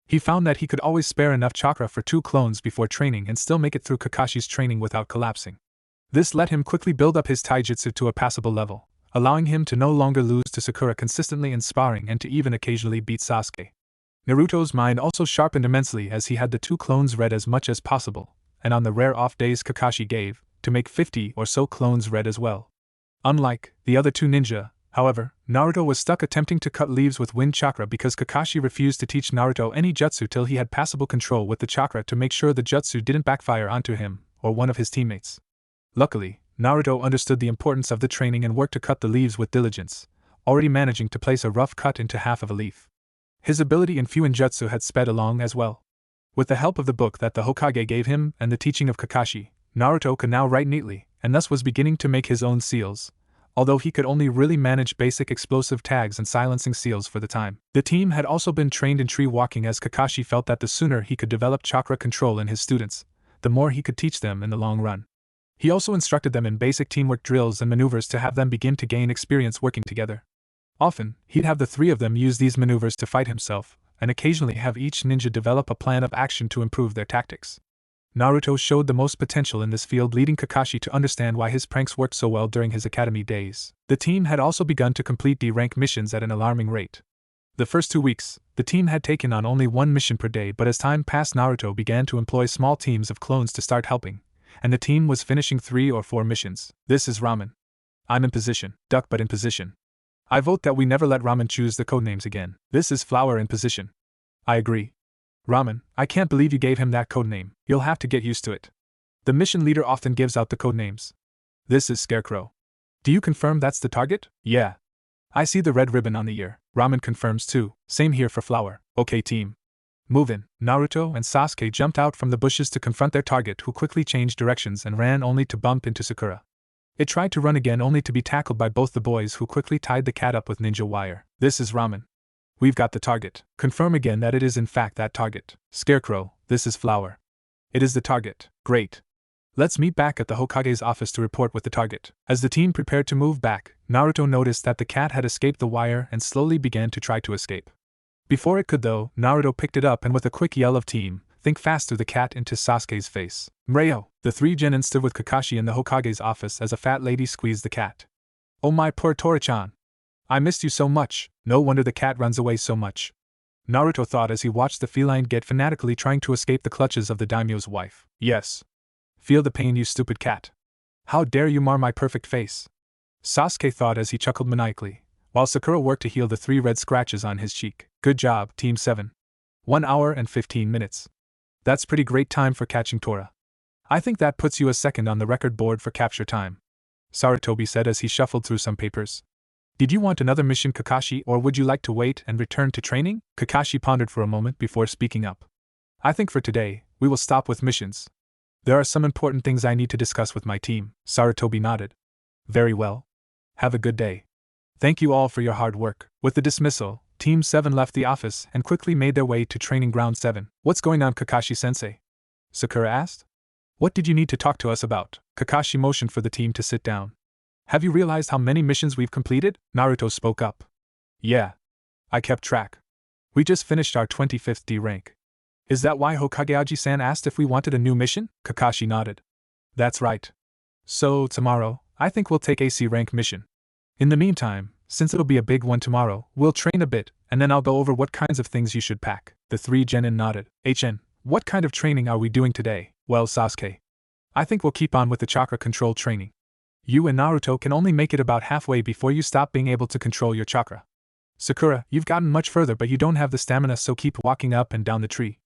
He found that he could always spare enough chakra for 2 clones before training and still make it through Kakashi's training without collapsing. This let him quickly build up his taijutsu to a passable level, allowing him to no longer lose to Sakura consistently in sparring and to even occasionally beat Sasuke. Naruto's mind also sharpened immensely as he had the 2 clones read as much as possible, and on the rare off days Kakashi gave, to make 50 or so clones read as well. Unlike the other 2 ninja, however, Naruto was stuck attempting to cut leaves with wind chakra because Kakashi refused to teach Naruto any jutsu till he had passable control with the chakra to make sure the jutsu didn't backfire onto him or one of his teammates. Luckily, Naruto understood the importance of the training and worked to cut the leaves with diligence, already managing to place a rough cut into half of a leaf. His ability in Fuinjutsu had sped along as well. With the help of the book that the Hokage gave him and the teaching of Kakashi, Naruto could now write neatly, and thus was beginning to make his own seals, although he could only really manage basic explosive tags and silencing seals for the time. The team had also been trained in tree walking as Kakashi felt that the sooner he could develop chakra control in his students, the more he could teach them in the long run. He also instructed them in basic teamwork drills and maneuvers to have them begin to gain experience working together. Often, he'd have the 3 of them use these maneuvers to fight himself, and occasionally have each ninja develop a plan of action to improve their tactics. Naruto showed the most potential in this field, leading Kakashi to understand why his pranks worked so well during his academy days. The team had also begun to complete D-rank missions at an alarming rate. The first 2 weeks, the team had taken on only 1 mission per day, but as time passed Naruto began to employ small teams of clones to start helping, and the team was finishing 3 or 4 missions. This is Ramen. I'm in position. Duck but in position. I vote that we never let Ramen choose the codenames again. This is Flower in position. I agree. Ramen, I can't believe you gave him that codename. You'll have to get used to it. The mission leader often gives out the codenames. This is Scarecrow. Do you confirm that's the target? Yeah. I see the red ribbon on the ear. Ramen confirms too. Same here for Flower. Okay team. Move in. Naruto and Sasuke jumped out from the bushes to confront their target, who quickly changed directions and ran only to bump into Sakura. It tried to run again only to be tackled by both the boys, who quickly tied the cat up with ninja wire. This is Ramen. We've got the target. Confirm again that it is in fact that target. Scarecrow, this is Flower. It is the target. Great. Let's meet back at the Hokage's office to report with the target. As the team prepared to move back, Naruto noticed that the cat had escaped the wire and slowly began to try to escape. Before it could though, Naruto picked it up and with a quick yell of team, think fast threw the cat into Sasuke's face. Mreo! The 3 genin stood with Kakashi in the Hokage's office as a fat lady squeezed the cat. Oh my poor Tori-chan! I missed you so much, no wonder the cat runs away so much. Naruto thought as he watched the feline get fanatically trying to escape the clutches of the daimyo's wife. Yes. Feel the pain, you stupid cat. How dare you mar my perfect face? Sasuke thought as he chuckled maniacally, while Sakura worked to heal the 3 red scratches on his cheek. Good job, Team 7. 1 hour and 15 minutes. That's pretty great time for catching Tora. I think that puts you a second on the record board for capture time, Sarutobi said as he shuffled through some papers. Did you want another mission, Kakashi, or would you like to wait and return to training? Kakashi pondered for a moment before speaking up. I think for today, we will stop with missions. There are some important things I need to discuss with my team. Sarutobi nodded. Very well. Have a good day. Thank you all for your hard work. With the dismissal, Team 7 left the office and quickly made their way to Training Ground 7. What's going on, Kakashi-sensei? Sakura asked. What did you need to talk to us about? Kakashi motioned for the team to sit down. Have you realized how many missions we've completed? Naruto spoke up. Yeah. I kept track. We just finished our 25th D rank. Is that why Hokage-Aji-san asked if we wanted a new mission? Kakashi nodded. That's right. So, tomorrow, I think we'll take a C rank mission. In the meantime, since it'll be a big one tomorrow, we'll train a bit, and then I'll go over what kinds of things you should pack. The 3 genin nodded. HN, what kind of training are we doing today? Well, Sasuke, I think we'll keep on with the chakra control training. You and Naruto can only make it about halfway before you stop being able to control your chakra. Sakura, you've gotten much further but you don't have the stamina, so keep walking up and down the tree.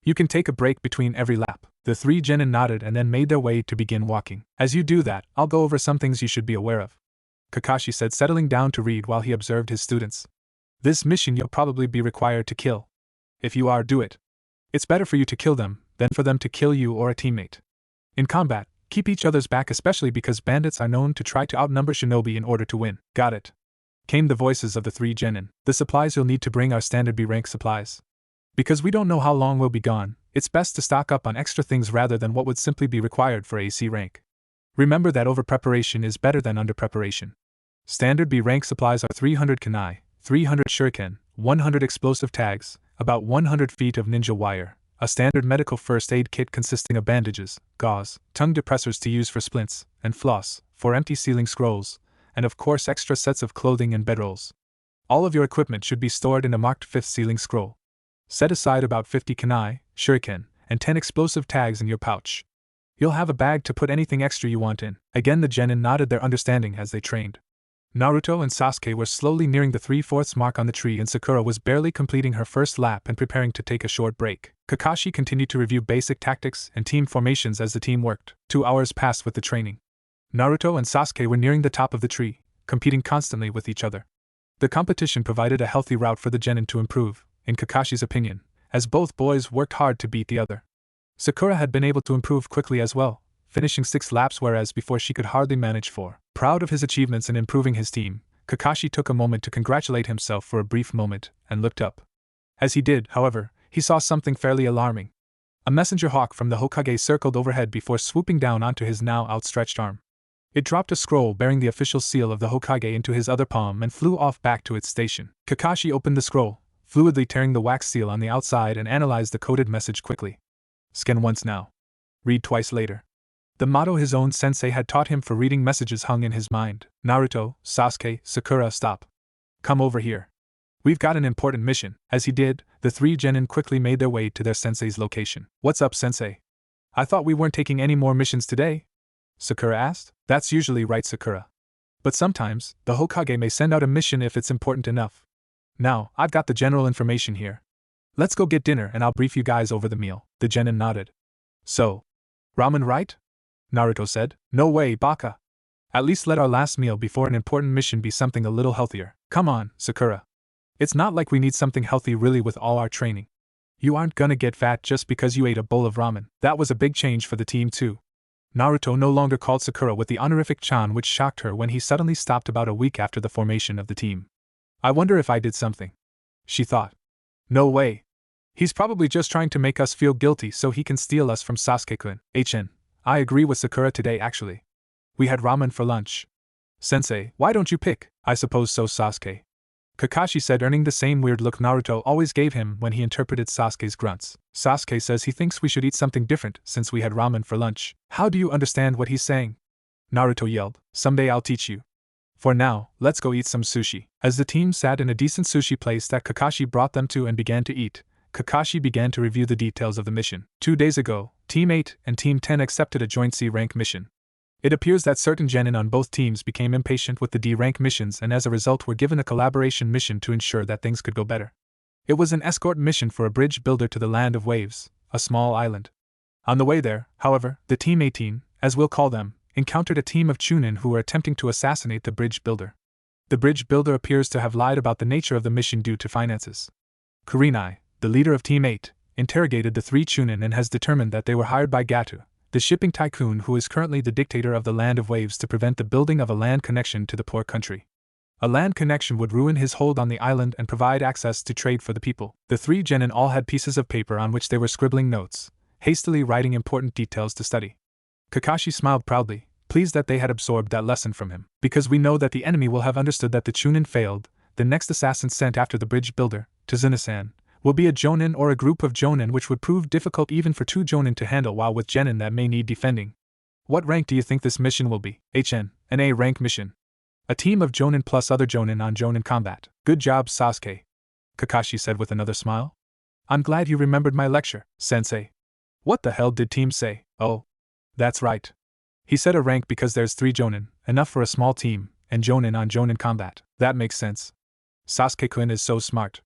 You can take a break between every lap. The 3 genin nodded and then made their way to begin walking. As you do that, I'll go over some things you should be aware of, Kakashi said, settling down to read while he observed his students. This mission you'll probably be required to kill. If you are, do it. It's better for you to kill them than for them to kill you or a teammate. In combat, Keep each other's back, especially because bandits are known to try to outnumber shinobi in order to win. Got it. Came the voices of the 3 genin. The supplies you'll need to bring are standard B rank supplies. Because we don't know how long we'll be gone, it's best to stock up on extra things rather than what would simply be required for AC rank. Remember that over-preparation is better than under-preparation. Standard B rank supplies are 300 kunai, 300 shuriken, 100 explosive tags, about 100 feet of ninja wire, a standard medical first aid kit consisting of bandages, gauze, tongue depressors to use for splints, and floss, for empty sealing scrolls, and of course extra sets of clothing and bedrolls. All of your equipment should be stored in a marked 5th sealing scroll. Set aside about 50 kunai, shuriken, and 10 explosive tags in your pouch. You'll have a bag to put anything extra you want in. Again the genin nodded their understanding as they trained. Naruto and Sasuke were slowly nearing the 3/4 mark on the tree, and Sakura was barely completing her first lap and preparing to take a short break. Kakashi continued to review basic tactics and team formations as the team worked. 2 hours passed with the training. Naruto and Sasuke were nearing the top of the tree, competing constantly with each other. The competition provided a healthy route for the genin to improve, in Kakashi's opinion, as both boys worked hard to beat the other. Sakura had been able to improve quickly as well, finishing 6 laps, whereas before she could hardly manage 4. Proud of his achievements in improving his team, Kakashi took a moment to congratulate himself for a brief moment, and looked up. As he did, however, he saw something fairly alarming. A messenger hawk from the Hokage circled overhead before swooping down onto his now outstretched arm. It dropped a scroll bearing the official seal of the Hokage into his other palm and flew off back to its station. Kakashi opened the scroll, fluidly tearing the wax seal on the outside, and analyzed the coded message quickly. Scan once now. Read twice later. The motto his own sensei had taught him for reading messages hung in his mind. Naruto, Sasuke, Sakura, stop. Come over here. We've got an important mission. As he did, the 3 genin quickly made their way to their sensei's location. What's up, sensei? I thought we weren't taking any more missions today? Sakura asked. That's usually right, Sakura. But sometimes, the Hokage may send out a mission if it's important enough. Now, I've got the general information here. Let's go get dinner and I'll brief you guys over the meal. The genin nodded. So, ramen, right? Naruto said. No way, Baka. At least let our last meal before an important mission be something a little healthier. Come on, Sakura. It's not like we need something healthy really with all our training. You aren't gonna get fat just because you ate a bowl of ramen. That was a big change for the team too. Naruto no longer called Sakura with the honorific chan, which shocked her when he suddenly stopped about a week after the formation of the team. I wonder if I did something, she thought. No way. He's probably just trying to make us feel guilty so he can steal us from Sasuke-kun. I agree with Sakura today actually. We had ramen for lunch. Sensei, why don't you pick? I suppose so, Sasuke. Kakashi said, earning the same weird look Naruto always gave him when he interpreted Sasuke's grunts. Sasuke says he thinks we should eat something different since we had ramen for lunch. How do you understand what he's saying? Naruto yelled. Someday I'll teach you. For now, let's go eat some sushi. As the team sat in a decent sushi place that Kakashi brought them to and began to eat, Kakashi began to review the details of the mission. 2 days ago, Team 8 and Team 10 accepted a joint C-rank mission. It appears that certain genin on both teams became impatient with the D-rank missions and as a result were given a collaboration mission to ensure that things could go better. It was an escort mission for a bridge builder to the Land of Waves, a small island. On the way there, however, the Team 18, as we'll call them, encountered a team of Chunin who were attempting to assassinate the bridge builder. The bridge builder appears to have lied about the nature of the mission due to finances. Kurenai, the leader of Team 8, interrogated the 3 Chunin and has determined that they were hired by Gatu, the shipping tycoon who is currently the dictator of the Land of Waves, to prevent the building of a land connection to the poor country. A land connection would ruin his hold on the island and provide access to trade for the people. The 3 genin all had pieces of paper on which they were scribbling notes, hastily writing important details to study. Kakashi smiled proudly, pleased that they had absorbed that lesson from him. Because we know that the enemy will have understood that the Chunin failed, the next assassin sent after the bridge builder, Tazuna-san, will be a jonin or a group of jonin, which would prove difficult even for 2 jonin to handle, while with genin that may need defending. What rank do you think this mission will be? An A rank mission. A team of jonin plus other jonin on jonin combat. Good job, Sasuke, Kakashi said with another smile. I'm glad you remembered my lecture, sensei. What the hell did team say? Oh, that's right. He said a rank because there's 3 jonin, enough for a small team, and jonin on jonin combat. That makes sense. Sasuke-kun is so smart,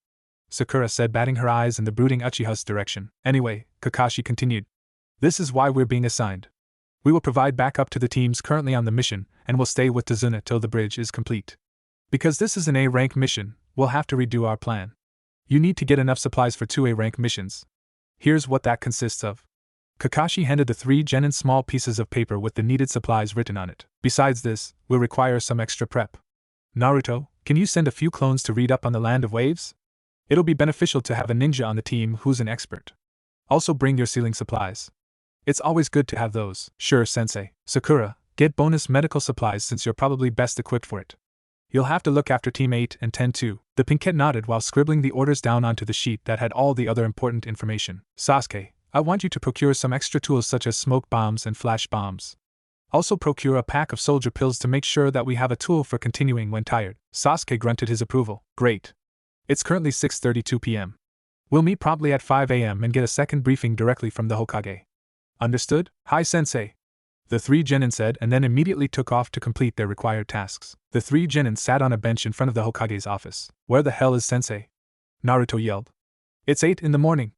Sakura said, batting her eyes in the brooding Uchiha's direction. Anyway, Kakashi continued. This is why we're being assigned. We will provide backup to the teams currently on the mission, and will stay with Tazuna till the bridge is complete. Because this is an A-rank mission, we'll have to redo our plan. You need to get enough supplies for 2 A-rank missions. Here's what that consists of. Kakashi handed the 3 genin small pieces of paper with the needed supplies written on it. Besides this, we'll require some extra prep. Naruto, can you send a few clones to read up on the Land of Waves? It'll be beneficial to have a ninja on the team who's an expert. Also bring your sealing supplies. It's always good to have those. Sure, Sensei. Sakura, get bonus medical supplies since you're probably best equipped for it. You'll have to look after Team 8 and 10 too. The Pinkette nodded while scribbling the orders down onto the sheet that had all the other important information. Sasuke, I want you to procure some extra tools such as smoke bombs and flash bombs. Also procure a pack of soldier pills to make sure that we have a tool for continuing when tired. Sasuke grunted his approval. Great. It's currently 6:32 p.m. We'll meet promptly at 5 a.m. and get a second briefing directly from the Hokage. Understood? Hi, Sensei. The 3 genin said and then immediately took off to complete their required tasks. The 3 genin sat on a bench in front of the Hokage's office. Where the hell is Sensei? Naruto yelled. It's 8 in the morning.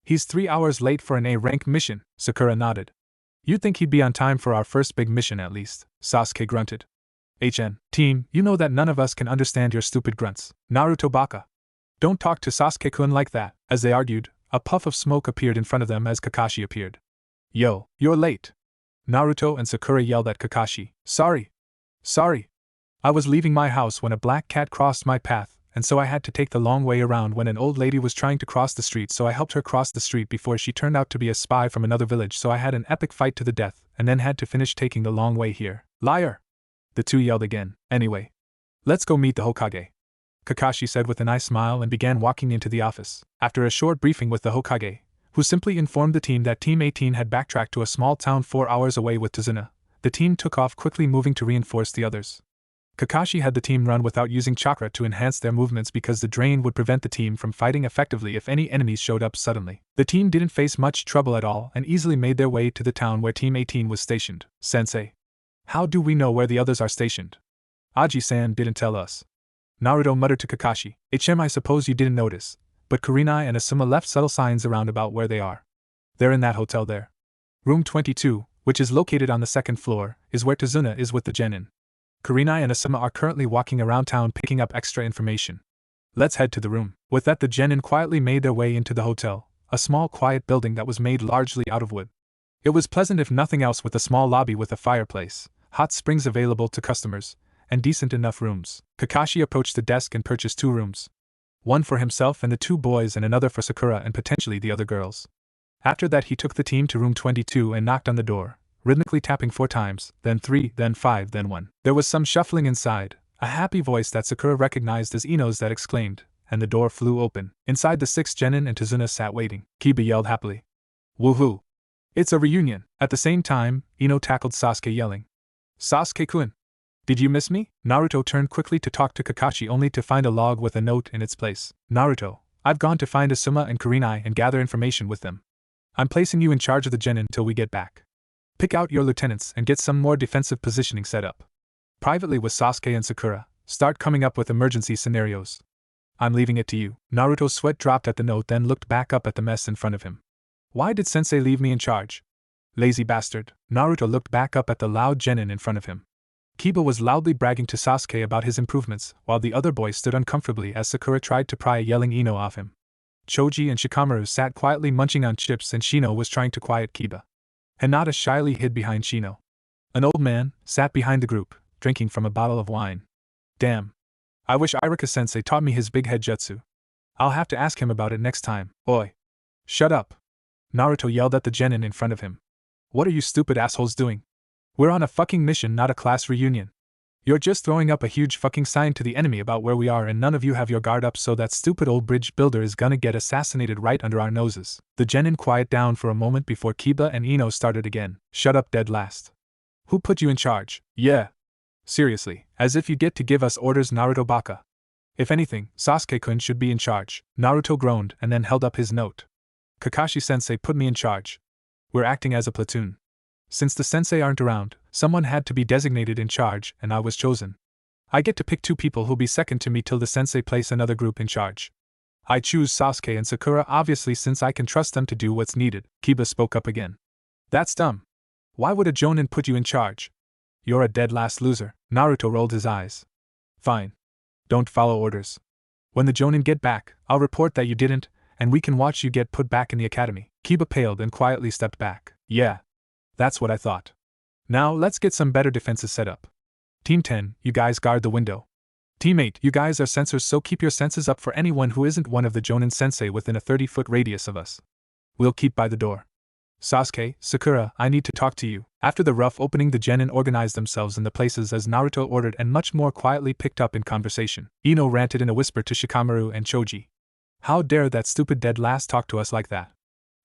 He's 3 hours late for an A-rank mission, Sakura nodded. You'd think he'd be on time for our first big mission at least, Sasuke grunted. Team, you know that none of us can understand your stupid grunts. Naruto baka. Don't talk to Sasuke-kun like that. As they argued, a puff of smoke appeared in front of them as Kakashi appeared. Yo, you're late. Naruto and Sakura yelled at Kakashi. Sorry. I was leaving my house when a black cat crossed my path, and so I had to take the long way around when an old lady was trying to cross the street, so I helped her cross the street before she turned out to be a spy from another village, so I had an epic fight to the death, and then had to finish taking the long way here. Liar! The 2 yelled again. Anyway, let's go meet the Hokage, Kakashi said with a nice smile and began walking into the office. After a short briefing with the Hokage, who simply informed the team that Team 18 had backtracked to a small town 4 hours away with Tazuna, the team took off quickly, moving to reinforce the others. Kakashi had the team run without using chakra to enhance their movements because the drain would prevent the team from fighting effectively if any enemies showed up suddenly. The team didn't face much trouble at all and easily made their way to the town where Team 18 was stationed. Sensei, how do we know where the others are stationed? Aji-san didn't tell us. Naruto muttered to Kakashi. I suppose you didn't notice, but Kurenai and Asuma left subtle signs around about where they are. They're in that hotel there. Room 22, which is located on the 2nd floor, is where Tazuna is with the genin. Kurenai and Asuma are currently walking around town picking up extra information. Let's head to the room. With that, the genin quietly made their way into the hotel, a small quiet building that was made largely out of wood. It was pleasant if nothing else, with a small lobby with a fireplace, hot springs available to customers, and decent enough rooms. Kakashi approached the desk and purchased 2 rooms. One for himself and the 2 boys and another for Sakura and potentially the other girls. After that, he took the team to room 22 and knocked on the door, rhythmically tapping 4 times, then 3, then 5, then 1. There was some shuffling inside, a happy voice that Sakura recognized as Ino's that exclaimed, and the door flew open. Inside, the 6 genin and Tazuna sat waiting. Kiba yelled happily. Woohoo! It's a reunion! At the same time, Ino tackled Sasuke, yelling, Sasuke-kun! Did you miss me? Naruto turned quickly to talk to Kakashi only to find a log with a note in its place. Naruto, I've gone to find Asuma and Kurenai and gather information with them. I'm placing you in charge of the genin till we get back. Pick out your lieutenants and get some more defensive positioning set up. Privately with Sasuke and Sakura, start coming up with emergency scenarios. I'm leaving it to you. Naruto's sweat dropped at the note, then looked back up at the mess in front of him. Why did Sensei leave me in charge? Lazy bastard. Naruto looked back up at the loud genin in front of him. Kiba was loudly bragging to Sasuke about his improvements, while the other boy stood uncomfortably as Sakura tried to pry a yelling Ino off him. Choji and Shikamaru sat quietly munching on chips, and Shino was trying to quiet Kiba. Hinata shyly hid behind Shino. An old man sat behind the group, drinking from a bottle of wine. Damn. I wish Iruka-sensei taught me his big head jutsu. I'll have to ask him about it next time. Oi! Shut up! Naruto yelled at the genin in front of him. What are you stupid assholes doing? We're on a fucking mission, not a class reunion. You're just throwing up a huge fucking sign to the enemy about where we are, and none of you have your guard up, so that stupid old bridge builder is gonna get assassinated right under our noses. The genin quieted down for a moment before Kiba and Ino started again. Shut up dead last. Who put you in charge? Yeah. Seriously, as if you get to give us orders, Naruto baka. If anything, Sasuke-kun should be in charge. Naruto groaned and then held up his note. Kakashi-sensei put me in charge. We're acting as a platoon. Since the sensei aren't around, someone had to be designated in charge, and I was chosen. I get to pick 2 people who'll be second to me till the sensei place another group in charge. I choose Sasuke and Sakura obviously, since I can trust them to do what's needed. Kiba spoke up again. That's dumb. Why would a jonin put you in charge? You're a dead last loser. Naruto rolled his eyes. Fine. Don't follow orders. When the jonin get back, I'll report that you didn't, and we can watch you get put back in the academy. Kiba paled and quietly stepped back. Yeah. That's what I thought. Now let's get some better defenses set up. Team 10, you guys guard the window. Team 8, you guys are sensors, so keep your senses up for anyone who isn't one of the Jonin sensei within a 30-foot radius of us. We'll keep by the door. Sasuke, Sakura, I need to talk to you. After the rough opening, the genin organized themselves in the places as Naruto ordered and much more quietly picked up in conversation. Ino ranted in a whisper to Shikamaru and Choji. How dare that stupid dead last talk to us like that?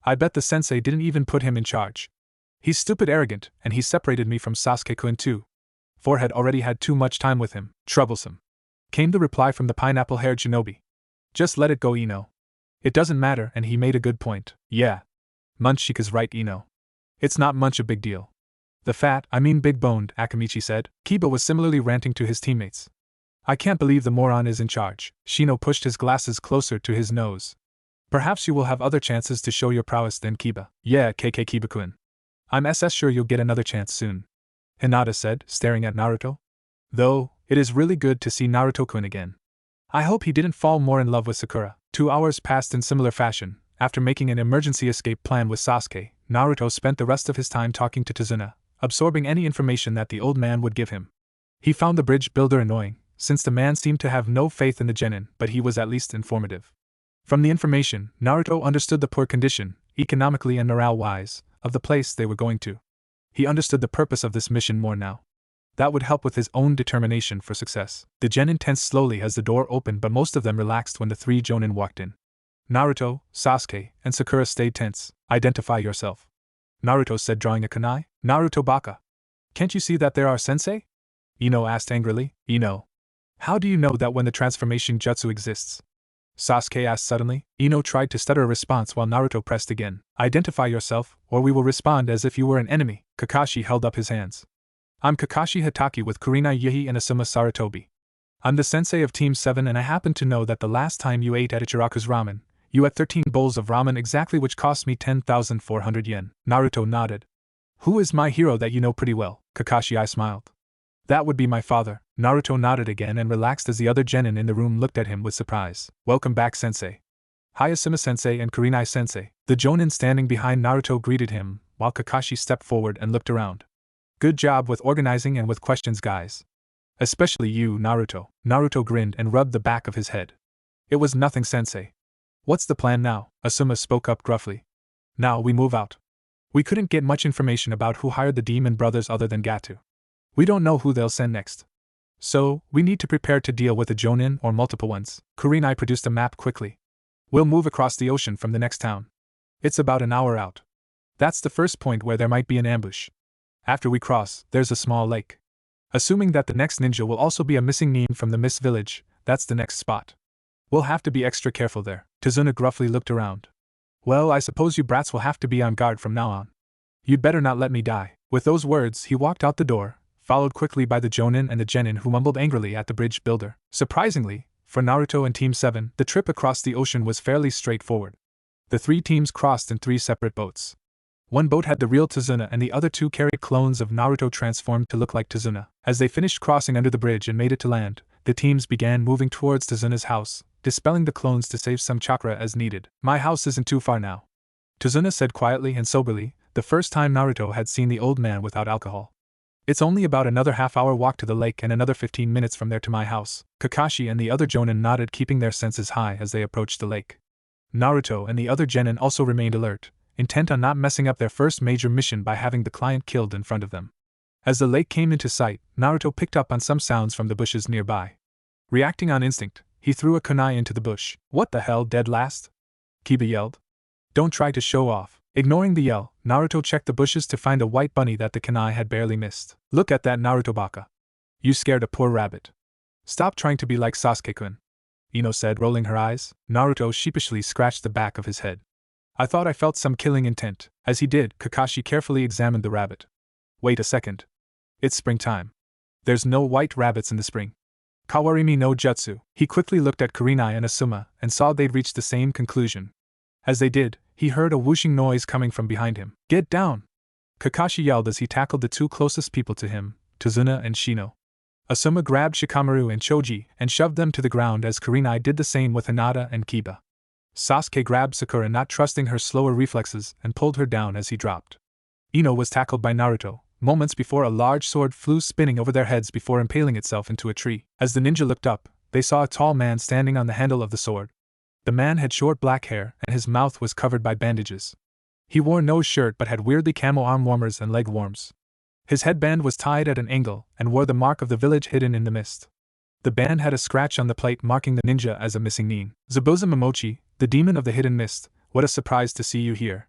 I bet the sensei didn't even put him in charge. He's stupid arrogant, and he separated me from Sasuke-kun too. Four had already had too much time with him. Troublesome. Came the reply from the pineapple-haired shinobi. Just let it go, Ino. It doesn't matter, and he made a good point. Yeah. Munchika's right, Ino. It's not much a big deal. The big-boned, Akamichi said. Kiba was similarly ranting to his teammates. I can't believe the moron is in charge. Shino pushed his glasses closer to his nose. Perhaps you will have other chances to show your prowess then, Kiba. Yeah, KK Kiba-kun. I'm sure you'll get another chance soon. Hinata said, staring at Naruto. Though, it is really good to see Naruto-kun again. I hope he didn't fall more in love with Sakura. 2 hours passed in similar fashion. After making an emergency escape plan with Sasuke, Naruto spent the rest of his time talking to Tazuna, absorbing any information that the old man would give him. He found the bridge builder annoying, since the man seemed to have no faith in the genin, but he was at least informative. From the information, Naruto understood the poor condition, economically and morale-wise, of the place they were going to. He understood the purpose of this mission more now. That would help with his own determination for success. The genin tensed slowly as the door opened, but most of them relaxed when the 3 jonin walked in. Naruto, Sasuke, and Sakura stayed tense. Identify yourself. Naruto said, drawing a kunai. Naruto Baka. Can't you see that there are sensei? Ino asked angrily. Ino. How do you know that when the transformation jutsu exists? Sasuke asked suddenly. Ino tried to stutter a response while Naruto pressed again. Identify yourself, or we will respond as if you were an enemy. Kakashi held up his hands. I'm Kakashi Hatake with Kurenai Yehi and Asuma Saratobi. I'm the sensei of Team 7, and I happen to know that the last time you ate at Ichiraku's ramen, you ate 13 bowls of ramen exactly, which cost me 10,400 yen. Naruto nodded. Who is my hero that you know pretty well? Kakashi smiled. That would be my father. Naruto nodded again and relaxed as the other genin in the room looked at him with surprise. Welcome back, sensei. Hi, Asuma-sensei and Kurenai-sensei. The jonin standing behind Naruto greeted him, while Kakashi stepped forward and looked around. Good job with organizing and with questions, guys. Especially you, Naruto. Naruto grinned and rubbed the back of his head. It was nothing, sensei. What's the plan now? Asuma spoke up gruffly. Now we move out. We couldn't get much information about who hired the demon brothers other than Gatu. We don't know who they'll send next. So, we need to prepare to deal with a jonin or multiple ones. Kurenai produced a map quickly. We'll move across the ocean from the next town. It's about an hour out. That's the first point where there might be an ambush. After we cross, there's a small lake. Assuming that the next ninja will also be a missing nin from the Mist Village, that's the next spot. We'll have to be extra careful there. Tazuna gruffly looked around. Well, I suppose you brats will have to be on guard from now on. You'd better not let me die. With those words, he walked out the door, followed quickly by the jonin and the genin, who mumbled angrily at the bridge builder. Surprisingly, for Naruto and Team 7, the trip across the ocean was fairly straightforward. The 3 teams crossed in 3 separate boats. One boat had the real Tazuna and the other 2 carried clones of Naruto transformed to look like Tazuna. As they finished crossing under the bridge and made it to land, the teams began moving towards Tazuna's house, dispelling the clones to save some chakra as needed. My house isn't too far now, Tazuna said quietly and soberly, the first time Naruto had seen the old man without alcohol. It's only about another half-hour walk to the lake and another 15 minutes from there to my house. Kakashi and the other jonin nodded, keeping their senses high as they approached the lake. Naruto and the other genin also remained alert, intent on not messing up their first major mission by having the client killed in front of them. As the lake came into sight, Naruto picked up on some sounds from the bushes nearby. Reacting on instinct, he threw a kunai into the bush. What the hell, dead last? Kiba yelled. Don't try to show off. Ignoring the yell, Naruto checked the bushes to find a white bunny that the kunai had barely missed. Look at that, Naruto Baka. You scared a poor rabbit. Stop trying to be like Sasuke-kun, Ino said, rolling her eyes. Naruto sheepishly scratched the back of his head. I thought I felt some killing intent. As he did, Kakashi carefully examined the rabbit. Wait a second. It's springtime. There's no white rabbits in the spring. Kawarimi no jutsu. He quickly looked at Kurenai and Asuma and saw they'd reached the same conclusion. As they did, he heard a whooshing noise coming from behind him. Get down! Kakashi yelled as he tackled the 2 closest people to him, Tazuna and Shino. Asuma grabbed Shikamaru and Choji and shoved them to the ground as Kurenai did the same with Hinata and Kiba. Sasuke grabbed Sakura, not trusting her slower reflexes, and pulled her down as he dropped. Ino was tackled by Naruto, moments before a large sword flew spinning over their heads before impaling itself into a tree. As the ninja looked up, they saw a tall man standing on the handle of the sword. The man had short black hair, and his mouth was covered by bandages. He wore no shirt but had weirdly camo arm warmers and leg warmers. His headband was tied at an angle, and wore the mark of the village hidden in the mist. The band had a scratch on the plate marking the ninja as a missing nin. Zabuza Momochi, the demon of the hidden mist, what a surprise to see you here.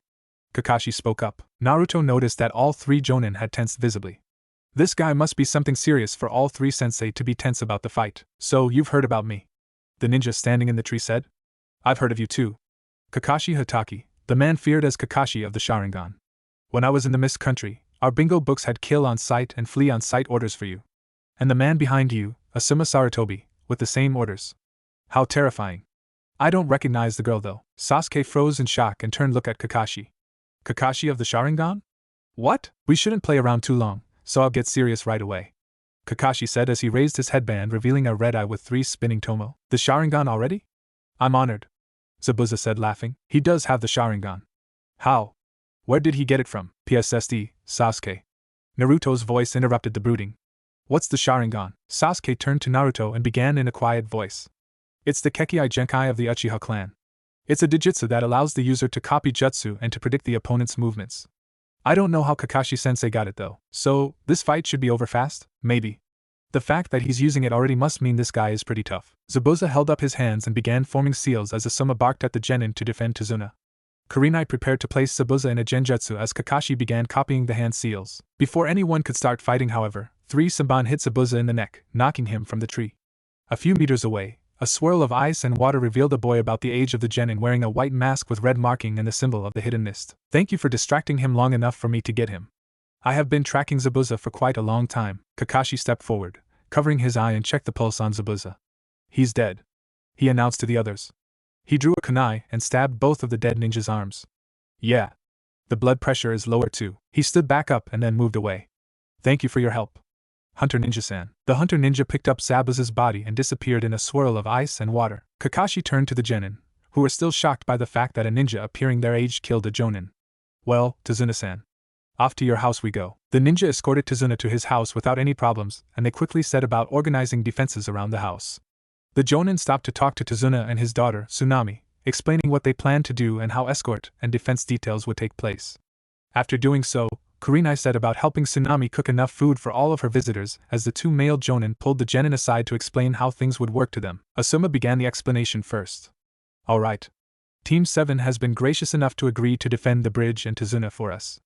Kakashi spoke up. Naruto noticed that all three jonin had tensed visibly. This guy must be something serious for all three sensei to be tense about the fight. So, you've heard about me? The ninja standing in the tree said. I've heard of you too. Kakashi Hatake, the man feared as Kakashi of the Sharingan. When I was in the Mist Country, our bingo books had kill on sight and flee on sight orders for you. And the man behind you, Asuma Sarutobi, with the same orders. How terrifying. I don't recognize the girl though. Sasuke froze in shock and turned to look at Kakashi. Kakashi of the Sharingan? What? We shouldn't play around too long, so I'll get serious right away. Kakashi said as he raised his headband, revealing a red eye with 3 spinning tomo. The Sharingan already? I'm honored. Zabuza said, laughing. He does have the Sharingan. How? Where did he get it from? PSSD, Sasuke. Naruto's voice interrupted the brooding. What's the Sharingan? Sasuke turned to Naruto and began in a quiet voice. It's the Kekkei Genkai of the Uchiha clan. It's a dijutsu that allows the user to copy jutsu and to predict the opponent's movements. I don't know how Kakashi-sensei got it though, so this fight should be over fast, maybe. The fact that he's using it already must mean this guy is pretty tough. Zabuza held up his hands and began forming seals as Asuma barked at the genin to defend Tazuna. Kurenai prepared to place Zabuza in a genjutsu as Kakashi began copying the hand seals. Before anyone could start fighting, however, 3 Sanban hit Zabuza in the neck, knocking him from the tree. A few meters away, a swirl of ice and water revealed a boy about the age of the genin wearing a white mask with red marking and the symbol of the hidden mist. Thank you for distracting him long enough for me to get him. I have been tracking Zabuza for quite a long time. Kakashi stepped forward, covering his eye and checked the pulse on Zabuza. He's dead, he announced to the others. He drew a kunai and stabbed both of the dead ninja's arms. Yeah. The blood pressure is lower too. He stood back up and then moved away. Thank you for your help, Hunter Ninja-san. The Hunter Ninja picked up Zabuza's body and disappeared in a swirl of ice and water. Kakashi turned to the genin, who were still shocked by the fact that a ninja appearing their age killed a jonin. Well, Tazuna-san. Off to your house we go. The ninja escorted Tazuna to his house without any problems, and they quickly set about organizing defenses around the house. The jonin stopped to talk to Tazuna and his daughter, Tsunami, explaining what they planned to do and how escort and defense details would take place. After doing so, Kurenai set about helping Tsunami cook enough food for all of her visitors as the 2 male jonin pulled the genin aside to explain how things would work to them. Asuma began the explanation first. Alright. Team 7 has been gracious enough to agree to defend the bridge and Tazuna for us.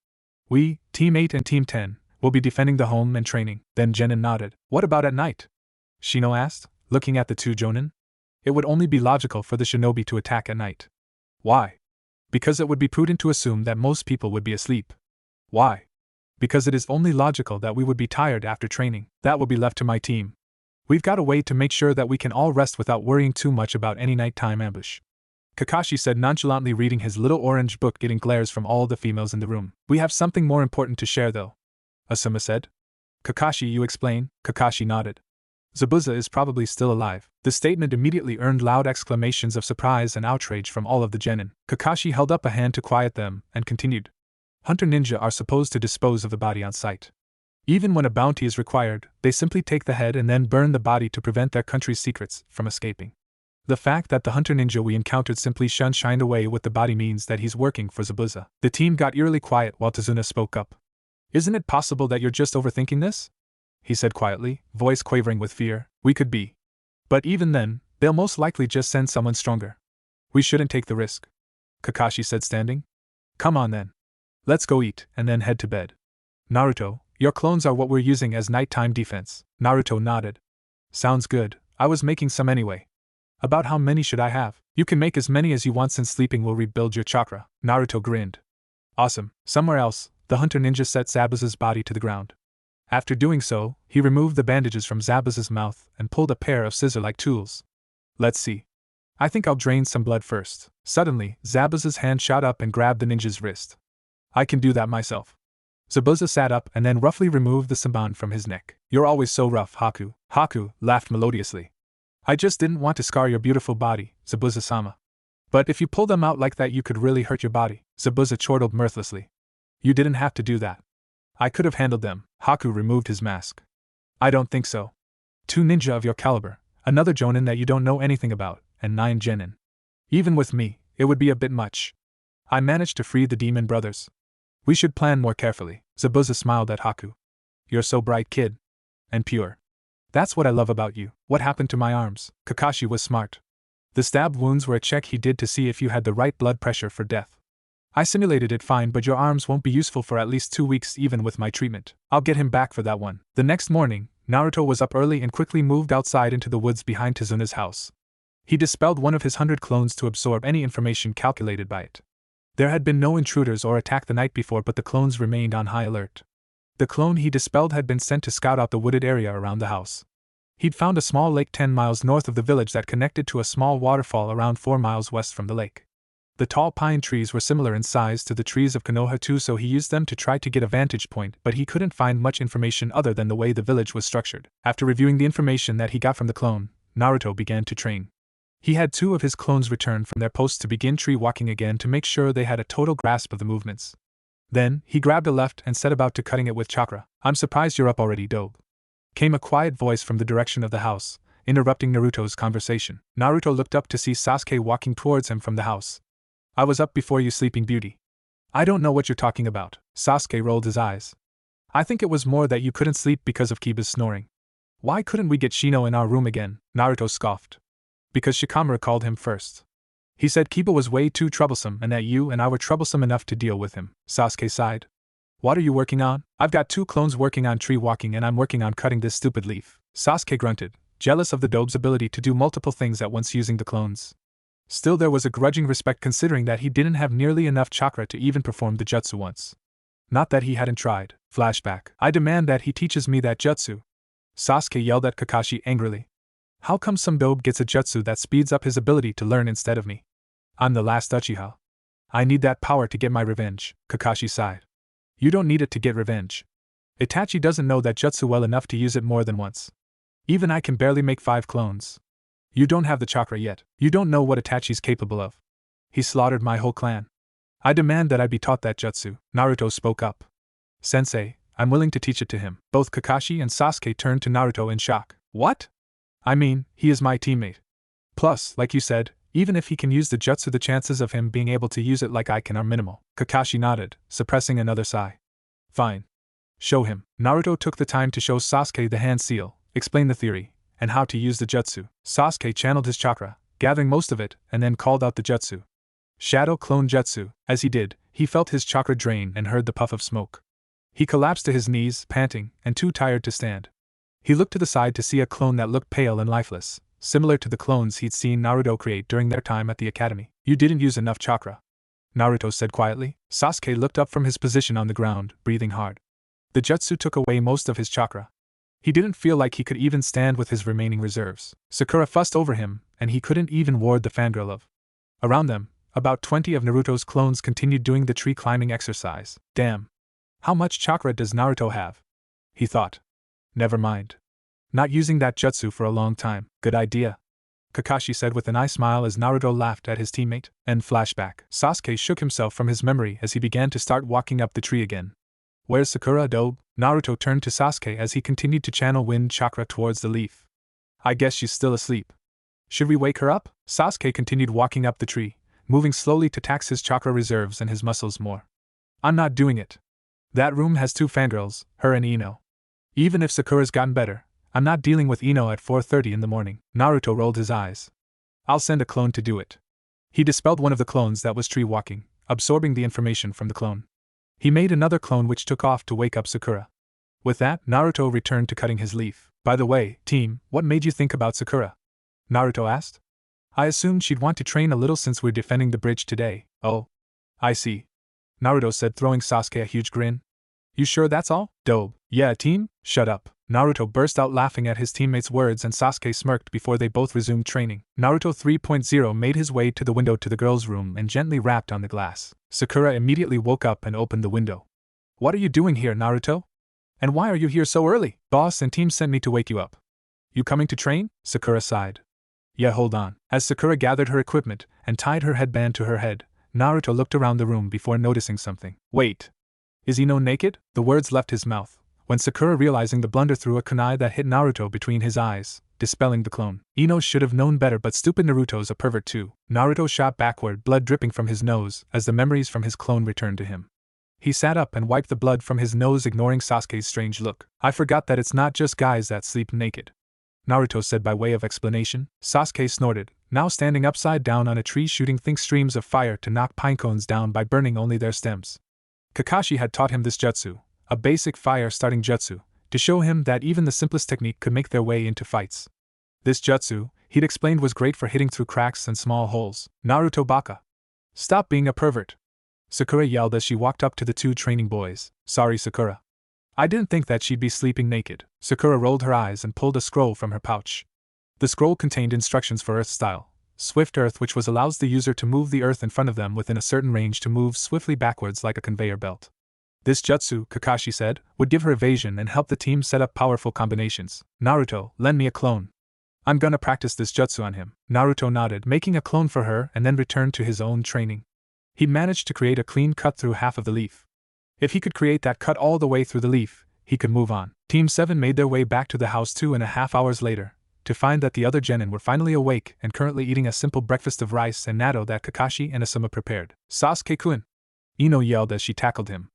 We, Team 8 and Team 10, will be defending the home and training. Then genin nodded. What about at night? Shino asked, looking at the 2 jonin. It would only be logical for the shinobi to attack at night. Why? Because it would be prudent to assume that most people would be asleep. Why? Because it is only logical that we would be tired after training. That will be left to my team. We've got a way to make sure that we can all rest without worrying too much about any nighttime ambush. Kakashi said, nonchalantly reading his little orange book, getting glares from all the females in the room. We have something more important to share though, Asuma said. Kakashi, you explain? Kakashi nodded. Zabuza is probably still alive. The statement immediately earned loud exclamations of surprise and outrage from all of the genin. Kakashi held up a hand to quiet them, and continued. Hunter ninja are supposed to dispose of the body on sight. Even when a bounty is required, they simply take the head and then burn the body to prevent their country's secrets from escaping. The fact that the Hunter ninja we encountered simply shined away with the body means that he's working for Zabuza. The team got eerily quiet while Tazuna spoke up. Isn't it possible that you're just overthinking this? He said quietly, voice quavering with fear. We could be. But even then, they'll most likely just send someone stronger. We shouldn't take the risk, Kakashi said, standing. Come on then. Let's go eat, and then head to bed. Naruto, your clones are what we're using as nighttime defense. Naruto nodded. Sounds good, I was making some anyway. About how many should I have? You can make as many as you want since sleeping will rebuild your chakra. Naruto grinned. Awesome. Somewhere else, the Hunter ninja set Zabuza's body to the ground. After doing so, he removed the bandages from Zabuza's mouth and pulled a pair of scissor-like tools. Let's see. I think I'll drain some blood first. Suddenly, Zabuza's hand shot up and grabbed the ninja's wrist. I can do that myself. Zabuza sat up and then roughly removed the samban from his neck. You're always so rough, Haku. Haku laughed melodiously. I just didn't want to scar your beautiful body, Zabuza-sama. But if you pull them out like that, you could really hurt your body, Zabuza chortled mirthlessly. You didn't have to do that. I could have handled them. Haku removed his mask. I don't think so. 2 ninja of your caliber, another jonin that you don't know anything about, and 9 genin. Even with me, it would be a bit much. I managed to free the demon brothers. We should plan more carefully. Zabuza smiled at Haku. You're so bright, kid. And pure. That's what I love about you. What happened to my arms? Kakashi was smart. The stab wounds were a check he did to see if you had the right blood pressure for death. I simulated it fine, but your arms won't be useful for at least 2 weeks even with my treatment. I'll get him back for that one. The next morning, Naruto was up early and quickly moved outside into the woods behind Tezuna's house. He dispelled one of his 100 clones to absorb any information calculated by it. There had been no intruders or attack the night before, but the clones remained on high alert. The clone he dispelled had been sent to scout out the wooded area around the house. He'd found a small lake 10 miles north of the village that connected to a small waterfall around 4 miles west from the lake. The tall pine trees were similar in size to the trees of Konoha too, so he used them to try to get a vantage point, but he couldn't find much information other than the way the village was structured. After reviewing the information that he got from the clone, Naruto began to train. He had 2 of his clones return from their posts to begin tree walking again to make sure they had a total grasp of the movements. Then, he grabbed a left and set about to cutting it with chakra. I'm surprised you're up already, Dobe. Came a quiet voice from the direction of the house, interrupting Naruto's conversation. Naruto looked up to see Sasuke walking towards him from the house. I was up before you, Sleeping Beauty. I don't know what you're talking about. Sasuke rolled his eyes. I think it was more that you couldn't sleep because of Kiba's snoring. Why couldn't we get Shino in our room again? Naruto scoffed. Because Shikamaru called him first. He said Kiba was way too troublesome and that you and I were troublesome enough to deal with him. Sasuke sighed. What are you working on? I've got 2 clones working on tree walking and I'm working on cutting this stupid leaf. Sasuke grunted, jealous of the Dobe's ability to do multiple things at once using the clones. Still, there was a grudging respect considering that he didn't have nearly enough chakra to even perform the jutsu once. Not that he hadn't tried. Flashback. I demand that he teaches me that jutsu. Sasuke yelled at Kakashi angrily. How come some Dobe gets a jutsu that speeds up his ability to learn instead of me? I'm the last Uchiha. I need that power to get my revenge, Kakashi sighed. You don't need it to get revenge. Itachi doesn't know that jutsu well enough to use it more than once. Even I can barely make 5 clones. You don't have the chakra yet. You don't know what Itachi's capable of. He slaughtered my whole clan. I demand that I be taught that jutsu. Naruto spoke up. Sensei, I'm willing to teach it to him. Both Kakashi and Sasuke turned to Naruto in shock. What? I mean, he is my teammate. Plus, like you said, even if he can use the jutsu, the chances of him being able to use it like I can are minimal. Kakashi nodded, suppressing another sigh. Fine. Show him. Naruto took the time to show Sasuke the hand seal, explain the theory, and how to use the jutsu. Sasuke channeled his chakra, gathering most of it, and then called out the jutsu. Shadow Clone Jutsu. As he did, he felt his chakra drain and heard the puff of smoke. He collapsed to his knees, panting, and too tired to stand. He looked to the side to see a clone that looked pale and lifeless, similar to the clones he'd seen Naruto create during their time at the academy. You didn't use enough chakra, Naruto said quietly. Sasuke looked up from his position on the ground, breathing hard. The jutsu took away most of his chakra. He didn't feel like he could even stand with his remaining reserves. Sakura fussed over him, and he couldn't even ward the fangirl of. Around them, about 20 of Naruto's clones continued doing the tree climbing exercise. Damn. How much chakra does Naruto have? He thought. Never mind. Not using that jutsu for a long time. Good idea, Kakashi said with an eye smile as Naruto laughed at his teammate. End flashback. Sasuke shook himself from his memory as he began to start walking up the tree again. Where's Sakura, Dobe? Naruto turned to Sasuke as he continued to channel wind chakra towards the leaf. I guess she's still asleep. Should we wake her up? Sasuke continued walking up the tree, moving slowly to tax his chakra reserves and his muscles more. I'm not doing it. That room has 2 fangirls, her and Ino. Even if Sakura's gotten better, I'm not dealing with Ino at 4:30 in the morning. Naruto rolled his eyes. I'll send a clone to do it. He dispelled one of the clones that was tree walking, absorbing the information from the clone. He made another clone which took off to wake up Sakura. With that, Naruto returned to cutting his leaf. By the way, team, what made you think about Sakura? Naruto asked. I assumed she'd want to train a little since we're defending the bridge today. Oh. I see. Naruto said, throwing Sasuke a huge grin. You sure that's all? Dobe. Yeah, team? Shut up. Naruto burst out laughing at his teammates' words and Sasuke smirked before they both resumed training. Naruto 3.0 made his way to the window to the girls' room and gently rapped on the glass. Sakura immediately woke up and opened the window. What are you doing here, Naruto? And why are you here so early? Boss and team sent me to wake you up. You coming to train? Sakura sighed. Yeah, hold on. As Sakura gathered her equipment and tied her headband to her head, Naruto looked around the room before noticing something. Wait. Is Ino naked? The words left his mouth, when Sakura, realizing the blunder, threw a kunai that hit Naruto between his eyes, dispelling the clone. Ino should have known better, but stupid Naruto's a pervert too. Naruto shot backward, blood dripping from his nose as the memories from his clone returned to him. He sat up and wiped the blood from his nose, ignoring Sasuke's strange look. I forgot that it's not just guys that sleep naked, Naruto said by way of explanation. Sasuke snorted, now standing upside down on a tree, shooting thick streams of fire to knock pine cones down by burning only their stems. Kakashi had taught him this jutsu, a basic fire-starting jutsu, to show him that even the simplest technique could make their way into fights. This jutsu, he'd explained, was great for hitting through cracks and small holes. Naruto baka. Stop being a pervert, Sakura yelled as she walked up to the two training boys. Sorry, Sakura. I didn't think that she'd be sleeping naked. Sakura rolled her eyes and pulled a scroll from her pouch. The scroll contained instructions for Earth style, Swift Earth, which allows the user to move the earth in front of them within a certain range to move swiftly backwards like a conveyor belt. This jutsu, Kakashi said, would give her evasion and help the team set up powerful combinations. Naruto, lend me a clone. I'm gonna practice this jutsu on him. Naruto nodded, making a clone for her, and then returned to his own training. He'd managed to create a clean cut through half of the leaf. If he could create that cut all the way through the leaf, he could move on. Team 7 made their way back to the house 2.5 hours later, to find that the other genin were finally awake and currently eating a simple breakfast of rice and natto that Kakashi and Asuma prepared. Sasuke-kun! Ino yelled as she tackled him.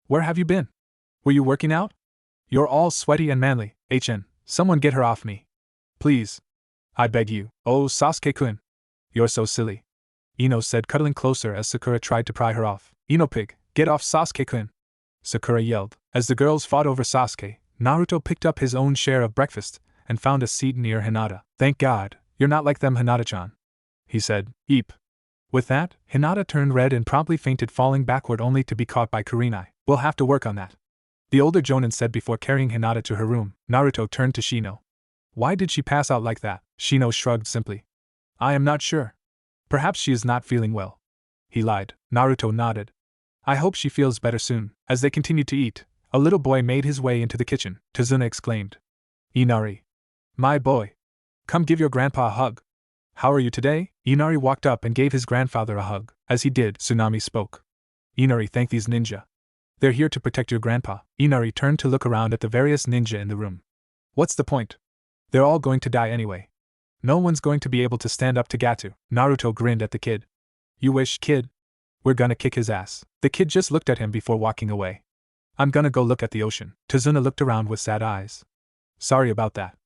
Where have you been? Were you working out? You're all sweaty and manly. Someone get her off me. Please. I beg you. Oh, Sasuke-kun. You're so silly, Ino said, cuddling closer as Sakura tried to pry her off. Ino pig, get off Sasuke-kun! Sakura yelled. As the girls fought over Sasuke, Naruto picked up his own share of breakfast and found a seat near Hinata. Thank God, you're not like them, Hinata-chan, he said. Eep. With that, Hinata turned red and promptly fainted, falling backward only to be caught by Kurenai. We'll have to work on that, the older jonin said before carrying Hinata to her room. Naruto turned to Shino. Why did she pass out like that? Shino shrugged simply. I am not sure. Perhaps she is not feeling well, he lied. Naruto nodded. I hope she feels better soon. As they continued to eat, a little boy made his way into the kitchen. Tazuna exclaimed. Inari. My boy. Come give your grandpa a hug. How are you today? Inari walked up and gave his grandfather a hug. As he did, Tsunami spoke. Inari, thank these ninja. They're here to protect your grandpa. Inari turned to look around at the various ninja in the room. What's the point? They're all going to die anyway. No one's going to be able to stand up to Gato. Naruto grinned at the kid. You wish, kid. We're gonna kick his ass. The kid just looked at him before walking away. I'm gonna go look at the ocean. Tazuna looked around with sad eyes. Sorry about that.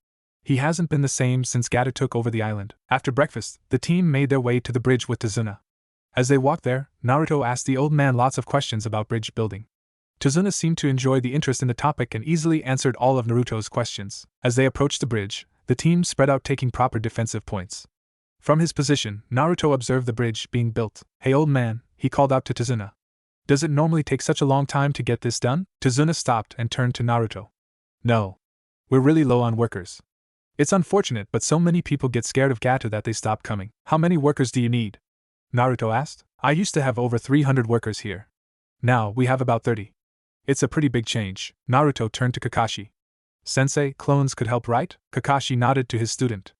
He hasn't been the same since Gato took over the island. After breakfast, the team made their way to the bridge with Tazuna. As they walked there, Naruto asked the old man lots of questions about bridge building. Tazuna seemed to enjoy the interest in the topic and easily answered all of Naruto's questions. As they approached the bridge, the team spread out, taking proper defensive points. From his position, Naruto observed the bridge being built. Hey old man, he called out to Tazuna. Does it normally take such a long time to get this done? Tazuna stopped and turned to Naruto. No. We're really low on workers. It's unfortunate, but so many people get scared of Gato that they stop coming. How many workers do you need? Naruto asked. I used to have over 300 workers here. Now we have about 30. It's a pretty big change. Naruto turned to Kakashi. Sensei, clones could help, right? Kakashi nodded to his student.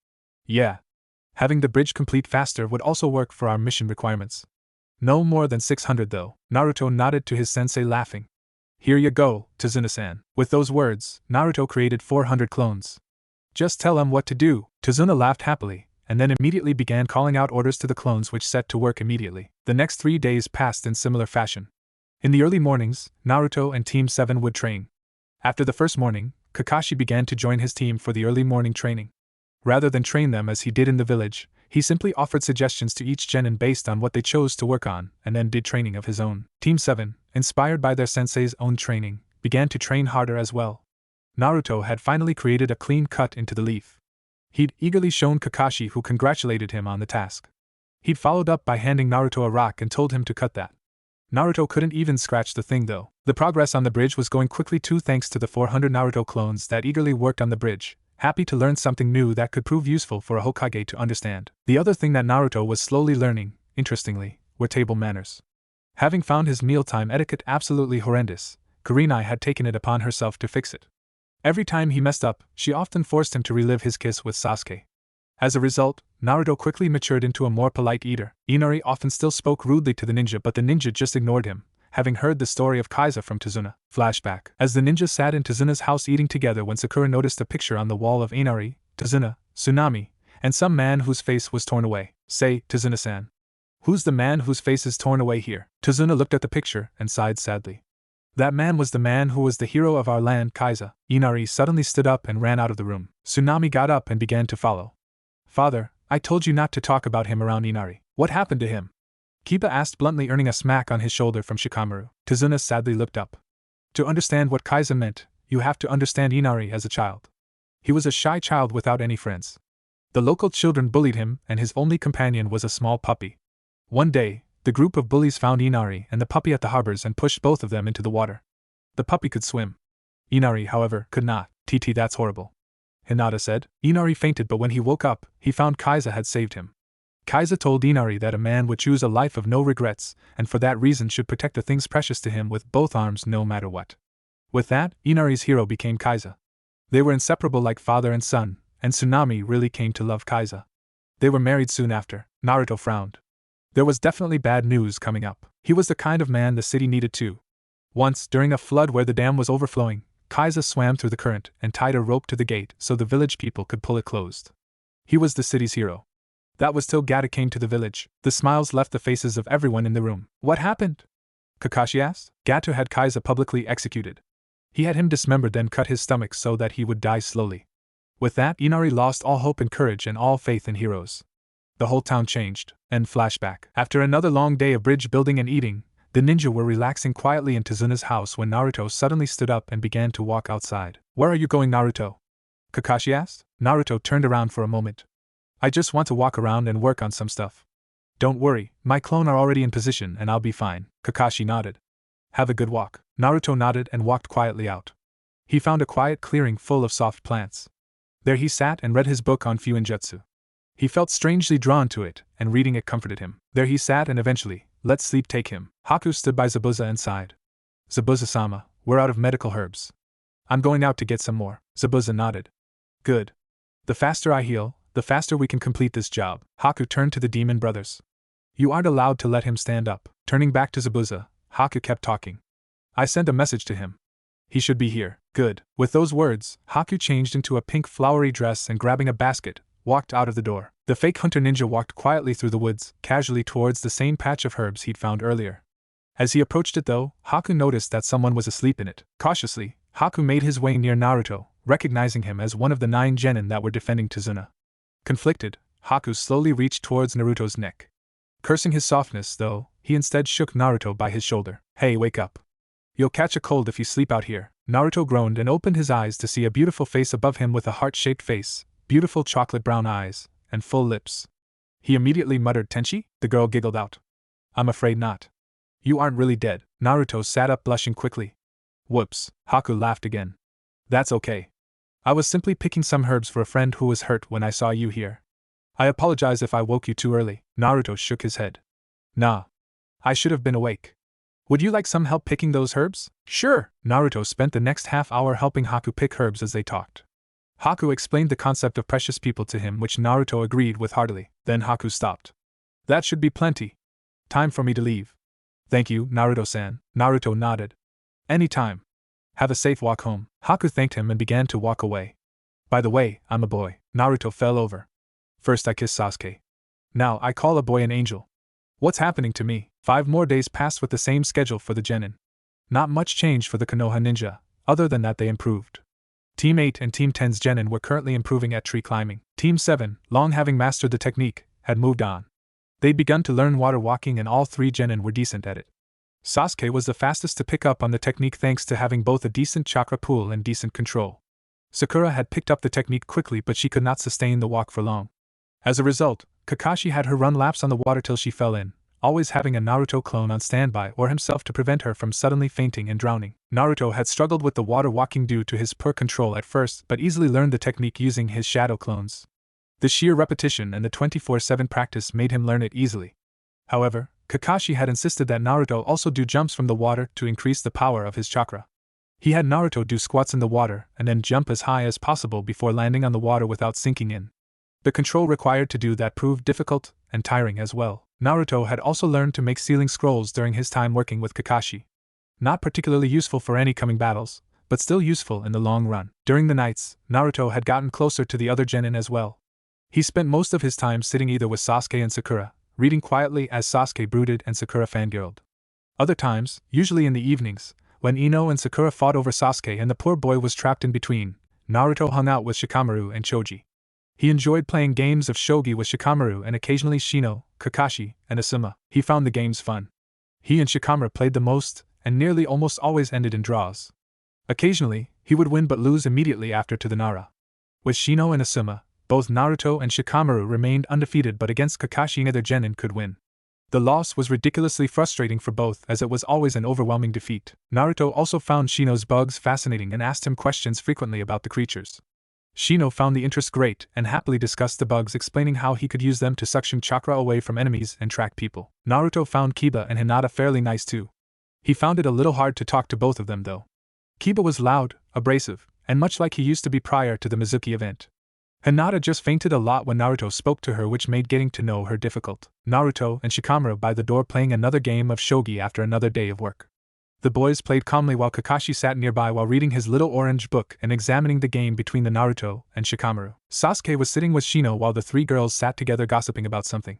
Yeah. Having the bridge complete faster would also work for our mission requirements. No more than 600 though. Naruto nodded to his sensei, laughing. Here you go, Tazuna-san. With those words, Naruto created 400 clones. Just tell them what to do. Tazuna laughed happily, and then immediately began calling out orders to the clones, which set to work immediately. The next 3 days passed in similar fashion. In the early mornings, Naruto and Team 7 would train. After the first morning, Kakashi began to join his team for the early morning training. Rather than train them as he did in the village, he simply offered suggestions to each genin based on what they chose to work on, and then did training of his own. Team 7, inspired by their sensei's own training, began to train harder as well. Naruto had finally created a clean cut into the leaf. He'd eagerly shown Kakashi, who congratulated him on the task. He'd followed up by handing Naruto a rock and told him to cut that. Naruto couldn't even scratch the thing though. The progress on the bridge was going quickly too, thanks to the 400 Naruto clones that eagerly worked on the bridge, happy to learn something new that could prove useful for a Hokage to understand. The other thing that Naruto was slowly learning, interestingly, were table manners. Having found his mealtime etiquette absolutely horrendous, Kurenai had taken it upon herself to fix it. Every time he messed up, she often forced him to relive his kiss with Sasuke. As a result, Naruto quickly matured into a more polite eater. Inari often still spoke rudely to the ninja, but the ninja just ignored him, having heard the story of Kaiza from Tazuna. Flashback. As the ninja sat in Tazuna's house eating together when Sakura noticed a picture on the wall of Inari, Tazuna, Tsunami, and some man whose face was torn away. Say, Tazuna-san. Who's the man whose face is torn away here? Tazuna looked at the picture and sighed sadly. That man was the man who was the hero of our land, Kaiza. Inari suddenly stood up and ran out of the room. Tsunami got up and began to follow. Father, I told you not to talk about him around Inari. What happened to him? Kiba asked bluntly, earning a smack on his shoulder from Shikamaru. Tazuna sadly looked up. To understand what Kaiza meant, you have to understand Inari as a child. He was a shy child without any friends. The local children bullied him, and his only companion was a small puppy. One day, the group of bullies found Inari and the puppy at the harbors and pushed both of them into the water. The puppy could swim. Inari, however, could not. TT, that's horrible. Hinata said. Inari fainted, but when he woke up, he found Kaiza had saved him. Kaiza told Inari that a man would choose a life of no regrets, and for that reason should protect the things precious to him with both arms no matter what. With that, Inari's hero became Kaiza. They were inseparable like father and son, and Tsunami really came to love Kaiza. They were married soon after. Naruto frowned. There was definitely bad news coming up. He was the kind of man the city needed too. Once, during a flood where the dam was overflowing, Kaiza swam through the current and tied a rope to the gate so the village people could pull it closed. He was the city's hero. That was till Gata came to the village. The smiles left the faces of everyone in the room. What happened? Kakashi asked. Gata had Kaiza publicly executed. He had him dismembered, then cut his stomach so that he would die slowly. With that, Inari lost all hope and courage and all faith in heroes. The whole town changed. End flashback. After another long day of bridge building and eating, the ninja were relaxing quietly in Tazuna's house when Naruto suddenly stood up and began to walk outside. Where are you going, Naruto? Kakashi asked. Naruto turned around for a moment. I just want to walk around and work on some stuff. Don't worry, my clone are already in position and I'll be fine. Kakashi nodded. Have a good walk. Naruto nodded and walked quietly out. He found a quiet clearing full of soft plants. There he sat and read his book on Fuinjutsu. He felt strangely drawn to it, and reading it comforted him. There he sat and eventually, let sleep take him. Haku stood by Zabuza and sighed. Zabuza-sama, we're out of medical herbs. I'm going out to get some more. Zabuza nodded. Good. The faster I heal, the faster we can complete this job. Haku turned to the demon brothers. You aren't allowed to let him stand up. Turning back to Zabuza, Haku kept talking. I sent a message to him. He should be here. Good. With those words, Haku changed into a pink flowery dress and grabbing a basket, walked out of the door. The fake hunter ninja walked quietly through the woods, casually towards the same patch of herbs he'd found earlier. As he approached it though, Haku noticed that someone was asleep in it. Cautiously, Haku made his way near Naruto, recognizing him as one of the 9 genin that were defending Tazuna. Conflicted, Haku slowly reached towards Naruto's neck. Cursing his softness though, he instead shook Naruto by his shoulder. Hey, wake up. You'll catch a cold if you sleep out here. Naruto groaned and opened his eyes to see a beautiful face above him with a heart-shaped face, beautiful chocolate brown eyes, and full lips. He immediately muttered, Tenchi? The girl giggled out. I'm afraid not. You aren't really dead. Naruto sat up blushing quickly. Whoops, Haku laughed again. That's okay. I was simply picking some herbs for a friend who was hurt when I saw you here. I apologize if I woke you too early. Naruto shook his head. Nah. I should have been awake. Would you like some help picking those herbs? Sure. Naruto spent the next half hour helping Haku pick herbs as they talked. Haku explained the concept of precious people to him, which Naruto agreed with heartily. Then Haku stopped. That should be plenty. Time for me to leave. Thank you, Naruto-san. Naruto nodded. Any time. Have a safe walk home. Haku thanked him and began to walk away. By the way, I'm a boy. Naruto fell over. First I kiss Sasuke. Now I call a boy an angel. What's happening to me? 5 more days passed with the same schedule for the genin. Not much change for the Konoha ninja, other than that they improved. Team 8 and Team 10's genin were currently improving at tree climbing. Team 7, long having mastered the technique, had moved on. They'd begun to learn water walking and all 3 genin were decent at it. Sasuke was the fastest to pick up on the technique thanks to having both a decent chakra pool and decent control. Sakura had picked up the technique quickly, but she could not sustain the walk for long. As a result, Kakashi had her run laps on the water till she fell in, always having a Naruto clone on standby or himself to prevent her from suddenly fainting and drowning. Naruto had struggled with the water walking due to his poor control at first, but easily learned the technique using his shadow clones. The sheer repetition and the 24/7 practice made him learn it easily. However, Kakashi had insisted that Naruto also do jumps from the water to increase the power of his chakra. He had Naruto do squats in the water and then jump as high as possible before landing on the water without sinking in. The control required to do that proved difficult and tiring as well. Naruto had also learned to make sealing scrolls during his time working with Kakashi. Not particularly useful for any coming battles, but still useful in the long run. During the nights, Naruto had gotten closer to the other genin as well. He spent most of his time sitting either with Sasuke and Sakura, reading quietly as Sasuke brooded and Sakura fangirled. Other times, usually in the evenings, when Ino and Sakura fought over Sasuke and the poor boy was trapped in between, Naruto hung out with Shikamaru and Choji. He enjoyed playing games of shogi with Shikamaru and occasionally Shino, Kakashi, and Asuma. He found the games fun. He and Shikamaru played the most, and nearly almost always ended in draws. Occasionally, he would win but lose immediately after to the Nara. With Shino and Asuma, both Naruto and Shikamaru remained undefeated, but against Kakashi neither genin could win. The loss was ridiculously frustrating for both, as it was always an overwhelming defeat. Naruto also found Shino's bugs fascinating and asked him questions frequently about the creatures. Shino found the interest great and happily discussed the bugs, explaining how he could use them to suction chakra away from enemies and track people. Naruto found Kiba and Hinata fairly nice too. He found it a little hard to talk to both of them though. Kiba was loud, abrasive, and much like he used to be prior to the Mizuki event. Hinata just fainted a lot when Naruto spoke to her, which made getting to know her difficult. Naruto and Shikamaru by the door playing another game of shogi after another day of work. The boys played calmly while Kakashi sat nearby while reading his little orange book and examining the game between the Naruto and Shikamaru. Sasuke was sitting with Shino while the three girls sat together gossiping about something.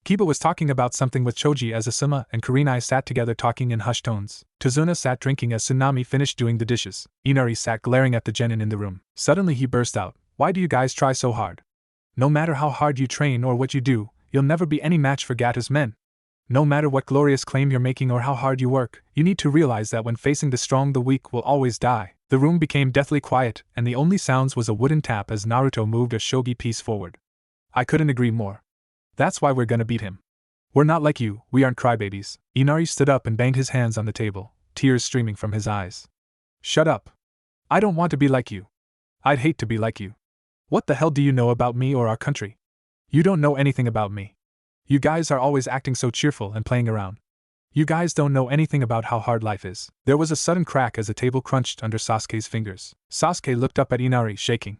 Kiba was talking about something with Choji as Asuma and Kurenai sat together talking in hushed tones. Tazuna sat drinking as Tsunami finished doing the dishes. Inari sat glaring at the genin in the room. Suddenly he burst out, "Why do you guys try so hard? No matter how hard you train or what you do, you'll never be any match for Gata's men. No matter what glorious claim you're making or how hard you work, you need to realize that when facing the strong, the weak will always die." The room became deathly quiet, and the only sounds was a wooden tap as Naruto moved a shogi piece forward. "I couldn't agree more. That's why we're gonna beat him. We're not like you, we aren't crybabies." Inari stood up and banged his hands on the table, tears streaming from his eyes. "Shut up. I don't want to be like you. I'd hate to be like you. What the hell do you know about me or our country? You don't know anything about me. You guys are always acting so cheerful and playing around. You guys don't know anything about how hard life is." There was a sudden crack as the table crunched under Sasuke's fingers. Sasuke looked up at Inari, shaking.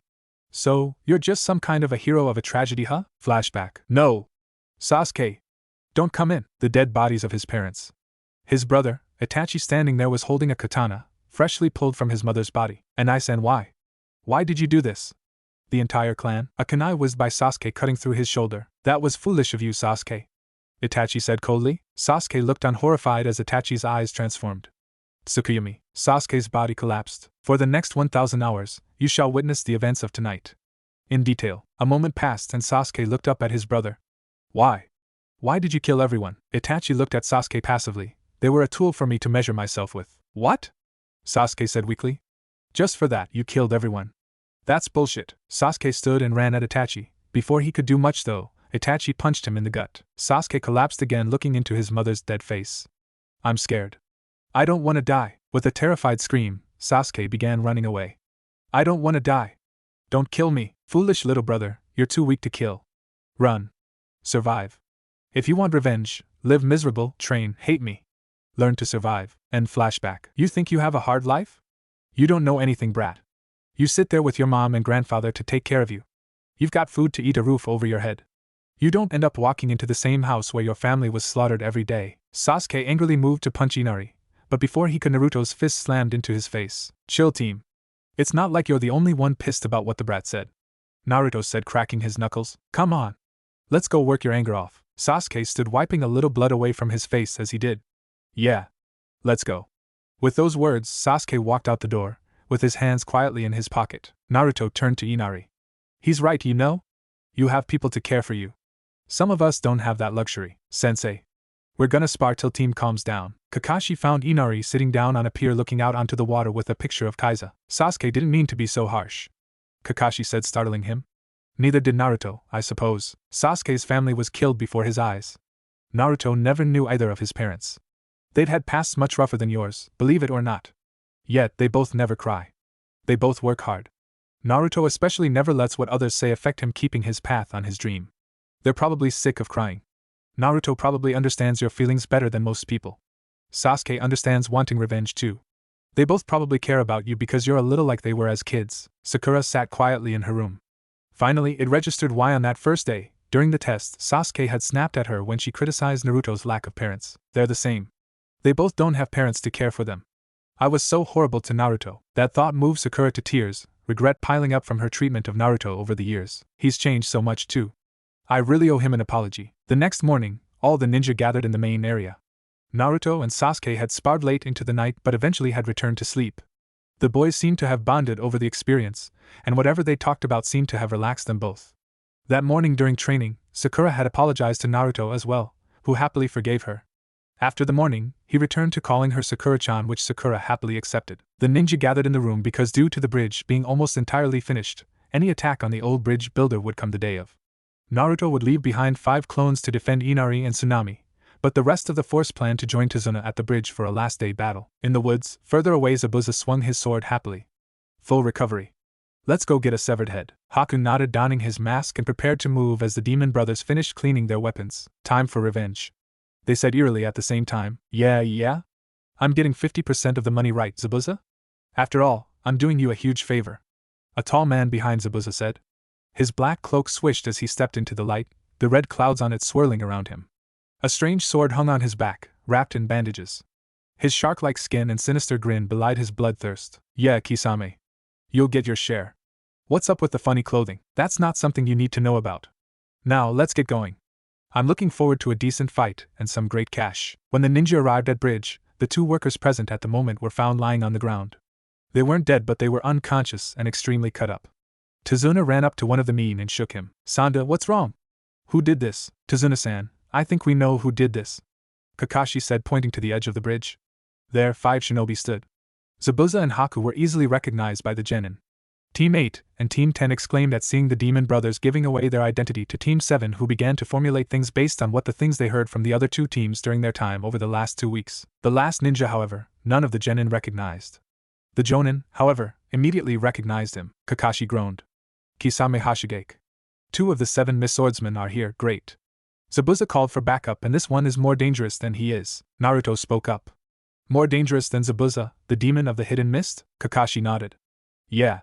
"So, you're just some kind of a hero of a tragedy, huh?" Flashback. "No. Sasuke. Don't come in." The dead bodies of his parents. His brother, Itachi, standing there, was holding a katana, freshly pulled from his mother's body. "And I said, why? Why did you do this?" "The entire clan." A kunai whizzed by Sasuke, cutting through his shoulder. "That was foolish of you, Sasuke," Itachi said coldly. Sasuke looked on, horrified as Itachi's eyes transformed. "Tsukuyami." Sasuke's body collapsed. "For the next 1,000 hours, you shall witness the events of tonight. In detail." A moment passed and Sasuke looked up at his brother. "Why? Why did you kill everyone?" Itachi looked at Sasuke passively. "They were a tool for me to measure myself with." "What?" Sasuke said weakly. "Just for that, you killed everyone." "That's bullshit." Sasuke stood and ran at Itachi. Before he could do much though, Itachi punched him in the gut. Sasuke collapsed again, looking into his mother's dead face. "I'm scared. I don't want to die." With a terrified scream, Sasuke began running away. "I don't want to die. Don't kill me." "Foolish little brother, you're too weak to kill. Run. Survive. If you want revenge, live miserable, train, hate me. Learn to survive." End flashback. "You think you have a hard life? You don't know anything, brat. You sit there with your mom and grandfather to take care of you. You've got food to eat, a roof over your head. You don't end up walking into the same house where your family was slaughtered every day." Sasuke angrily moved to punch Inari, but before he could, Naruto's fist slammed into his face. "Chill, team. It's not like you're the only one pissed about what the brat said," Naruto said, cracking his knuckles. "Come on. Let's go work your anger off." Sasuke stood, wiping a little blood away from his face as he did. "Yeah. Let's go." With those words, Sasuke walked out the door, with his hands quietly in his pocket. Naruto turned to Inari. "He's right, you know? You have people to care for you. Some of us don't have that luxury." "Sensei. We're gonna spar till team calms down." Kakashi found Inari sitting down on a pier looking out onto the water with a picture of Kaiza. "Sasuke didn't mean to be so harsh," Kakashi said, startling him. "Neither did Naruto, I suppose. Sasuke's family was killed before his eyes. Naruto never knew either of his parents. They'd had pasts much rougher than yours, believe it or not. Yet they both never cry. They both work hard. Naruto especially never lets what others say affect him, keeping his path on his dream. They're probably sick of crying. Naruto probably understands your feelings better than most people. Sasuke understands wanting revenge too. They both probably care about you because you're a little like they were as kids." Sakura sat quietly in her room. Finally, it registered why on that first day, during the test, Sasuke had snapped at her when she criticized Naruto's lack of parents. They're the same. They both don't have parents to care for them. I was so horrible to Naruto. That thought moved Sakura to tears, regret piling up from her treatment of Naruto over the years. He's changed so much too. I really owe him an apology. The next morning, all the ninja gathered in the main area. Naruto and Sasuke had sparred late into the night but eventually had returned to sleep. The boys seemed to have bonded over the experience, and whatever they talked about seemed to have relaxed them both. That morning during training, Sakura had apologized to Naruto as well, who happily forgave her. After the morning, he returned to calling her Sakura-chan, which Sakura happily accepted. The ninja gathered in the room because due to the bridge being almost entirely finished, any attack on the old bridge builder would come the day of. Naruto would leave behind 5 clones to defend Inari and Tsunami, but the rest of the force planned to join Tazuna at the bridge for a last-day battle. In the woods, further away, Zabuza swung his sword happily. Full recovery. Let's go get a severed head. Haku nodded, donning his mask and prepared to move as the demon brothers finished cleaning their weapons. Time for revenge. They said eerily at the same time. Yeah? I'm getting 50% of the money, right, Zabuza? After all, I'm doing you a huge favor. A tall man behind Zabuza said. His black cloak swished as he stepped into the light, the red clouds on it swirling around him. A strange sword hung on his back, wrapped in bandages. His shark-like skin and sinister grin belied his bloodthirst. Yeah, Kisame. You'll get your share. What's up with the funny clothing? That's not something you need to know about. Now, let's get going. I'm looking forward to a decent fight and some great cash. When the ninja arrived at bridge, the 2 workers present at the moment were found lying on the ground. They weren't dead, but they were unconscious and extremely cut up. Tazuna ran up to one of the men and shook him. Sanda, what's wrong? Who did this? Tazuna-san, I think we know who did this, Kakashi said, pointing to the edge of the bridge. There, 5 shinobi stood. Zabuza and Haku were easily recognized by the genin. Team 8 and Team 10 exclaimed at seeing the demon brothers giving away their identity to Team 7, who began to formulate things based on what the things they heard from the other 2 teams during their time over the last 2 weeks. The last ninja, however, none of the genin recognized. The jonin, however, immediately recognized him. Kakashi groaned. Kisame Hashigake. 2 of the 7 Miss Swordsmen are here, great. Zabuza called for backup, and this one is more dangerous than he is. Naruto spoke up. More dangerous than Zabuza, the demon of the hidden mist? Kakashi nodded. Yeah.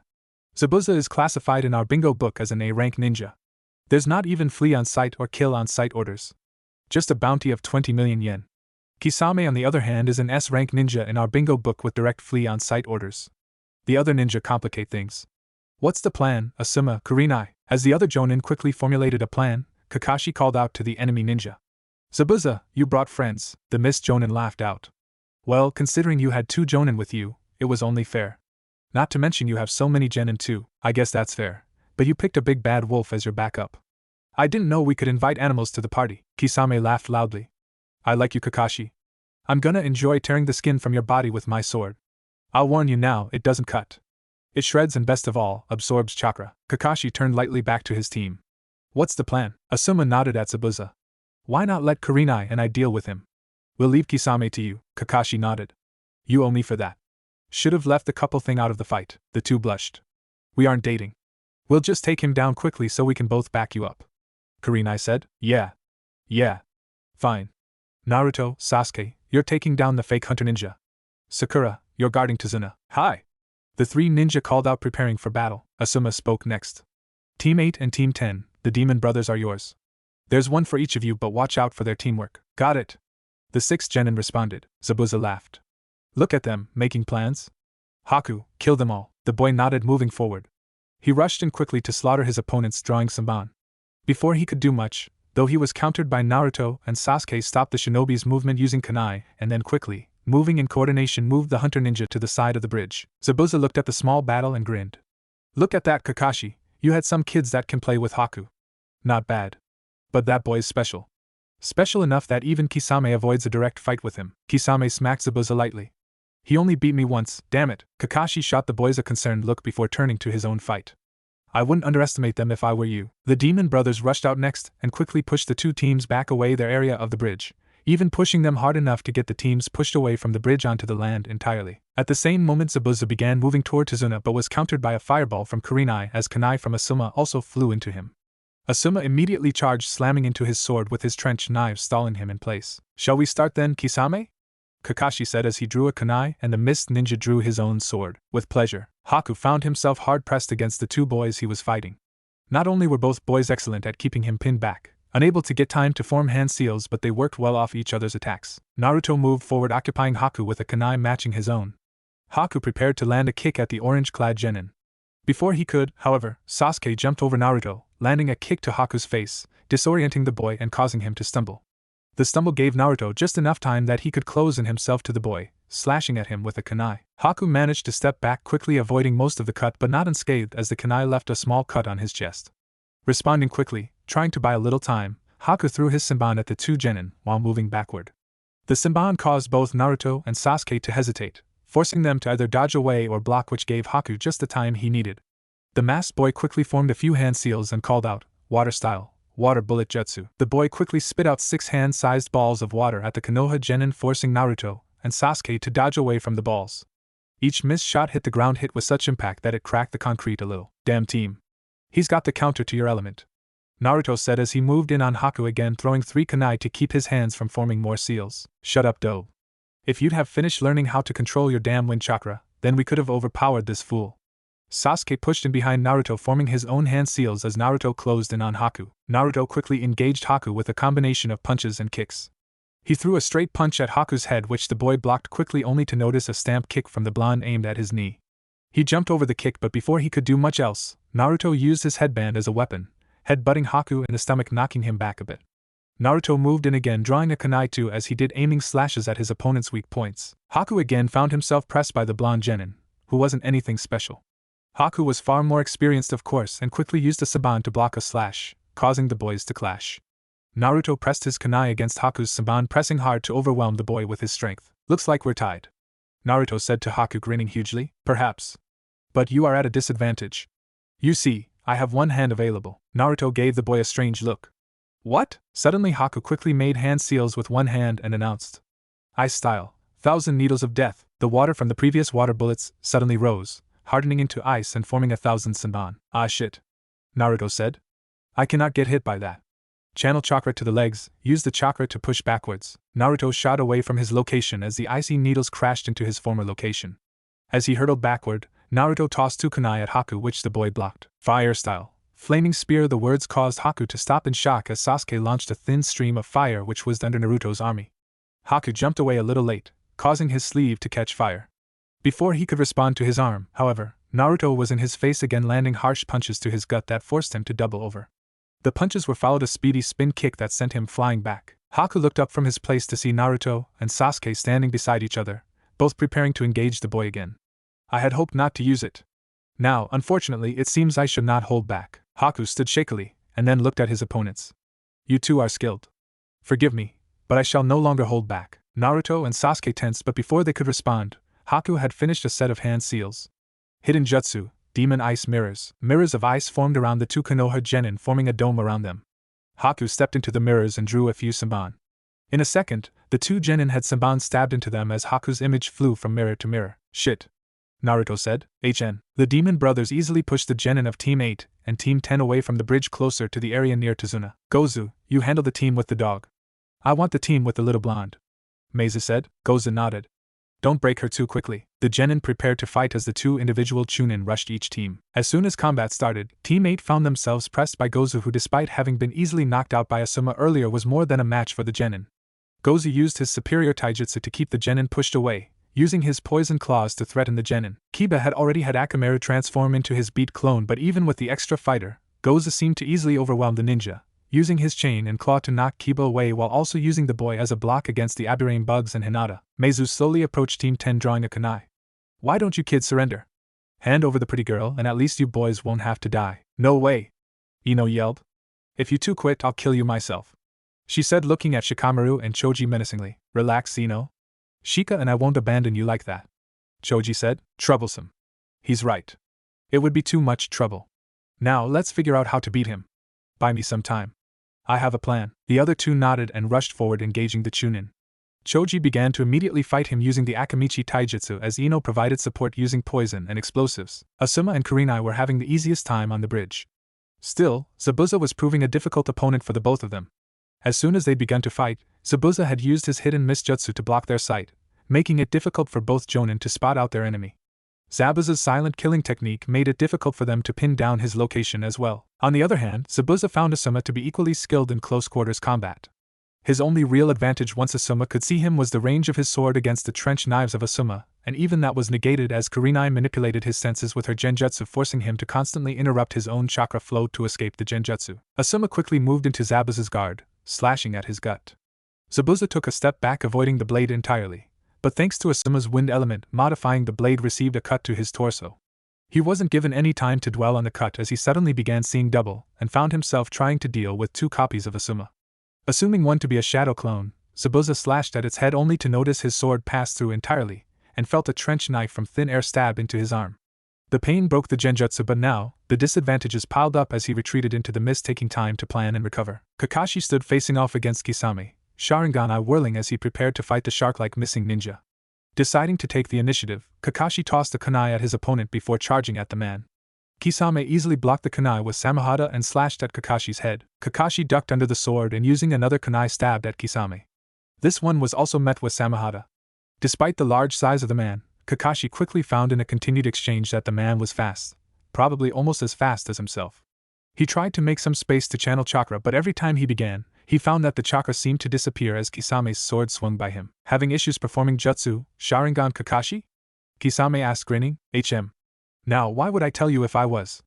Zabuza is classified in our bingo book as an A-rank ninja. There's not even flee on sight or kill on sight orders. Just a bounty of 20 million yen. Kisame, on the other hand, is an S-rank ninja in our bingo book with direct flee on sight orders. The other ninja complicate things. What's the plan, Asuma, Kurenai? As the other jonin quickly formulated a plan, Kakashi called out to the enemy ninja. Zabuza, you brought friends. The mist jonin laughed out. Well, considering you had 2 jonin with you, it was only fair. Not to mention you have so many genin too. I guess that's fair. But you picked a big bad wolf as your backup. I didn't know we could invite animals to the party. Kisame laughed loudly. I like you, Kakashi. I'm gonna enjoy tearing the skin from your body with my sword. I'll warn you now, it doesn't cut. It shreds and best of all, absorbs chakra. Kakashi turned lightly back to his team. What's the plan? Asuma nodded at Zabuza. Why not let Kurenai and I deal with him? We'll leave Kisame to you. Kakashi nodded. You owe me for that. Should have left the couple thing out of the fight. The 2 blushed. We aren't dating. We'll just take him down quickly so we can both back you up. Kurenai said. Yeah. Fine. Naruto, Sasuke, you're taking down the fake hunter ninja. Sakura, you're guarding Tazuna. Hi. The 3 ninja called out, preparing for battle. Asuma spoke next. Team 8 and Team 10, the demon brothers are yours. There's 1 for each of you, but watch out for their teamwork. Got it. The 6 genin responded. Zabuza laughed. Look at them, making plans. Haku, kill them all. The boy nodded, moving forward. He rushed in quickly to slaughter his opponents, drawing Samban. Before he could do much, though, he was countered by Naruto, and Sasuke stopped the shinobi's movement using kunai, and then quickly, moving in coordination, moved the hunter ninja to the side of the bridge. Zabuza looked at the small battle and grinned. Look at that, Kakashi, you had some kids that can play with Haku. Not bad. But that boy's special. Special enough that even Kisame avoids a direct fight with him. Kisame smacked Zabuza lightly. He only beat me once, damn it. Kakashi shot the boys a concerned look before turning to his own fight. I wouldn't underestimate them if I were you. The demon brothers rushed out next and quickly pushed the 2 teams back away their area of the bridge, even pushing them hard enough to get the teams pushed away from the bridge onto the land entirely. At the same moment, Zabuza began moving toward Tazuna but was countered by a fireball from Kurenai as kunai from Asuma also flew into him. Asuma immediately charged, slamming into his sword with his trench knife, stalling him in place. Shall we start then, Kisame? Kakashi said as he drew a kunai and the mist ninja drew his own sword. With pleasure. Haku found himself hard-pressed against the 2 boys he was fighting. Not only were both boys excellent at keeping him pinned back, unable to get time to form hand seals, but they worked well off each other's attacks. Naruto moved forward, occupying Haku with a kunai matching his own. Haku prepared to land a kick at the orange-clad genin. Before he could, however, Sasuke jumped over Naruto, landing a kick to Haku's face, disorienting the boy and causing him to stumble. The stumble gave Naruto just enough time that he could close in himself to the boy, slashing at him with a kunai. Haku managed to step back quickly, avoiding most of the cut but not unscathed, as the kunai left a small cut on his chest. Responding quickly, trying to buy a little time, Haku threw his Senbon at the two genin while moving backward. The Senbon caused both Naruto and Sasuke to hesitate, forcing them to either dodge away or block, which gave Haku just the time he needed. The masked boy quickly formed a few hand seals and called out, "Water style, water bullet jutsu." The boy quickly spit out 6 hand-sized balls of water at the Konoha genin, forcing Naruto and Sasuke to dodge away from the balls. Each missed shot hit the ground, hit with such impact that it cracked the concrete a little. "Damn team. He's got the counter to your element," Naruto said as he moved in on Haku again, throwing 3 kunai to keep his hands from forming more seals. "Shut up, doe. If you'd have finished learning how to control your damn wind chakra, then we could have overpowered this fool." Sasuke pushed in behind Naruto, forming his own hand seals as Naruto closed in on Haku. Naruto quickly engaged Haku with a combination of punches and kicks. He threw a straight punch at Haku's head, which the boy blocked quickly, only to notice a stamp kick from the blonde aimed at his knee. He jumped over the kick, but before he could do much else, Naruto used his headband as a weapon, head-butting Haku in the stomach, knocking him back a bit. Naruto moved in again, drawing a kunai too as he did, aiming slashes at his opponent's weak points. Haku again found himself pressed by the blonde genin, who wasn't anything special. Haku was far more experienced, of course, and quickly used a Senbon to block a slash, causing the boys to clash. Naruto pressed his kunai against Haku's Senbon, pressing hard to overwhelm the boy with his strength. "Looks like we're tied," Naruto said to Haku, grinning hugely. "Perhaps. But you are at a disadvantage. You see, I have one hand available." Naruto gave the boy a strange look. "What?" Suddenly Haku quickly made hand seals with one hand and announced, "Ice style, 1,000 needles of death." The water from the previous water bullets suddenly rose, hardening into ice and forming 1,000 Senbon. "Ah shit," Naruto said. "I cannot get hit by that." Channel chakra to the legs, use the chakra to push backwards. Naruto shot away from his location as the icy needles crashed into his former location. As he hurtled backward, Naruto tossed 2 kunai at Haku, which the boy blocked. "Fire style, flaming spear." The words caused Haku to stop in shock as Sasuke launched a thin stream of fire which was under Naruto's army. Haku jumped away a little late, causing his sleeve to catch fire. Before he could respond to his arm, however, Naruto was in his face again, landing harsh punches to his gut that forced him to double over. The punches were followed a speedy spin kick that sent him flying back. Haku looked up from his place to see Naruto and Sasuke standing beside each other, both preparing to engage the boy again. "I had hoped not to use it. Now, unfortunately, it seems I should not hold back." Haku stood shakily, and then looked at his opponents. "You two are skilled. Forgive me, but I shall no longer hold back." Naruto and Sasuke tensed, but before they could respond, Haku had finished a set of hand seals. Hidden Jutsu, Demon Ice Mirrors. Mirrors of ice formed around the 2 Konoha genin, forming a dome around them. Haku stepped into the mirrors and drew a few Senbon. In a second, the 2 genin had Senbon stabbed into them as Haku's image flew from mirror to mirror. "Shit," Naruto said. The demon brothers easily pushed the genin of Team 8 and Team 10 away from the bridge closer to the area near Tazuna. "Gozu, you handle the team with the dog. I want the team with the little blonde," Meiza said. Gozu nodded. "Don't break her too quickly." The genin prepared to fight as the 2 individual chunin rushed each team. As soon as combat started, Team 8 found themselves pressed by Gozu, who despite having been easily knocked out by Asuma earlier was more than a match for the genin. Gozu used his superior taijutsu to keep the genin pushed away, using his poison claws to threaten the genin. Kiba had already had Akamaru transform into his beat clone, but even with the extra fighter, Gozu seemed to easily overwhelm the ninja, using his chain and claw to knock Kiba away while also using the boy as a block against the Aburame bugs and Hinata. Meizu slowly approached Team 10 drawing a kunai. "Why don't you kids surrender? Hand over the pretty girl and at least you boys won't have to die." "No way!" Ino yelled. "If you two quit, I'll kill you myself," she said, looking at Shikamaru and Choji menacingly. "Relax, Ino. Shika and I won't abandon you like that," Choji said. "Troublesome." "He's right. It would be too much trouble. Now let's figure out how to beat him. Buy me some time. I have a plan." The other 2 nodded and rushed forward, engaging the chunin. Choji began to immediately fight him using the Akamichi taijutsu as Ino provided support using poison and explosives. Asuma and Kurenai were having the easiest time on the bridge. Still, Zabuza was proving a difficult opponent for the both of them. As soon as they'd begun to fight, Zabuza had used his hidden mist jutsu to block their sight, making it difficult for both jonin to spot out their enemy. Zabuza's silent killing technique made it difficult for them to pin down his location as well. On the other hand, Zabuza found Asuma to be equally skilled in close-quarters combat. His only real advantage once Asuma could see him was the range of his sword against the trench knives of Asuma, and even that was negated as Kurenai manipulated his senses with her genjutsu, forcing him to constantly interrupt his own chakra flow to escape the genjutsu. Asuma quickly moved into Zabuza's guard, slashing at his gut. Zabuza took a step back, avoiding the blade entirely, but thanks to Asuma's wind element modifying the blade, received a cut to his torso. He wasn't given any time to dwell on the cut as he suddenly began seeing double and found himself trying to deal with two copies of Asuma. Assuming one to be a shadow clone, Zabuza slashed at its head only to notice his sword pass through entirely, and felt a trench knife from thin air stab into his arm. The pain broke the genjutsu, but now, the disadvantages piled up as he retreated into the mist, taking time to plan and recover. Kakashi stood facing off against Kisame, Sharingan eye whirling as he prepared to fight the shark-like missing ninja. Deciding to take the initiative, Kakashi tossed a kunai at his opponent before charging at the man. Kisame easily blocked the kunai with Samehada and slashed at Kakashi's head. Kakashi ducked under the sword and using another kunai stabbed at Kisame. This one was also met with Samehada. Despite the large size of the man, Kakashi quickly found in a continued exchange that the man was fast, probably almost as fast as himself. He tried to make some space to channel chakra, but every time he began, he found that the chakra seemed to disappear as Kisame's sword swung by him. Having issues performing jutsu, Sharingan Kakashi? Kisame asked, grinning. Now, why would I tell you if I was?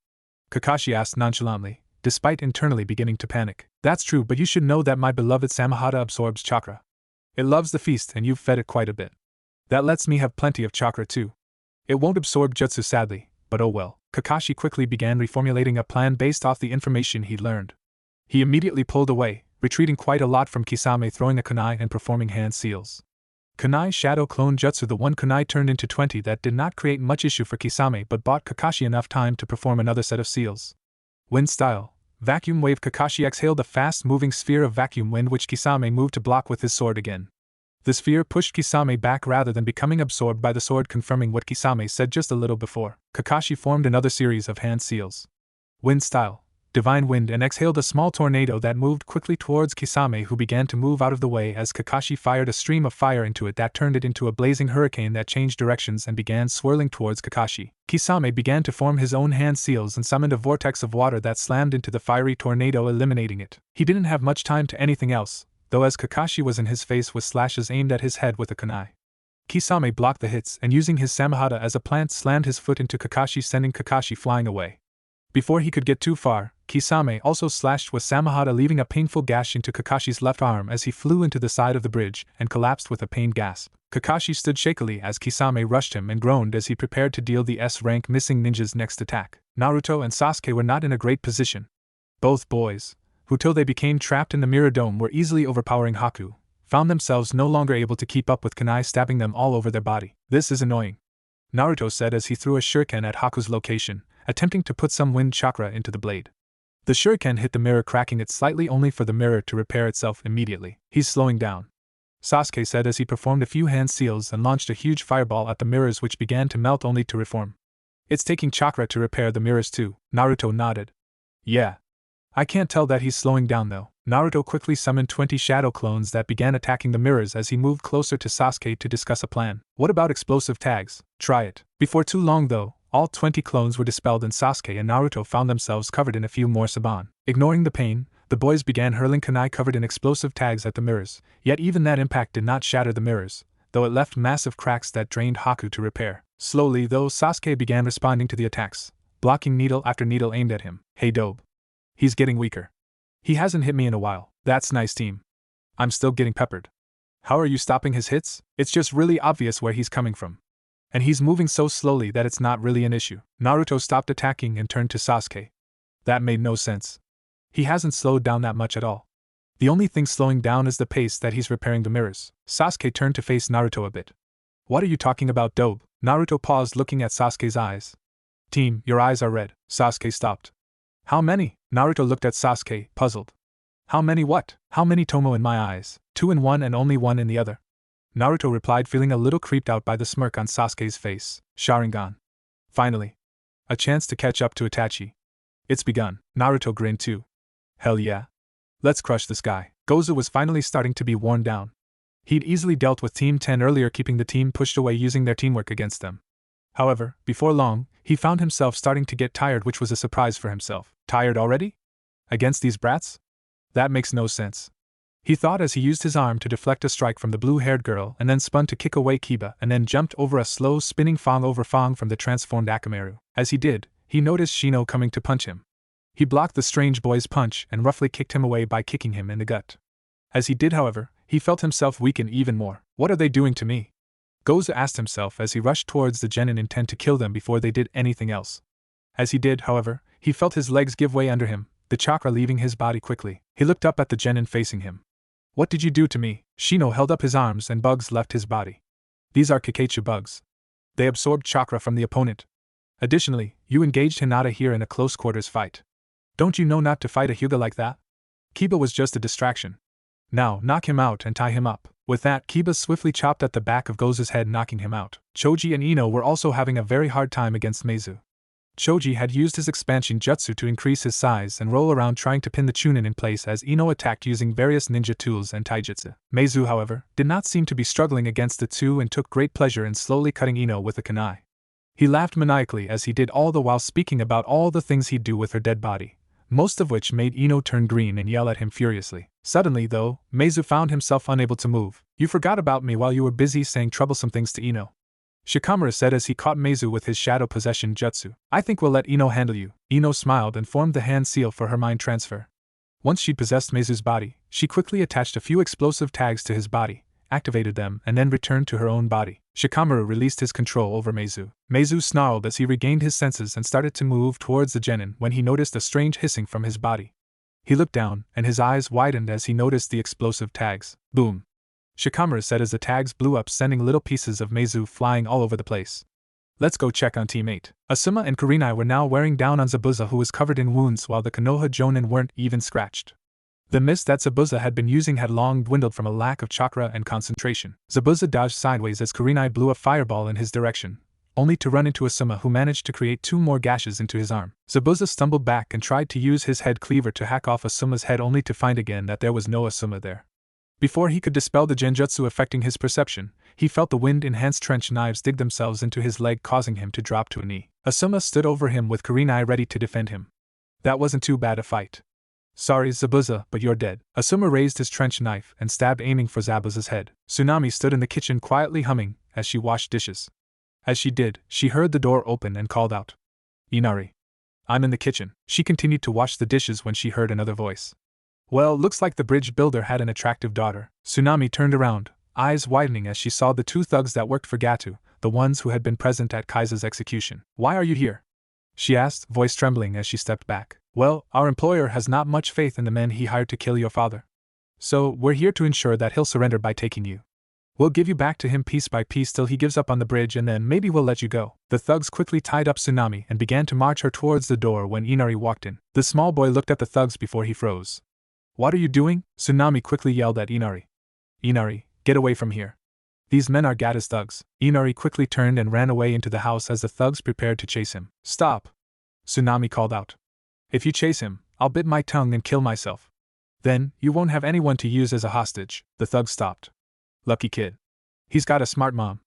Kakashi asked nonchalantly, despite internally beginning to panic. That's true, but you should know that my beloved Samehada absorbs chakra. It loves the feast and you've fed it quite a bit. That lets me have plenty of chakra too. It won't absorb jutsu sadly, but oh well. Kakashi quickly began reformulating a plan based off the information he'd learned. He immediately pulled away, retreating quite a lot from Kisame, throwing a kunai and performing hand seals. Kunai Shadow Clone Jutsu. The one kunai turned into 20 that did not create much issue for Kisame but bought Kakashi enough time to perform another set of seals. Wind style. Vacuum wave. Kakashi exhaled a fast-moving sphere of vacuum wind which Kisame moved to block with his sword again. The sphere pushed Kisame back rather than becoming absorbed by the sword, confirming what Kisame said just a little before. Kakashi formed another series of hand seals. Wind style. Divine wind, and exhaled a small tornado that moved quickly towards Kisame, who began to move out of the way as Kakashi fired a stream of fire into it that turned it into a blazing hurricane that changed directions and began swirling towards Kakashi. Kisame began to form his own hand seals and summoned a vortex of water that slammed into the fiery tornado, eliminating it. He didn't have much time to anything else, though, as Kakashi was in his face with slashes aimed at his head with a kunai. Kisame blocked the hits and, using his Samehada as a plant, slammed his foot into Kakashi, sending Kakashi flying away. Before he could get too far, Kisame also slashed with Samehada, leaving a painful gash into Kakashi's left arm as he flew into the side of the bridge and collapsed with a pained gasp. Kakashi stood shakily as Kisame rushed him and groaned as he prepared to deal the S-rank missing ninja's next attack. Naruto and Sasuke were not in a great position. Both boys, who till they became trapped in the Mirror Dome were easily overpowering Haku, found themselves no longer able to keep up with kunai stabbing them all over their body. This is annoying, Naruto said as he threw a shuriken at Haku's location, attempting to put some wind chakra into the blade. The shuriken hit the mirror, cracking it slightly, only for the mirror to repair itself immediately. He's slowing down, Sasuke said as he performed a few hand seals and launched a huge fireball at the mirrors, which began to melt only to reform. It's taking chakra to repair the mirrors too, Naruto nodded. Yeah. I can't tell that he's slowing down though. Naruto quickly summoned 20 shadow clones that began attacking the mirrors as he moved closer to Sasuke to discuss a plan. What about explosive tags? Try it. Before too long though, all 20 clones were dispelled and Sasuke and Naruto found themselves covered in a few more saban. Ignoring the pain, the boys began hurling kunai covered in explosive tags at the mirrors, yet even that impact did not shatter the mirrors, though it left massive cracks that drained Haku to repair. Slowly though, Sasuke began responding to the attacks, blocking needle after needle aimed at him. Hey Dobe. He's getting weaker. He hasn't hit me in a while. That's nice, team. I'm still getting peppered. How are you stopping his hits? It's just really obvious where he's coming from. And he's moving so slowly that it's not really an issue. Naruto stopped attacking and turned to Sasuke. That made no sense. He hasn't slowed down that much at all. The only thing slowing down is the pace that he's repairing the mirrors. Sasuke turned to face Naruto a bit. What are you talking about, Dobe? Naruto paused, looking at Sasuke's eyes. Team, your eyes are red. Sasuke stopped. How many? Naruto looked at Sasuke, puzzled. How many what? How many Tomo in my eyes? 2 in one and only 1 in the other. Naruto replied, feeling a little creeped out by the smirk on Sasuke's face. Sharingan. Finally. A chance to catch up to Itachi. It's begun. Naruto grinned too. Hell yeah. Let's crush this guy. Gozu was finally starting to be worn down. He'd easily dealt with Team 10 earlier, keeping the team pushed away using their teamwork against them. However, before long, he found himself starting to get tired, which was a surprise for himself. Tired already? Against these brats? That makes no sense. He thought as he used his arm to deflect a strike from the blue-haired girl and then spun to kick away Kiba and then jumped over a slow spinning Fang over Fang from the transformed Akamaru. As he did, he noticed Shino coming to punch him. He blocked the strange boy's punch and roughly kicked him away by kicking him in the gut. As he did, however, he felt himself weaken even more. What are they doing to me? Goza asked himself as he rushed towards the genin intent to kill them before they did anything else. As he did, however, he felt his legs give way under him, the chakra leaving his body quickly. He looked up at the genin facing him. What did you do to me? Shino held up his arms and bugs left his body. These are Kakeichu bugs. They absorbed chakra from the opponent. Additionally, you engaged Hinata here in a close quarters fight. Don't you know not to fight a Hyuga like that? Kiba was just a distraction. Now, knock him out and tie him up. With that, Kiba swiftly chopped at the back of Goza's head, knocking him out. Choji and Ino were also having a very hard time against Meizu. Choji had used his expansion jutsu to increase his size and roll around trying to pin the Chunin in place as Ino attacked using various ninja tools and taijutsu. Meizu, however, did not seem to be struggling against the two and took great pleasure in slowly cutting Ino with a kunai. He laughed maniacally as he did all the while speaking about all the things he'd do with her dead body, most of which made Ino turn green and yell at him furiously. Suddenly, though, Meizu found himself unable to move. You forgot about me while you were busy saying troublesome things to Ino, Shikamaru said as he caught Meizu with his shadow possession jutsu. I think we'll let Ino handle you. Ino smiled and formed the hand seal for her mind transfer. Once she'd possessed Meizu's body, she quickly attached a few explosive tags to his body, activated them, and then returned to her own body. Shikamaru released his control over Meizu. Meizu snarled as he regained his senses and started to move towards the genin when he noticed a strange hissing from his body. He looked down, and his eyes widened as he noticed the explosive tags. Boom! Shikamaru said as the tags blew up, sending little pieces of Meizu flying all over the place. Let's go check on teammate. Asuma and Kurenai were now wearing down on Zabuza, who was covered in wounds while the Konoha Jonin weren't even scratched. The mist that Zabuza had been using had long dwindled from a lack of chakra and concentration. Zabuza dodged sideways as Kurenai blew a fireball in his direction, only to run into Asuma, who managed to create 2 more gashes into his arm. Zabuza stumbled back and tried to use his head cleaver to hack off Asuma's head, only to find again that there was no Asuma there. Before he could dispel the genjutsu affecting his perception, he felt the wind-enhanced trench knives dig themselves into his leg, causing him to drop to a knee. Asuma stood over him with Kurenai ready to defend him. That wasn't too bad a fight. Sorry, Zabuza, but you're dead. Asuma raised his trench knife and stabbed, aiming for Zabuza's head. Tsunami stood in the kitchen quietly humming as she washed dishes. As she did, she heard the door open and called out, Inari. I'm in the kitchen. She continued to wash the dishes when she heard another voice. Well, looks like the bridge builder had an attractive daughter. Tsunami turned around, eyes widening as she saw the 2 thugs that worked for Gatu, the ones who had been present at Kaisa's execution. Why are you here? She asked, voice trembling as she stepped back. Well, our employer has not much faith in the men he hired to kill your father. So, we're here to ensure that he'll surrender by taking you. We'll give you back to him piece by piece till he gives up on the bridge, and then maybe we'll let you go. The thugs quickly tied up Tsunami and began to march her towards the door when Inari walked in. The small boy looked at the thugs before he froze. What are you doing? Tsunami quickly yelled at Inari. Inari, get away from here. These men are Gata's thugs. Inari quickly turned and ran away into the house as the thugs prepared to chase him. Stop! Tsunami called out. If you chase him, I'll bite my tongue and kill myself. Then, you won't have anyone to use as a hostage. The thugs stopped. Lucky kid. He's got a smart mom.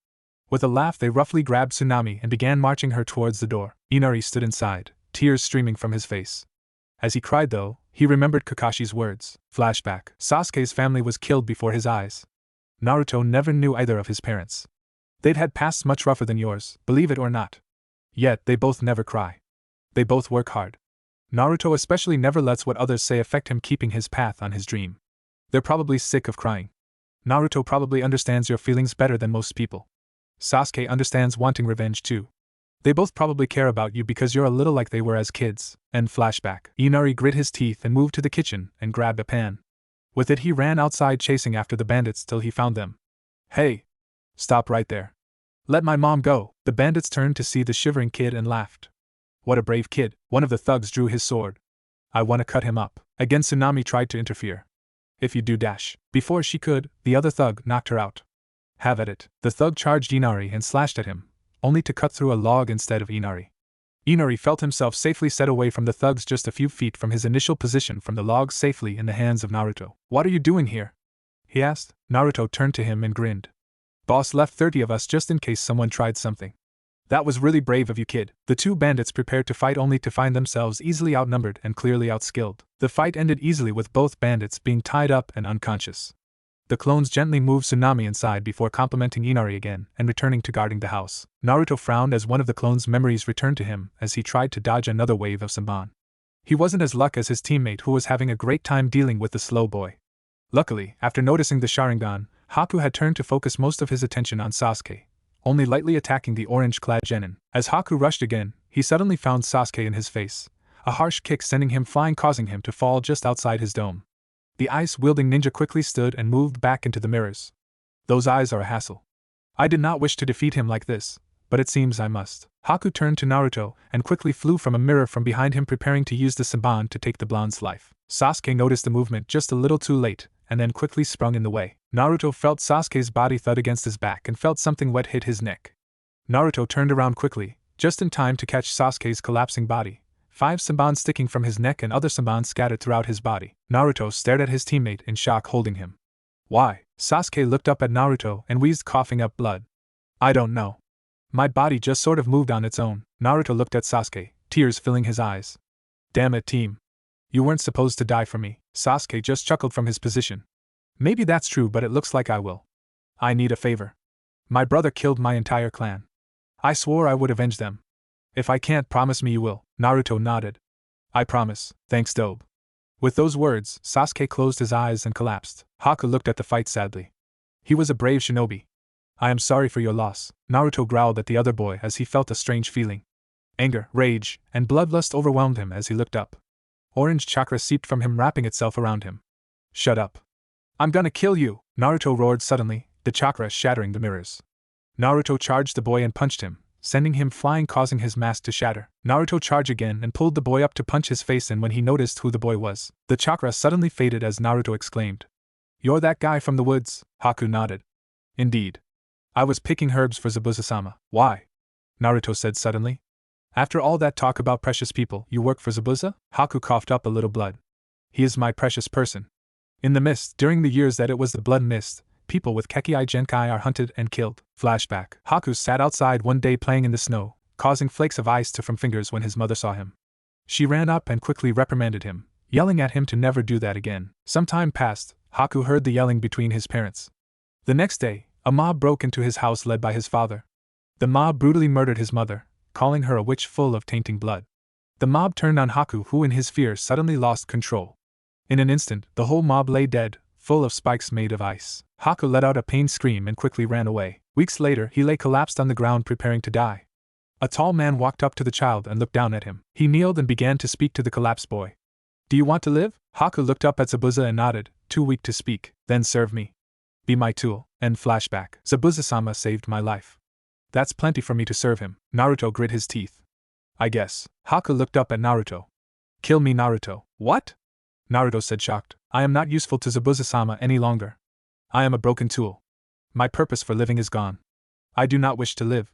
With a laugh, they roughly grabbed Tsunami and began marching her towards the door. Inari stood inside, tears streaming from his face. As he cried, though, he remembered Kakashi's words. Flashback. Sasuke's family was killed before his eyes. Naruto never knew either of his parents. They'd had pasts much rougher than yours, believe it or not. Yet, they both never cry. They both work hard. Naruto especially never lets what others say affect him, keeping his path on his dream. They're probably sick of crying. Naruto probably understands your feelings better than most people. Sasuke understands wanting revenge too. They both probably care about you because you're a little like they were as kids. End flashback. Inari grit his teeth and moved to the kitchen and grabbed a pan. With it he ran outside chasing after the bandits till he found them. Hey! Stop right there. Let my mom go. The bandits turned to see the shivering kid and laughed. What a brave kid. One of the thugs drew his sword. I want to cut him up. Again Tsunami tried to interfere. If you do dash. Before she could, the other thug knocked her out. Have at it. The thug charged Inari and slashed at him, only to cut through a log instead of Inari. Inari felt himself safely set away from the thugs just a few feet from his initial position from the log, safely in the hands of Naruto. What are you doing here? He asked. Naruto turned to him and grinned. Boss left 30 of us just in case someone tried something. That was really brave of you, kid. The two bandits prepared to fight only to find themselves easily outnumbered and clearly outskilled. The fight ended easily with both bandits being tied up and unconscious. The clones gently moved Tsunami inside before complimenting Inari again and returning to guarding the house. Naruto frowned as one of the clones' memories returned to him as he tried to dodge another wave of Senbon. He wasn't as lucky as his teammate who was having a great time dealing with the slow boy. Luckily, after noticing the Sharingan, Haku had turned to focus most of his attention on Sasuke, only lightly attacking the orange-clad genin. As Haku rushed again, he suddenly found Sasuke in his face, a harsh kick sending him flying, causing him to fall just outside his dome. The ice-wielding ninja quickly stood and moved back into the mirrors. Those eyes are a hassle. I did not wish to defeat him like this, but it seems I must. Haku turned to Naruto and quickly flew from a mirror from behind him, preparing to use the Senbon to take the blonde's life. Sasuke noticed the movement just a little too late, and then quickly sprung in the way. Naruto felt Sasuke's body thud against his back and felt something wet hit his neck. Naruto turned around quickly, just in time to catch Sasuke's collapsing body. 5 Senbon sticking from his neck and other Senbon scattered throughout his body. Naruto stared at his teammate in shock, holding him. Why? Sasuke looked up at Naruto and wheezed, coughing up blood. I don't know. My body just sort of moved on its own. Naruto looked at Sasuke, tears filling his eyes. Damn it, team. You weren't supposed to die for me. Sasuke just chuckled from his position. Maybe that's true, but it looks like I will. I need a favor. My brother killed my entire clan. I swore I would avenge them. If I can't, promise me you will. Naruto nodded. I promise, thanks Dobe. With those words, Sasuke closed his eyes and collapsed. Haku looked at the fight sadly. He was a brave shinobi. I am sorry for your loss. Naruto growled at the other boy as he felt a strange feeling. Anger, rage, and bloodlust overwhelmed him as he looked up. Orange chakra seeped from him, wrapping itself around him. Shut up. I'm gonna kill you! Naruto roared suddenly, the chakra shattering the mirrors. Naruto charged the boy and punched him, sending him flying, causing his mask to shatter. Naruto charged again and pulled the boy up to punch his face in when he noticed who the boy was. The chakra suddenly faded as Naruto exclaimed. You're that guy from the woods? Haku nodded. Indeed. I was picking herbs for Zabuza-sama. Why? Naruto said suddenly. After all that talk about precious people, you work for Zabuza? Haku coughed up a little blood. He is my precious person. In the mist, during the years that it was the blood mist, people with Kekkai Genkai are hunted and killed. Flashback. Haku sat outside one day playing in the snow, causing flakes of ice to from fingers when his mother saw him. She ran up and quickly reprimanded him, yelling at him to never do that again. Some time passed. Haku heard the yelling between his parents. The next day, a mob broke into his house led by his father. The mob brutally murdered his mother, calling her a witch full of tainting blood. The mob turned on Haku, who in his fear suddenly lost control. In an instant, the whole mob lay dead, full of spikes made of ice. Haku let out a pained scream and quickly ran away. Weeks later, he lay collapsed on the ground preparing to die. A tall man walked up to the child and looked down at him. He kneeled and began to speak to the collapsed boy. Do you want to live? Haku looked up at Zabuza and nodded, too weak to speak. Then serve me. Be my tool. End flashback. Zabuza-sama saved my life. That's plenty for me to serve him. Naruto grit his teeth. I guess. Haku looked up at Naruto. Kill me, Naruto. What? Naruto said, shocked. I am not useful to Zabuza-sama any longer. I am a broken tool. My purpose for living is gone. I do not wish to live.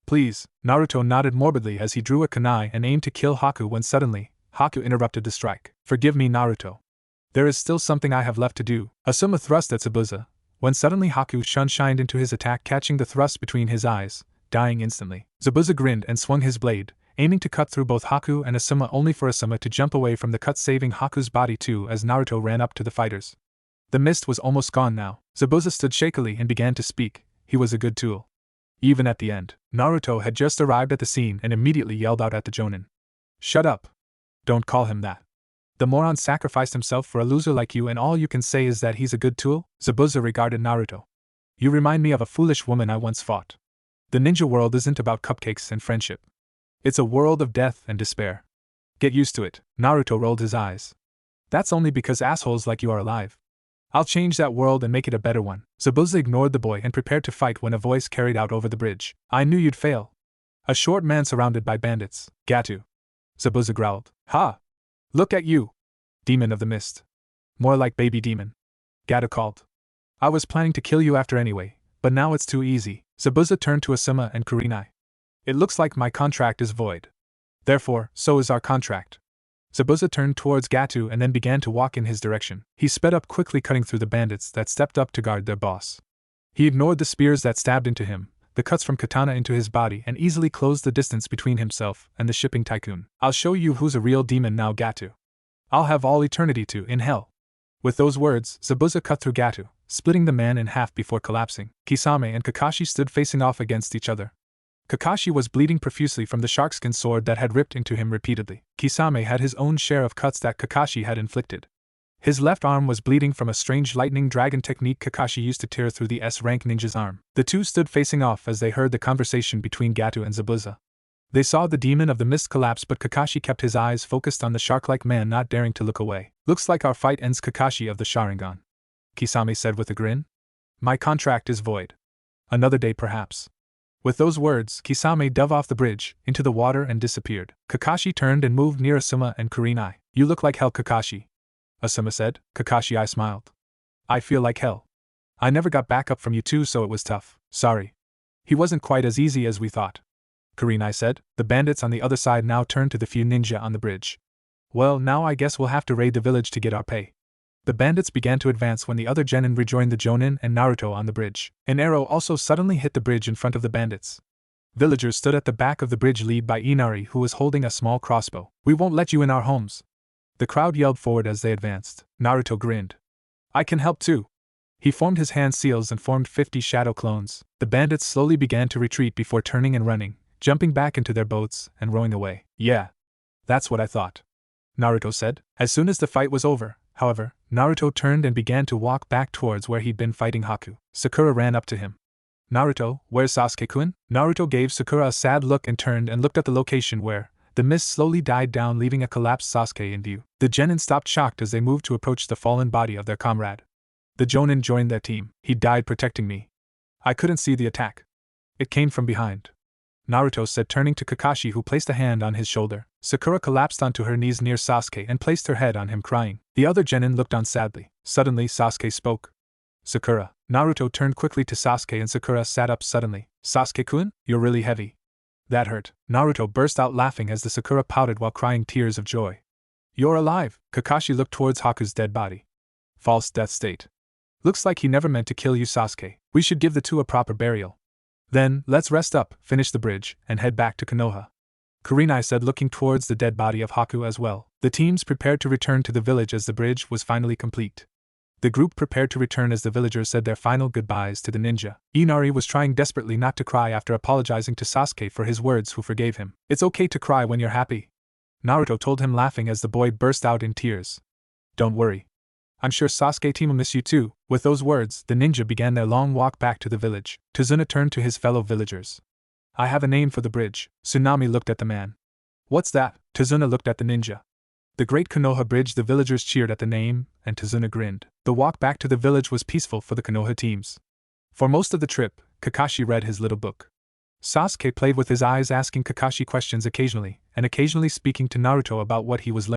Please. Naruto nodded morbidly as he drew a kunai and aimed to kill Haku when suddenly, Haku interrupted the strike. Forgive me, Naruto. There is still something I have left to do. Asuma thrust at Zabuza, when suddenly Haku shined into his attack, catching the thrust between his eyes, dying instantly. Zabuza grinned and swung his blade, aiming to cut through both Haku and Asuma, only for Asuma to jump away from the cut, saving Haku's body too as Naruto ran up to the fighters. The mist was almost gone now. Zabuza stood shakily and began to speak. He was a good tool. Even at the end, Naruto had just arrived at the scene and immediately yelled out at the Jonin. Shut up. Don't call him that. The moron sacrificed himself for a loser like you and all you can say is that he's a good tool? Zabuza regarded Naruto. You remind me of a foolish woman I once fought. The ninja world isn't about cupcakes and friendship. It's a world of death and despair. Get used to it. Naruto rolled his eyes. That's only because assholes like you are alive. I'll change that world and make it a better one. Zabuza ignored the boy and prepared to fight when a voice carried out over the bridge. I knew you'd fail. A short man surrounded by bandits. Gatu. Zabuza growled. Ha! Look at you! Demon of the mist. More like baby demon. Gatu called. I was planning to kill you after anyway, but now it's too easy. Zabuza turned to Asuma and Kurenai. It looks like my contract is void. Therefore, so is our contract. Zabuza turned towards Gatu and then began to walk in his direction. He sped up quickly, cutting through the bandits that stepped up to guard their boss. He ignored the spears that stabbed into him, the cuts from katana into his body and easily closed the distance between himself and the shipping tycoon. I'll show you who's a real demon now, Gatu. I'll have all eternity to in hell. With those words, Zabuza cut through Gatu, splitting the man in half before collapsing. Kisame and Kakashi stood facing off against each other. Kakashi was bleeding profusely from the sharkskin sword that had ripped into him repeatedly. Kisame had his own share of cuts that Kakashi had inflicted. His left arm was bleeding from a strange lightning dragon technique Kakashi used to tear through the S-rank ninja's arm. The two stood facing off as they heard the conversation between Gatu and Zabuza. They saw the demon of the mist collapse, but Kakashi kept his eyes focused on the shark-like man, not daring to look away. Looks like our fight ends, Kakashi of the Sharingan, Kisame said with a grin. My contract is void. Another day perhaps. With those words, Kisame dove off the bridge, into the water and disappeared. Kakashi turned and moved near Asuma and Kurenai. You look like hell, Kakashi, Asuma said. Kakashi I smiled. I feel like hell. I never got back up from you two, so it was tough. Sorry. He wasn't quite as easy as we thought, Kurenai said. The bandits on the other side now turned to the few ninja on the bridge. Well, now I guess we'll have to raid the village to get our pay. The bandits began to advance when the other genin rejoined the Jonin and Naruto on the bridge. An arrow also suddenly hit the bridge in front of the bandits. Villagers stood at the back of the bridge, led by Inari, who was holding a small crossbow. We won't let you in our homes. The crowd yelled forward as they advanced. Naruto grinned. I can help too. He formed his hand seals and formed 50 shadow clones. The bandits slowly began to retreat before turning and running, jumping back into their boats and rowing away. Yeah. That's what I thought, Naruto said. As soon as the fight was over, however, Naruto turned and began to walk back towards where he'd been fighting Haku. Sakura ran up to him. Naruto, where's Sasuke-kun? Naruto gave Sakura a sad look and turned and looked at the location where the mist slowly died down, leaving a collapsed Sasuke in view. The genin stopped shocked as they moved to approach the fallen body of their comrade. The Jonin joined their team. He died protecting me. I couldn't see the attack. It came from behind, Naruto said, turning to Kakashi, who placed a hand on his shoulder. Sakura collapsed onto her knees near Sasuke and placed her head on him, crying. The other genin looked on sadly. Suddenly Sasuke spoke. Sakura. Naruto turned quickly to Sasuke and Sakura sat up suddenly. Sasuke-kun, you're really heavy. That hurt. Naruto burst out laughing as the Sakura pouted while crying tears of joy. You're alive. Kakashi looked towards Haku's dead body. False death state. Looks like he never meant to kill you, Sasuke. We should give the two a proper burial. Then, let's rest up, finish the bridge, and head back to Konoha, Kurenai said, looking towards the dead body of Haku as well. The teams prepared to return to the village as the bridge was finally complete. The group prepared to return as the villagers said their final goodbyes to the ninja. Inari was trying desperately not to cry after apologizing to Sasuke for his words, who forgave him. It's okay to cry when you're happy, Naruto told him, laughing as the boy burst out in tears. Don't worry. I'm sure Sasuke-team will miss you too. With those words, the ninja began their long walk back to the village. Tazuna turned to his fellow villagers. I have a name for the bridge. Tsunami looked at the man. What's that? Tazuna looked at the ninja. The Great Konoha Bridge. The villagers cheered at the name, and Tazuna grinned. The walk back to the village was peaceful for the Konoha teams. For most of the trip, Kakashi read his little book. Sasuke played with his eyes, asking Kakashi questions occasionally, and occasionally speaking to Naruto about what he was learning.